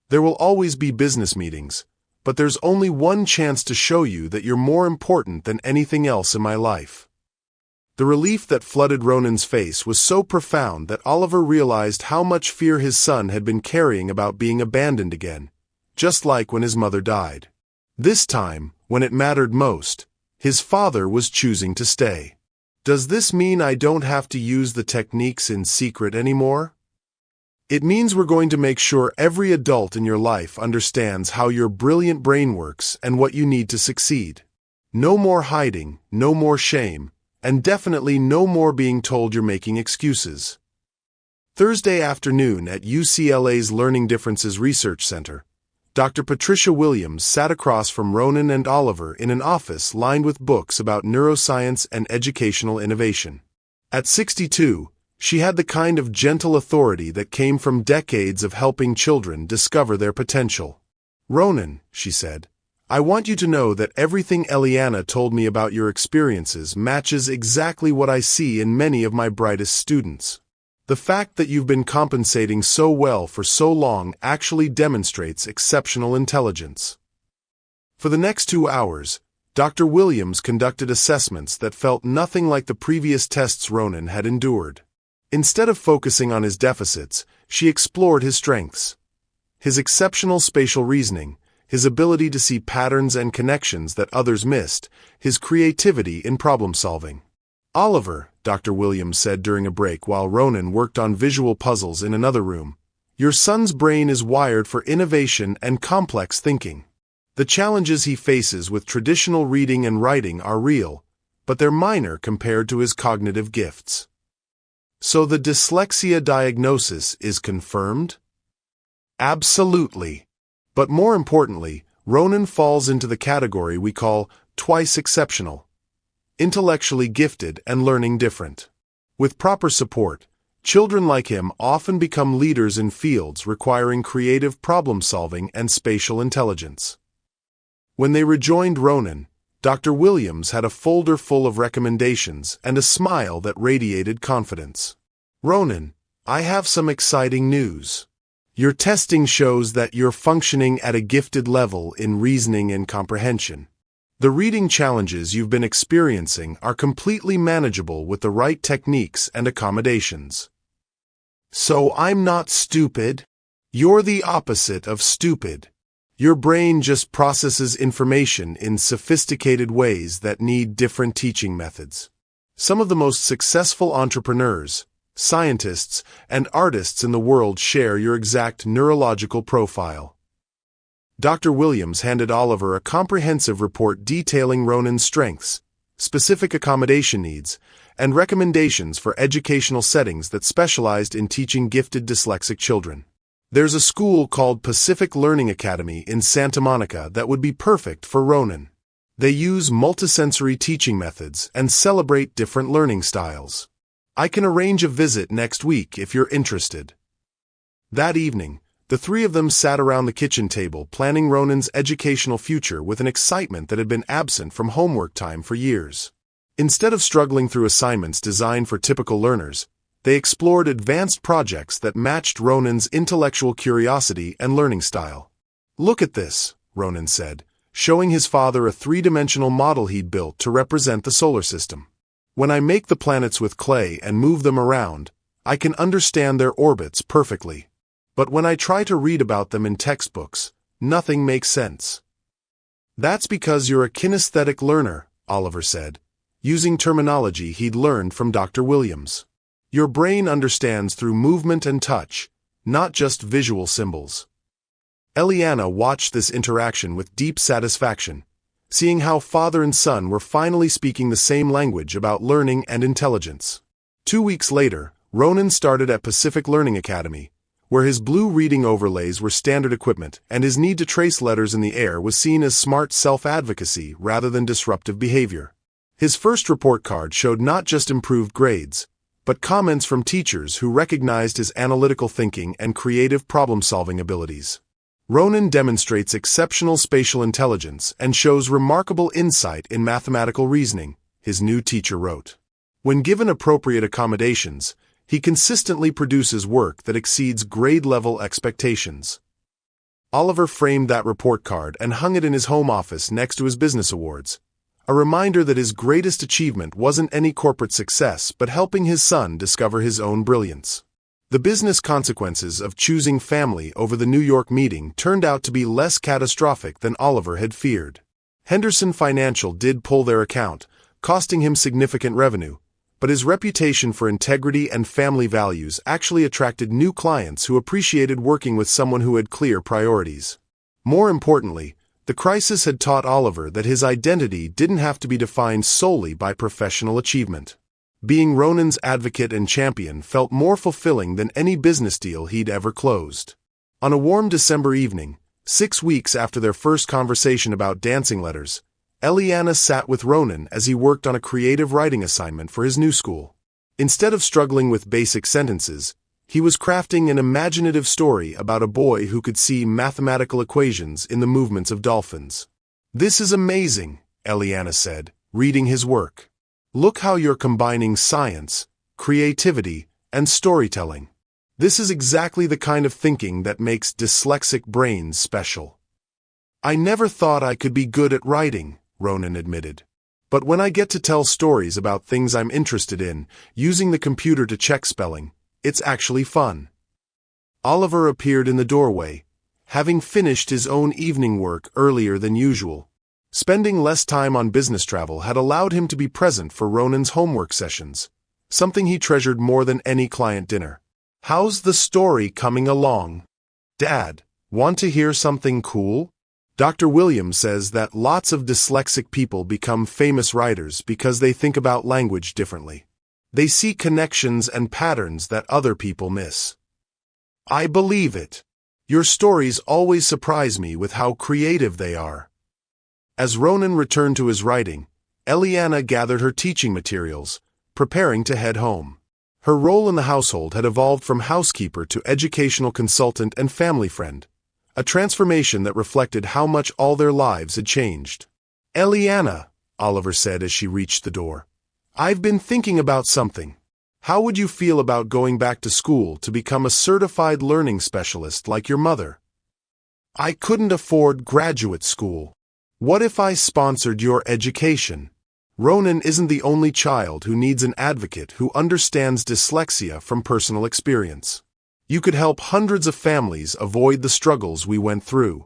B: There will always be business meetings, but there's only one chance to show you that you're more important than anything else in my life." The relief that flooded Ronan's face was so profound that Oliver realized how much fear his son had been carrying about being abandoned again, just like when his mother died. This time, when it mattered most, his father was choosing to stay. "Does this mean I don't have to use the techniques in secret anymore?" "It means we're going to make sure every adult in your life understands how your brilliant brain works and what you need to succeed. No more hiding, no more shame, and definitely no more being told you're making excuses." Thursday afternoon at UCLA's Learning Differences Research Center, Dr. Patricia Williams sat across from Ronan and Oliver in an office lined with books about neuroscience and educational innovation. At 62, she had the kind of gentle authority that came from decades of helping children discover their potential. "Ronan," she said, "I want you to know that everything Eliana told me about your experiences matches exactly what I see in many of my brightest students. The fact that you've been compensating so well for so long actually demonstrates exceptional intelligence." For the next 2 hours, Dr. Williams conducted assessments that felt nothing like the previous tests Ronan had endured. Instead of focusing on his deficits, she explored his strengths. His exceptional spatial reasoning, his ability to see patterns and connections that others missed, his creativity in problem-solving. "Oliver," Dr. Williams said during a break while Ronan worked on visual puzzles in another room, "your son's brain is wired for innovation and complex thinking. The challenges he faces with traditional reading and writing are real, but they're minor compared to his cognitive gifts." "So the dyslexia diagnosis is confirmed?" "Absolutely. But more importantly, Ronan falls into the category we call twice exceptional, intellectually gifted and learning different. With proper support, children like him often become leaders in fields requiring creative problem-solving and spatial intelligence. When they rejoined Ronan, Dr. Williams had a folder full of recommendations and a smile that radiated confidence. "Ronan, I have some exciting news. Your testing shows that you're functioning at a gifted level in reasoning and comprehension. The reading challenges you've been experiencing are completely manageable with the right techniques and accommodations." "So I'm not stupid?" "You're the opposite of stupid. Your brain just processes information in sophisticated ways that need different teaching methods. Some of the most successful entrepreneurs, scientists, and artists in the world share your exact neurological profile." Dr. Williams handed Oliver a comprehensive report detailing Ronan's strengths, specific accommodation needs, and recommendations for educational settings that specialized in teaching gifted dyslexic children. "There's a school called Pacific Learning Academy in Santa Monica that would be perfect for Ronan. They use multisensory teaching methods and celebrate different learning styles. I can arrange a visit next week if you're interested." That evening, the three of them sat around the kitchen table planning Ronan's educational future with an excitement that had been absent from homework time for years. Instead of struggling through assignments designed for typical learners, they explored advanced projects that matched Ronan's intellectual curiosity and learning style. "Look at this," Ronan said, showing his father a three-dimensional model he'd built to represent the solar system. "When I make the planets with clay and move them around, I can understand their orbits perfectly. But when I try to read about them in textbooks, nothing makes sense." "That's because you're a kinesthetic learner," Oliver said, using terminology he'd learned from Dr. Williams. "Your brain understands through movement and touch, not just visual symbols." Eliana watched this interaction with deep satisfaction, seeing how father and son were finally speaking the same language about learning and intelligence. 2 weeks later, Ronan started at Pacific Learning Academy, where his blue reading overlays were standard equipment and his need to trace letters in the air was seen as smart self-advocacy rather than disruptive behavior. His first report card showed not just improved grades, but comments from teachers who recognized his analytical thinking and creative problem-solving abilities. Ronan demonstrates exceptional spatial intelligence and shows remarkable insight in mathematical reasoning, his new teacher wrote. When given appropriate accommodations, he consistently produces work that exceeds grade-level expectations. Oliver framed that report card and hung it in his home office next to his business awards, a reminder that his greatest achievement wasn't any corporate success but helping his son discover his own brilliance. The business consequences of choosing family over the New York meeting turned out to be less catastrophic than Oliver had feared. Henderson Financial did pull their account, costing him significant revenue, but his reputation for integrity and family values actually attracted new clients who appreciated working with someone who had clear priorities. More importantly, the crisis had taught Oliver that his identity didn't have to be defined solely by professional achievement. Being Ronan's advocate and champion felt more fulfilling than any business deal he'd ever closed. On a warm December evening, 6 weeks after their first conversation about dancing letters, Eliana sat with Ronan as he worked on a creative writing assignment for his new school. Instead of struggling with basic sentences, he was crafting an imaginative story about a boy who could see mathematical equations in the movements of dolphins. "This is amazing," Eliana said, reading his work. "Look how you're combining science, creativity, and storytelling. This is exactly the kind of thinking that makes dyslexic brains special." "I never thought I could be good at writing," Ronan admitted. "But when I get to tell stories about things I'm interested in, using the computer to check spelling, it's actually fun." Oliver appeared in the doorway, having finished his own evening work earlier than usual. Spending less time on business travel had allowed him to be present for Ronan's homework sessions, something he treasured more than any client dinner. "How's the story coming along? Dad, want to hear something cool?" Dr. Williams says that lots of dyslexic people become famous writers because they think about language differently. They see connections and patterns that other people miss. "I believe it. Your stories always surprise me with how creative they are." As Ronan returned to his writing, Eliana gathered her teaching materials, preparing to head home. Her role in the household had evolved from housekeeper to educational consultant and family friend, a transformation that reflected how much all their lives had changed. "Eliana," Oliver said as she reached the door, "I've been thinking about something. How would you feel about going back to school to become a certified learning specialist like your mother?" "I couldn't afford graduate school. What if I sponsored your education?" Ronan isn't the only child who needs an advocate who understands dyslexia from personal experience. You could help hundreds of families avoid the struggles we went through.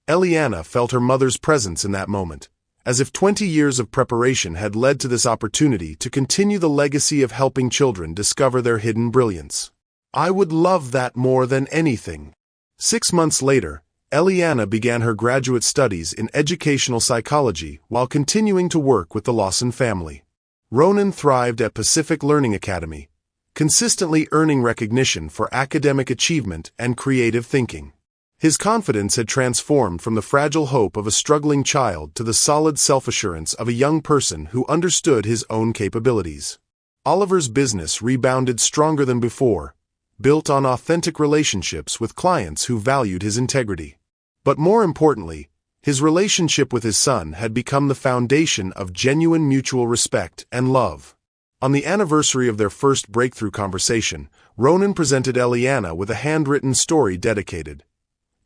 B: Eliana felt her mother's presence in that moment, as if 20 years of preparation had led to this opportunity to continue the legacy of helping children discover their hidden brilliance. "I would love that more than anything." 6 months later, Eliana began her graduate studies in educational psychology while continuing to work with the Lawson family. Ronan thrived at Pacific Learning Academy, consistently earning recognition for academic achievement and creative thinking. His confidence had transformed from the fragile hope of a struggling child to the solid self-assurance of a young person who understood his own capabilities. Oliver's business rebounded stronger than before, built on authentic relationships with clients who valued his integrity. But more importantly, his relationship with his son had become the foundation of genuine mutual respect and love. On the anniversary of their first breakthrough conversation, Ronan presented Eliana with a handwritten story dedicated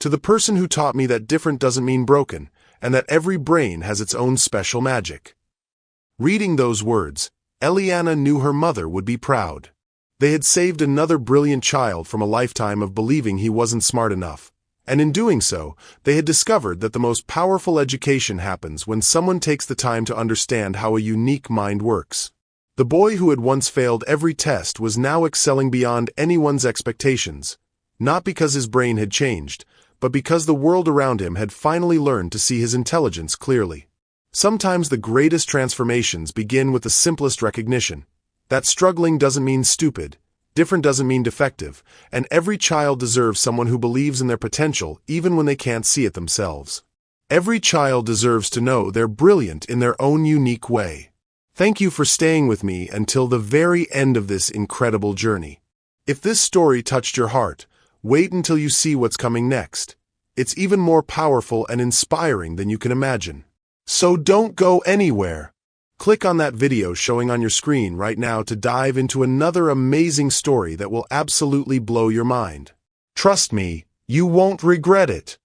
B: to the person who taught me that different doesn't mean broken, and that every brain has its own special magic. Reading those words, Eliana knew her mother would be proud. They had saved another brilliant child from a lifetime of believing he wasn't smart enough, and in doing so, they had discovered that the most powerful education happens when someone takes the time to understand how a unique mind works. The boy who had once failed every test was now excelling beyond anyone's expectations, not because his brain had changed, but because the world around him had finally learned to see his intelligence clearly. Sometimes the greatest transformations begin with the simplest recognition that struggling doesn't mean stupid, different doesn't mean defective, and every child deserves someone who believes in their potential even when they can't see it themselves. Every child deserves to know they're brilliant in their own unique way. Thank you for staying with me until the very end of this incredible journey. If this story touched your heart, wait until you see what's coming next. It's even more powerful and inspiring than you can imagine. So don't go anywhere. Click on that video showing on your screen right now to dive into another amazing story that will absolutely blow your mind. Trust me, you won't regret it.